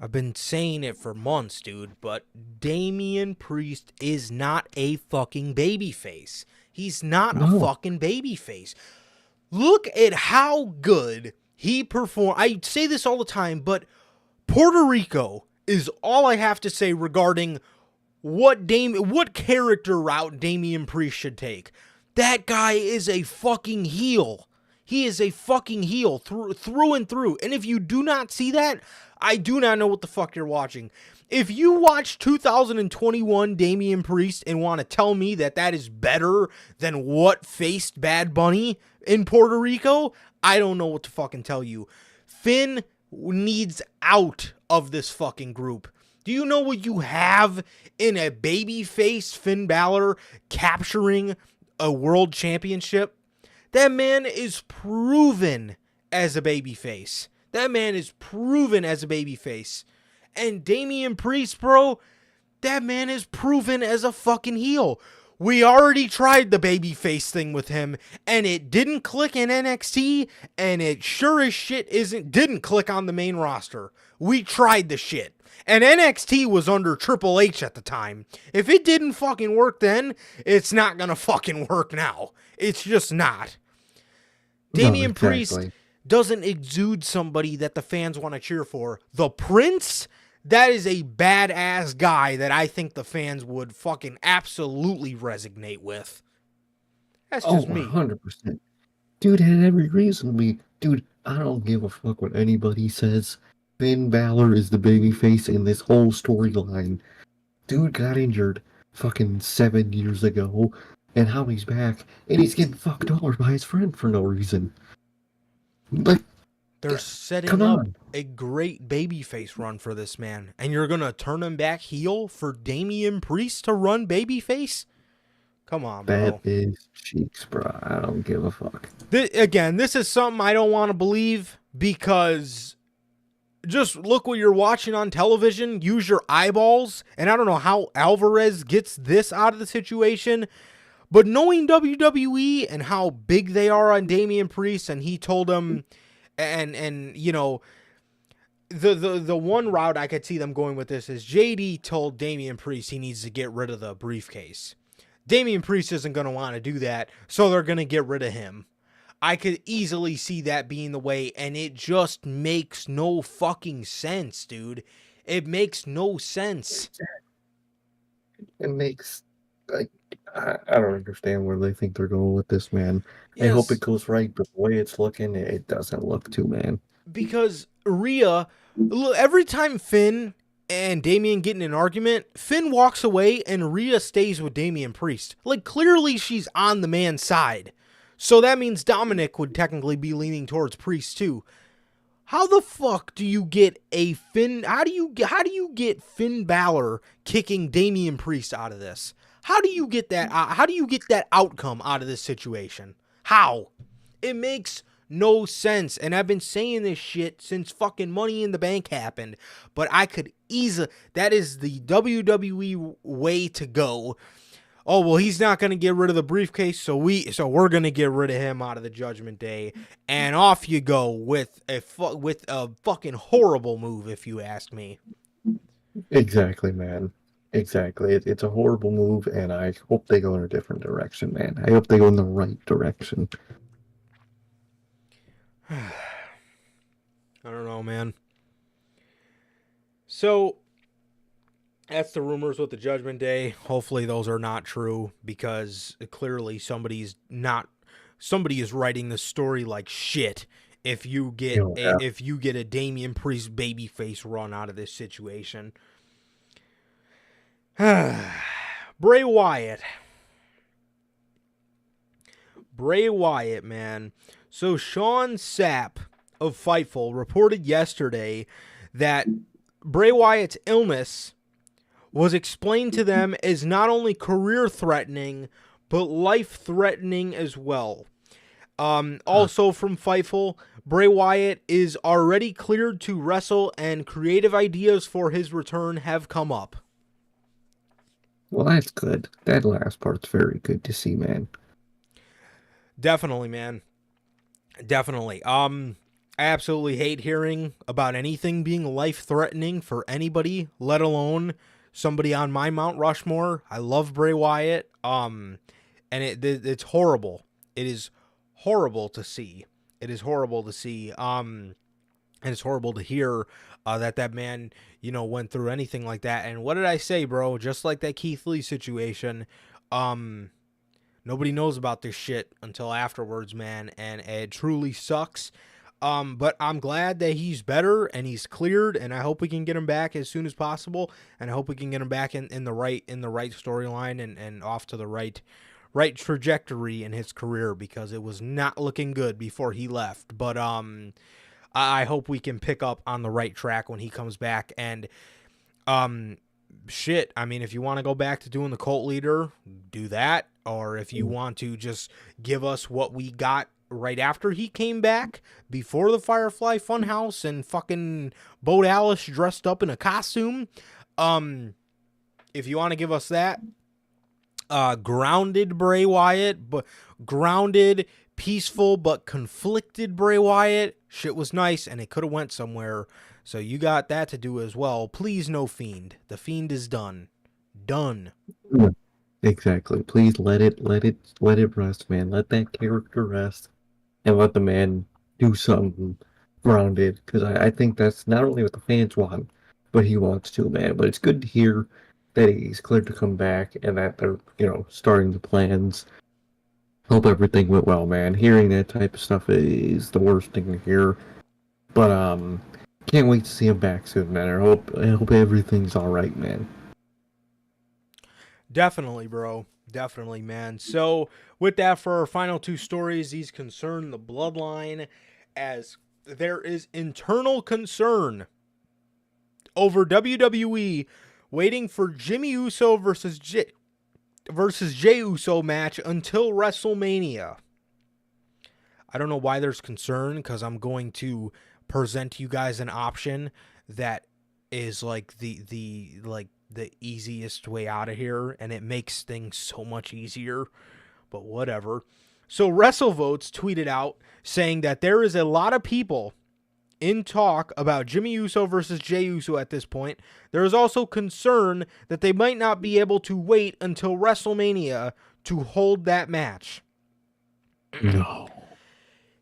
I've been saying it for months, dude, but Damian Priest is not a fucking babyface. He's not a fucking babyface. Look at how good he performed. I say this all the time, but Puerto Rico is all I have to say regarding what character route Damian Priest should take. That guy is a fucking heel. He is a fucking heel through and through. And if you do not see that, I do not know what the fuck you're watching. If you watch 2021 Damian Priest and want to tell me that is better than what faced Bad Bunny in Puerto Rico, I don't know what to fucking tell you. Finn needs out of this fucking group. Do you know what you have in a babyface Finn Balor capturing a world championship? That man is proven as a babyface. That man is proven as a babyface. And Damian Priest, bro, that man is proven as a fucking heel. We already tried the babyface thing with him, and it didn't click in NXT, and it sure as shit didn't click on the main roster. We tried the shit. And NXT was under Triple H at the time. If it didn't fucking work then, it's not gonna fucking work now. It's just not. Damian Priest doesn't exude somebody that the fans want to cheer for. The Prince, that is a badass guy that I think the fans would fucking absolutely resonate with. That's just me. 100%. Dude had every reason to be. Dude, I don't give a fuck what anybody says. Finn Balor is the babyface in this whole storyline. Dude got injured fucking 7 years ago, and how he's back, and he's getting fucked over by his friend for no reason. Like, they're setting up a great babyface run for this man, and you're gonna turn him back heel for Damian Priest to run babyface? Come on, bro. That is cheeks, bro. I don't give a fuck. This is something I don't want to believe, because just look what you're watching on television. Use your eyeballs. And I don't know how Alvarez gets this out of the situation, but knowing WWE and how big they are on Damian Priest, and he told him, and you know, the one route I could see them going with this is JD told Damian Priest he needs to get rid of the briefcase. Damian Priest isn't going to want to do that, so they're going to get rid of him. I could easily see that being the way, and it just makes no fucking sense, dude. It makes no sense. It makes, like, I don't understand where they think they're going with this, man. I hope Yes, it goes right, but the way it's looking, it doesn't look too, man. because Rhea, every time Finn and Damian get in an argument, Finn walks away and Rhea stays with Damian Priest. Like, clearly she's on the man's side. So that means Dominic would technically be leaning towards Priest too. How the fuck do you get a Finn? How do you get Finn Balor kicking Damian Priest out of this? How do you get that? How do you get that outcome out of this situation? How? It makes no sense. And I've been saying this shit since fucking Money in the Bank happened. But I could easily. That is the WWE way to go. Oh, well, he's not going to get rid of the briefcase, so we're going to get rid of him out of the Judgment Day, and off you go with a fucking horrible move, if you ask me. Exactly, man. Exactly. It's a horrible move, and I hope they go in a different direction, man. I hope they go in the right direction. I don't know, man. So that's the rumors with the Judgment Day. Hopefully those are not true, because clearly somebody is writing the story like shit if you get a Damian Priest babyface run out of this situation. Bray Wyatt, man. So Sean Sapp of Fightful reported yesterday that Bray Wyatt's illness was explained to them as not only career-threatening, but life-threatening as well. Also from Fightful, Bray Wyatt is already cleared to wrestle, and creative ideas for his return have come up. Well, that's good. That last part's very good to see, man. Definitely, man. Definitely. I absolutely hate hearing about anything being life-threatening for anybody, let alone somebody on my Mount Rushmore. I love Bray Wyatt. And it's horrible. It is horrible to see. It is horrible to see. And it's horrible to hear that man, went through anything like that. And what did I say, bro? Just like that Keith Lee situation, nobody knows about this shit until afterwards, man. And it truly sucks. But I'm glad that he's better and he's cleared, and I hope we can get him back as soon as possible, and I hope we can get him back in the right storyline and off to the right trajectory in his career, because it was not looking good before he left. But I hope we can pick up on the right track when he comes back. And shit, I mean, if you want to go back to doing the cult leader, do that, or if you want to just give us what we got right after he came back, before the Firefly Funhouse and fucking Bo Dallas dressed up in a costume. If you want to give us that, grounded Bray Wyatt, but grounded, peaceful, but conflicted Bray Wyatt, shit was nice, and it could have went somewhere. So you got that to do as well. Please, no Fiend. The Fiend is done. Done. Yeah, exactly. Please let it rest, man. Let that character rest. And let the man do something grounded, because I think that's not only what the fans want, but he wants to, man. But it's good to hear that he's cleared to come back and that they're, starting the plans. Hope everything went well, man. Hearing that type of stuff is the worst thing to hear. But can't wait to see him back soon, man. I hope everything's all right, man. Definitely, bro. Definitely, man. So, with that, for our final two stories, these concern the bloodline, as there is internal concern over WWE waiting for Jimmy Uso versus Jey Uso match until WrestleMania. I don't know why there's concern, because I'm going to present you guys an option that is like the easiest way out of here, and it makes things so much easier, but whatever. So WrestleVotes tweeted out saying that there is a lot of people in talk about Jimmy Uso versus Jey Uso at this point. There is also concern that they might not be able to wait until WrestleMania to hold that match. No.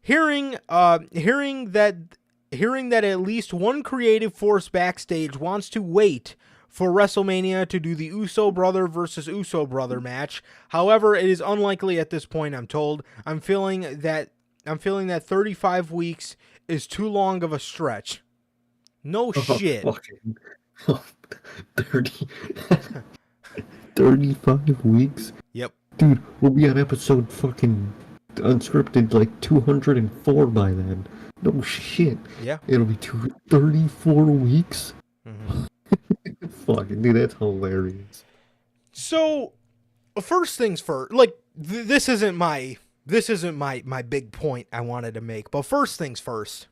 Hearing that at least one creative force backstage wants to wait for WrestleMania to do the Uso brother versus Uso brother match. However, it is unlikely at this point, I'm told. I'm feeling that 35 weeks is too long of a stretch. No shit. Fucking 30, 35 weeks? Yep. Dude, we'll be on episode fucking unscripted like 204 by then. No shit. Yeah. It'll be 34 weeks? Mm-hmm. Fucking dude, that's hilarious. So, first things first, like this isn't my big point I wanted to make, but first things first.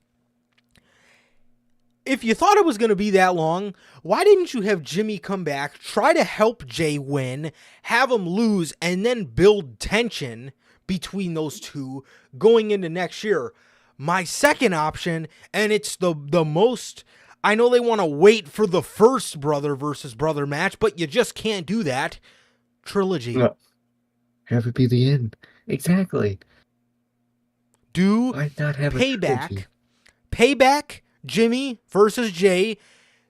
If you thought it was going to be that long, why didn't you have Jimmy come back, try to help Jey win, have him lose, and then build tension between those two going into next year? My second option, and it's the most, I know they want to wait for the first brother versus brother match, but you just can't do that. Trilogy. No. Have it be the end. Exactly. Do Why not have a trilogy? Payback, Jimmy versus Jey.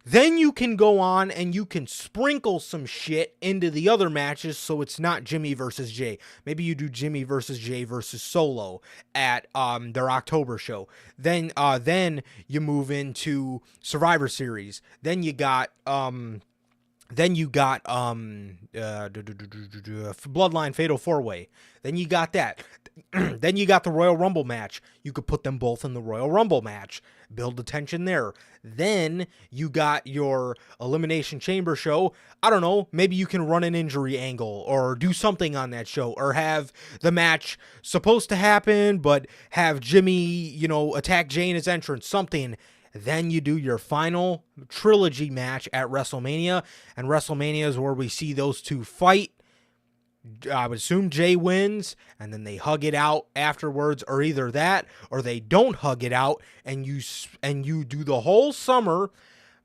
Then you can go on and you can sprinkle some shit into the other matches so it's not Jimmy versus Jey. Maybe you do Jimmy versus Jey versus Solo at their October show. Then you move into Survivor Series. Then you got Bloodline Fatal 4-Way. Then you got that. Then you got the Royal Rumble match. You could put them both in the Royal Rumble match. Build the tension there. Then you got your Elimination Chamber show. I don't know. Maybe you can run an injury angle or do something on that show, or have the match supposed to happen, but have Jimmy, attack Jey in his entrance, something. Then you do your final trilogy match at WrestleMania, and WrestleMania is where we see those two fight. I would assume Jey wins, and then they hug it out afterwards, or either that, or they don't hug it out, and you do the whole summer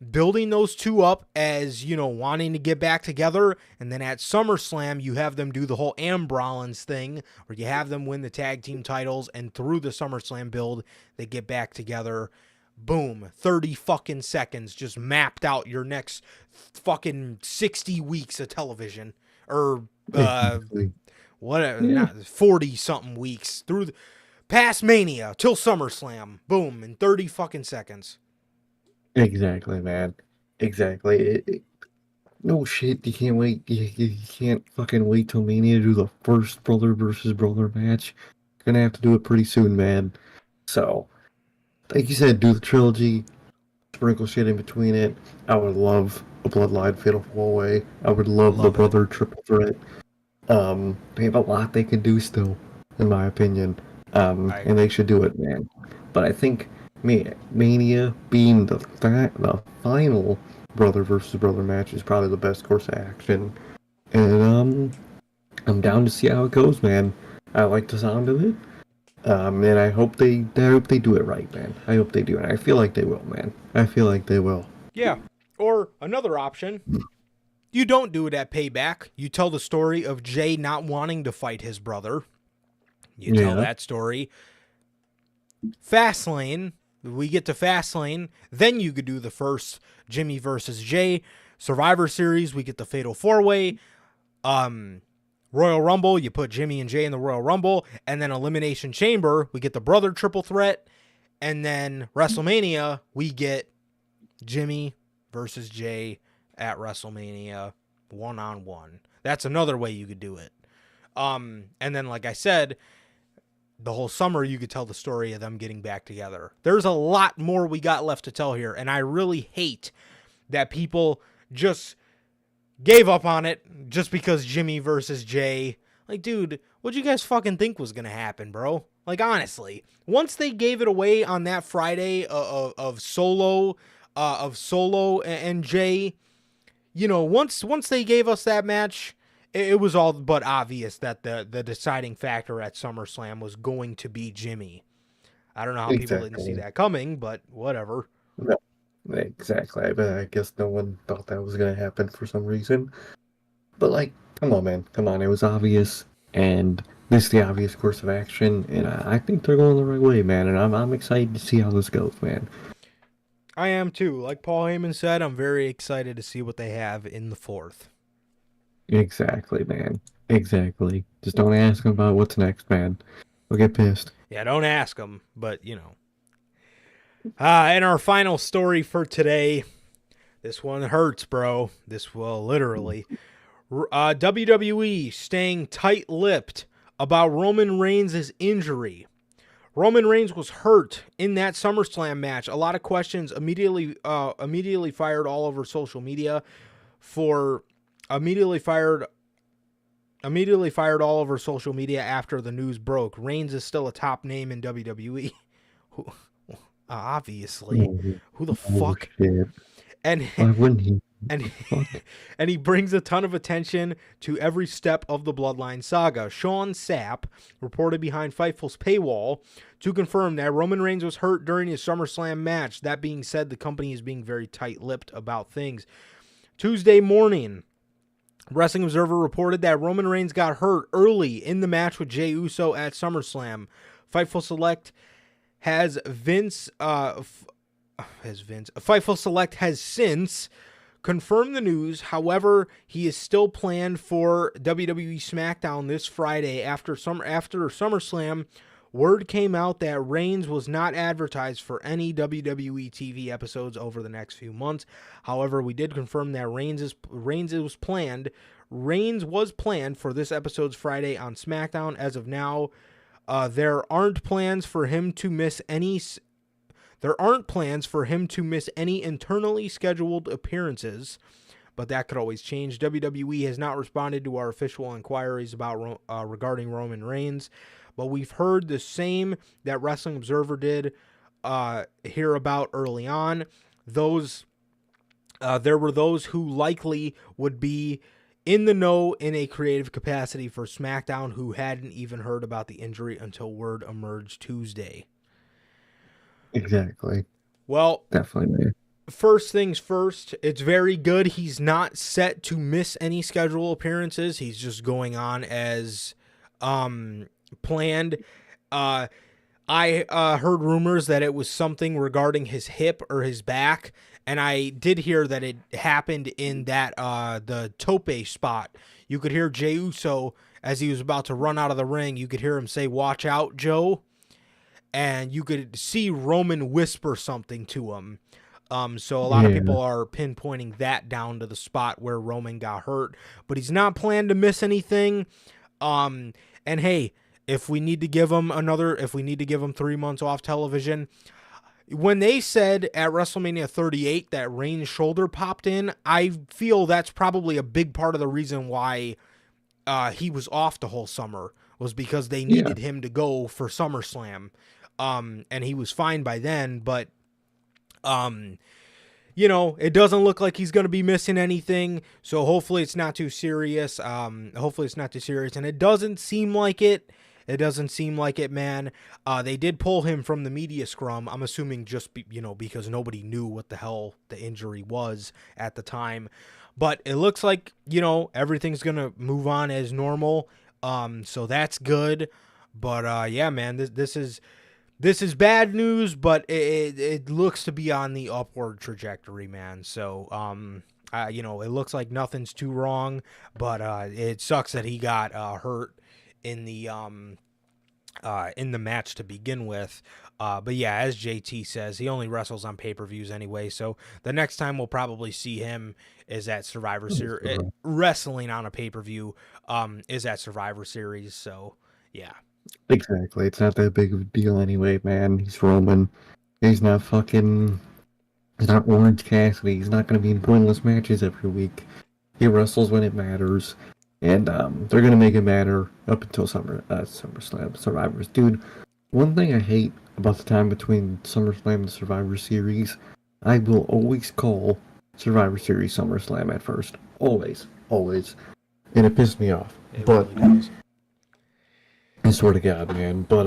building those two up as, wanting to get back together, and then at SummerSlam, you have them do the whole Ambrallins thing, where you have them win the tag team titles, and through the SummerSlam build, they get back together. Boom, 30 fucking seconds, just mapped out your next fucking 60 weeks of television, or whatever, not 40 something weeks through past Mania till SummerSlam. Boom, in 30 fucking seconds. Exactly, man. Exactly. No shit, you can't wait. You can't fucking wait till Mania to do the first brother versus brother match. Gonna have to do it pretty soon, man. So, like you said, do the trilogy, sprinkle shit in between it. I would love a Bloodline Fatal 4-Way. I would love the brother triple threat. They have a lot they can do still, in my opinion. And they should do it, man. But I think Mania being the final brother versus brother match is probably the best course of action. And I'm down to see how it goes, man. I like the sound of it. And I hope they do it right, man. I hope they do, and I feel like they will, man. I feel like they will. Yeah. Or another option, you don't do it at Payback. You tell the story of Jey not wanting to fight his brother. You tell that story. Fastlane, we get to Fastlane, then you could do the first Jimmy versus Jey. Survivor Series, we get the Fatal 4-Way. Royal Rumble, you put Jimmy and Jey in the Royal Rumble, and then Elimination Chamber, we get the brother triple threat, and then WrestleMania, we get Jimmy versus Jey at WrestleMania 1-on-1. That's another way you could do it. And then, like I said, the whole summer you could tell the story of them getting back together. There's a lot more we got left to tell here, and I really hate that people just gave up on it just because Jimmy versus Jey. Like, dude, what'd you guys fucking think was gonna happen, bro? Like, honestly, once they gave it away on that Friday of Solo and Jey, once they gave us that match, it was all but obvious that the deciding factor at SummerSlam was going to be Jimmy. I don't know how people didn't see Exactly. that coming, but whatever. No, exactly. But I guess no one thought that was gonna happen for some reason. But like, come on, man, come on. It was obvious, and this is the obvious course of action, and I think they're going the right way, man. And I'm excited to see how this goes, man. I am too. Like Paul Heyman said, I'm very excited to see what they have in the 4th. Exactly, man. Exactly. Just don't ask them about what's next, man. They'll get pissed. Yeah, don't ask them, but you know. And our final story for today. This one hurts, bro. This will literally. WWE staying tight-lipped about Roman Reigns' injury. Roman Reigns was hurt in that SummerSlam match. A lot of questions immediately fired all over social media immediately fired all over social media after the news broke. Reigns is still a top name in WWE. Obviously. Who the fuck? Shit. And Why wouldn't he? and Fuck. and he brings a ton of attention to every step of the Bloodline saga. Sean Sapp reported behind Fightful's paywall to confirm that Roman Reigns was hurt during his SummerSlam match. That being said, the company is being very tight-lipped about things. Tuesday morning, Wrestling Observer reported that Roman Reigns got hurt early in the match with Jey Uso at SummerSlam. Fightful Select has Fightful Select has since confirmed the news. However, he is still planned for WWE SmackDown this Friday after SummerSlam. Word came out that Reigns was not advertised for any WWE TV episodes over the next few months. However, we did confirm that Reigns was planned for this episode's Friday on SmackDown. As of now, there aren't plans for him to miss any internally scheduled appearances, but that could always change. WWE has not responded to our official inquiries about regarding Roman Reigns, but we've heard the same that Wrestling Observer did hear about early on. There were those who likely would be in the know in a creative capacity for SmackDown who hadn't even heard about the injury until word emerged Tuesday. Exactly. Well, Definitely. first things first, it's very good. He's not set to miss any schedule appearances. He's just going on as planned. I heard rumors that it was something regarding his hip or his back, and I did hear that it happened in that the tope spot. You could hear Jey Uso as he was about to run out of the ring. You could hear him say, "Watch out, Joe." And you could see Roman whisper something to him. So a lot of people are pinpointing that down to the spot where Roman got hurt. But he's not planned to miss anything. And hey, if we need to give him 3 months off television, when they said at WrestleMania 38 that Reigns' shoulder popped in, I feel that's probably a big part of the reason why he was off the whole summer, was because they needed him to go for SummerSlam. And he was fine by then, but, it doesn't look like he's going to be missing anything. So hopefully it's not too serious. And it doesn't seem like it. It doesn't seem like it, man. They did pull him from the media scrum. I'm assuming just, because nobody knew what the hell the injury was at the time. But it looks like, everything's going to move on as normal. So that's good. But, yeah, man, this is bad news, but it looks to be on the upward trajectory, man. So, it looks like nothing's too wrong, but it sucks that he got hurt in the match to begin with. But yeah, as JT says, he only wrestles on pay-per-views anyway. So the next time we'll probably see him is at Survivor Series. Wrestling on a pay-per-view is at Survivor Series. So yeah. Exactly. It's not that big of a deal anyway, man. He's Roman. He's not Orange Cassidy. He's not going to be in pointless matches every week. He wrestles when it matters. And they're going to make it matter up until SummerSlam, Survivors. Dude, one thing I hate about the time between SummerSlam and Survivor Series, I will always call Survivor Series SummerSlam at first. Always. Always. And it pissed me off. It really does. I swear to God, man. But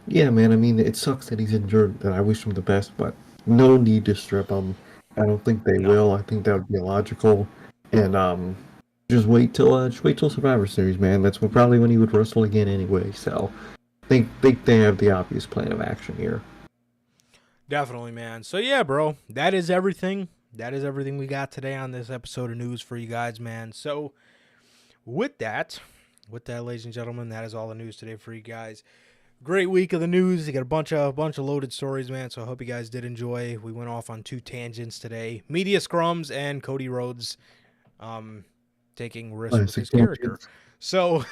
yeah, man. I mean, it sucks that he's injured, and I wish him the best. But no need to strip him. I don't think they No. will. I think that would be illogical. And just wait till Survivor Series, man. That's probably when he would wrestle again anyway. So, think they have the obvious plan of action here. Definitely, man. So yeah, bro, that is everything. That is everything we got today on this episode of news for you guys, man. So with that, ladies and gentlemen, that is all the news today for you guys. Great week of the news. You got a bunch of loaded stories, man. So I hope you guys did enjoy. We went off on 2 tangents today: media scrums and Cody Rhodes taking risks with his character. So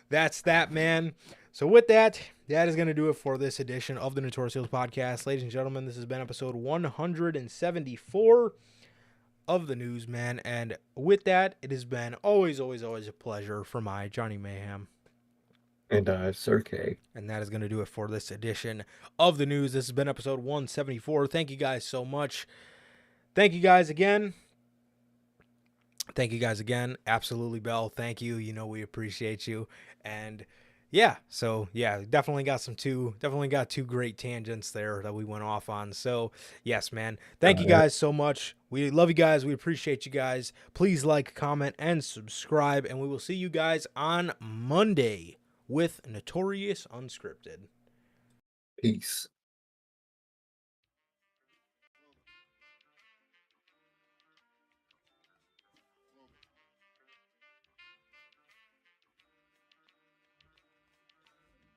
that's that, man. So with that, that is going to do it for this edition of the Notorious podcast. Ladies and gentlemen, this has been episode 174 of the news, man. And with that, it has been always a pleasure for my Johnny Mayhem. And Sir K. And that is going to do it for this edition of the news. This has been episode 174. Thank you guys so much. Thank you guys again. Absolutely, Bell. Thank you. You know we appreciate you. And yeah, so yeah, definitely got two great tangents there that we went off on. So yes, man. Thank you guys so much. We love you guys. We appreciate you guys. Please like, comment, and subscribe. And we will see you guys on Monday with Notorious Unscripted. Peace.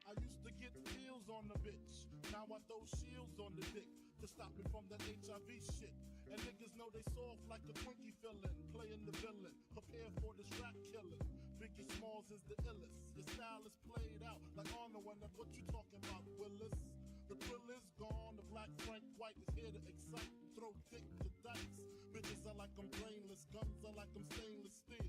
I used to get deals on the bitch. Now I throw shields on the dick to stop me from that HIV shit. And niggas know they soft like a Twinkie fillin', playing the villain, prepare for this rap killing. Biggie Smalls is the illest. Your style is played out like Arnold, and that's what you talking about, Willis. The thrill is gone. The black Frank White is here to excite, throw dick to dice. Bitches are like I'm brainless, guns are like I'm stainless steel.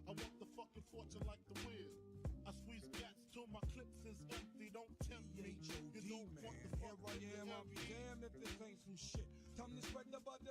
I want the fucking fortune like the wheel. I squeeze cats till my clips is empty. Don't tempt me. You don't want the fuck. Here I am. I'll be damned if this ain't some shit.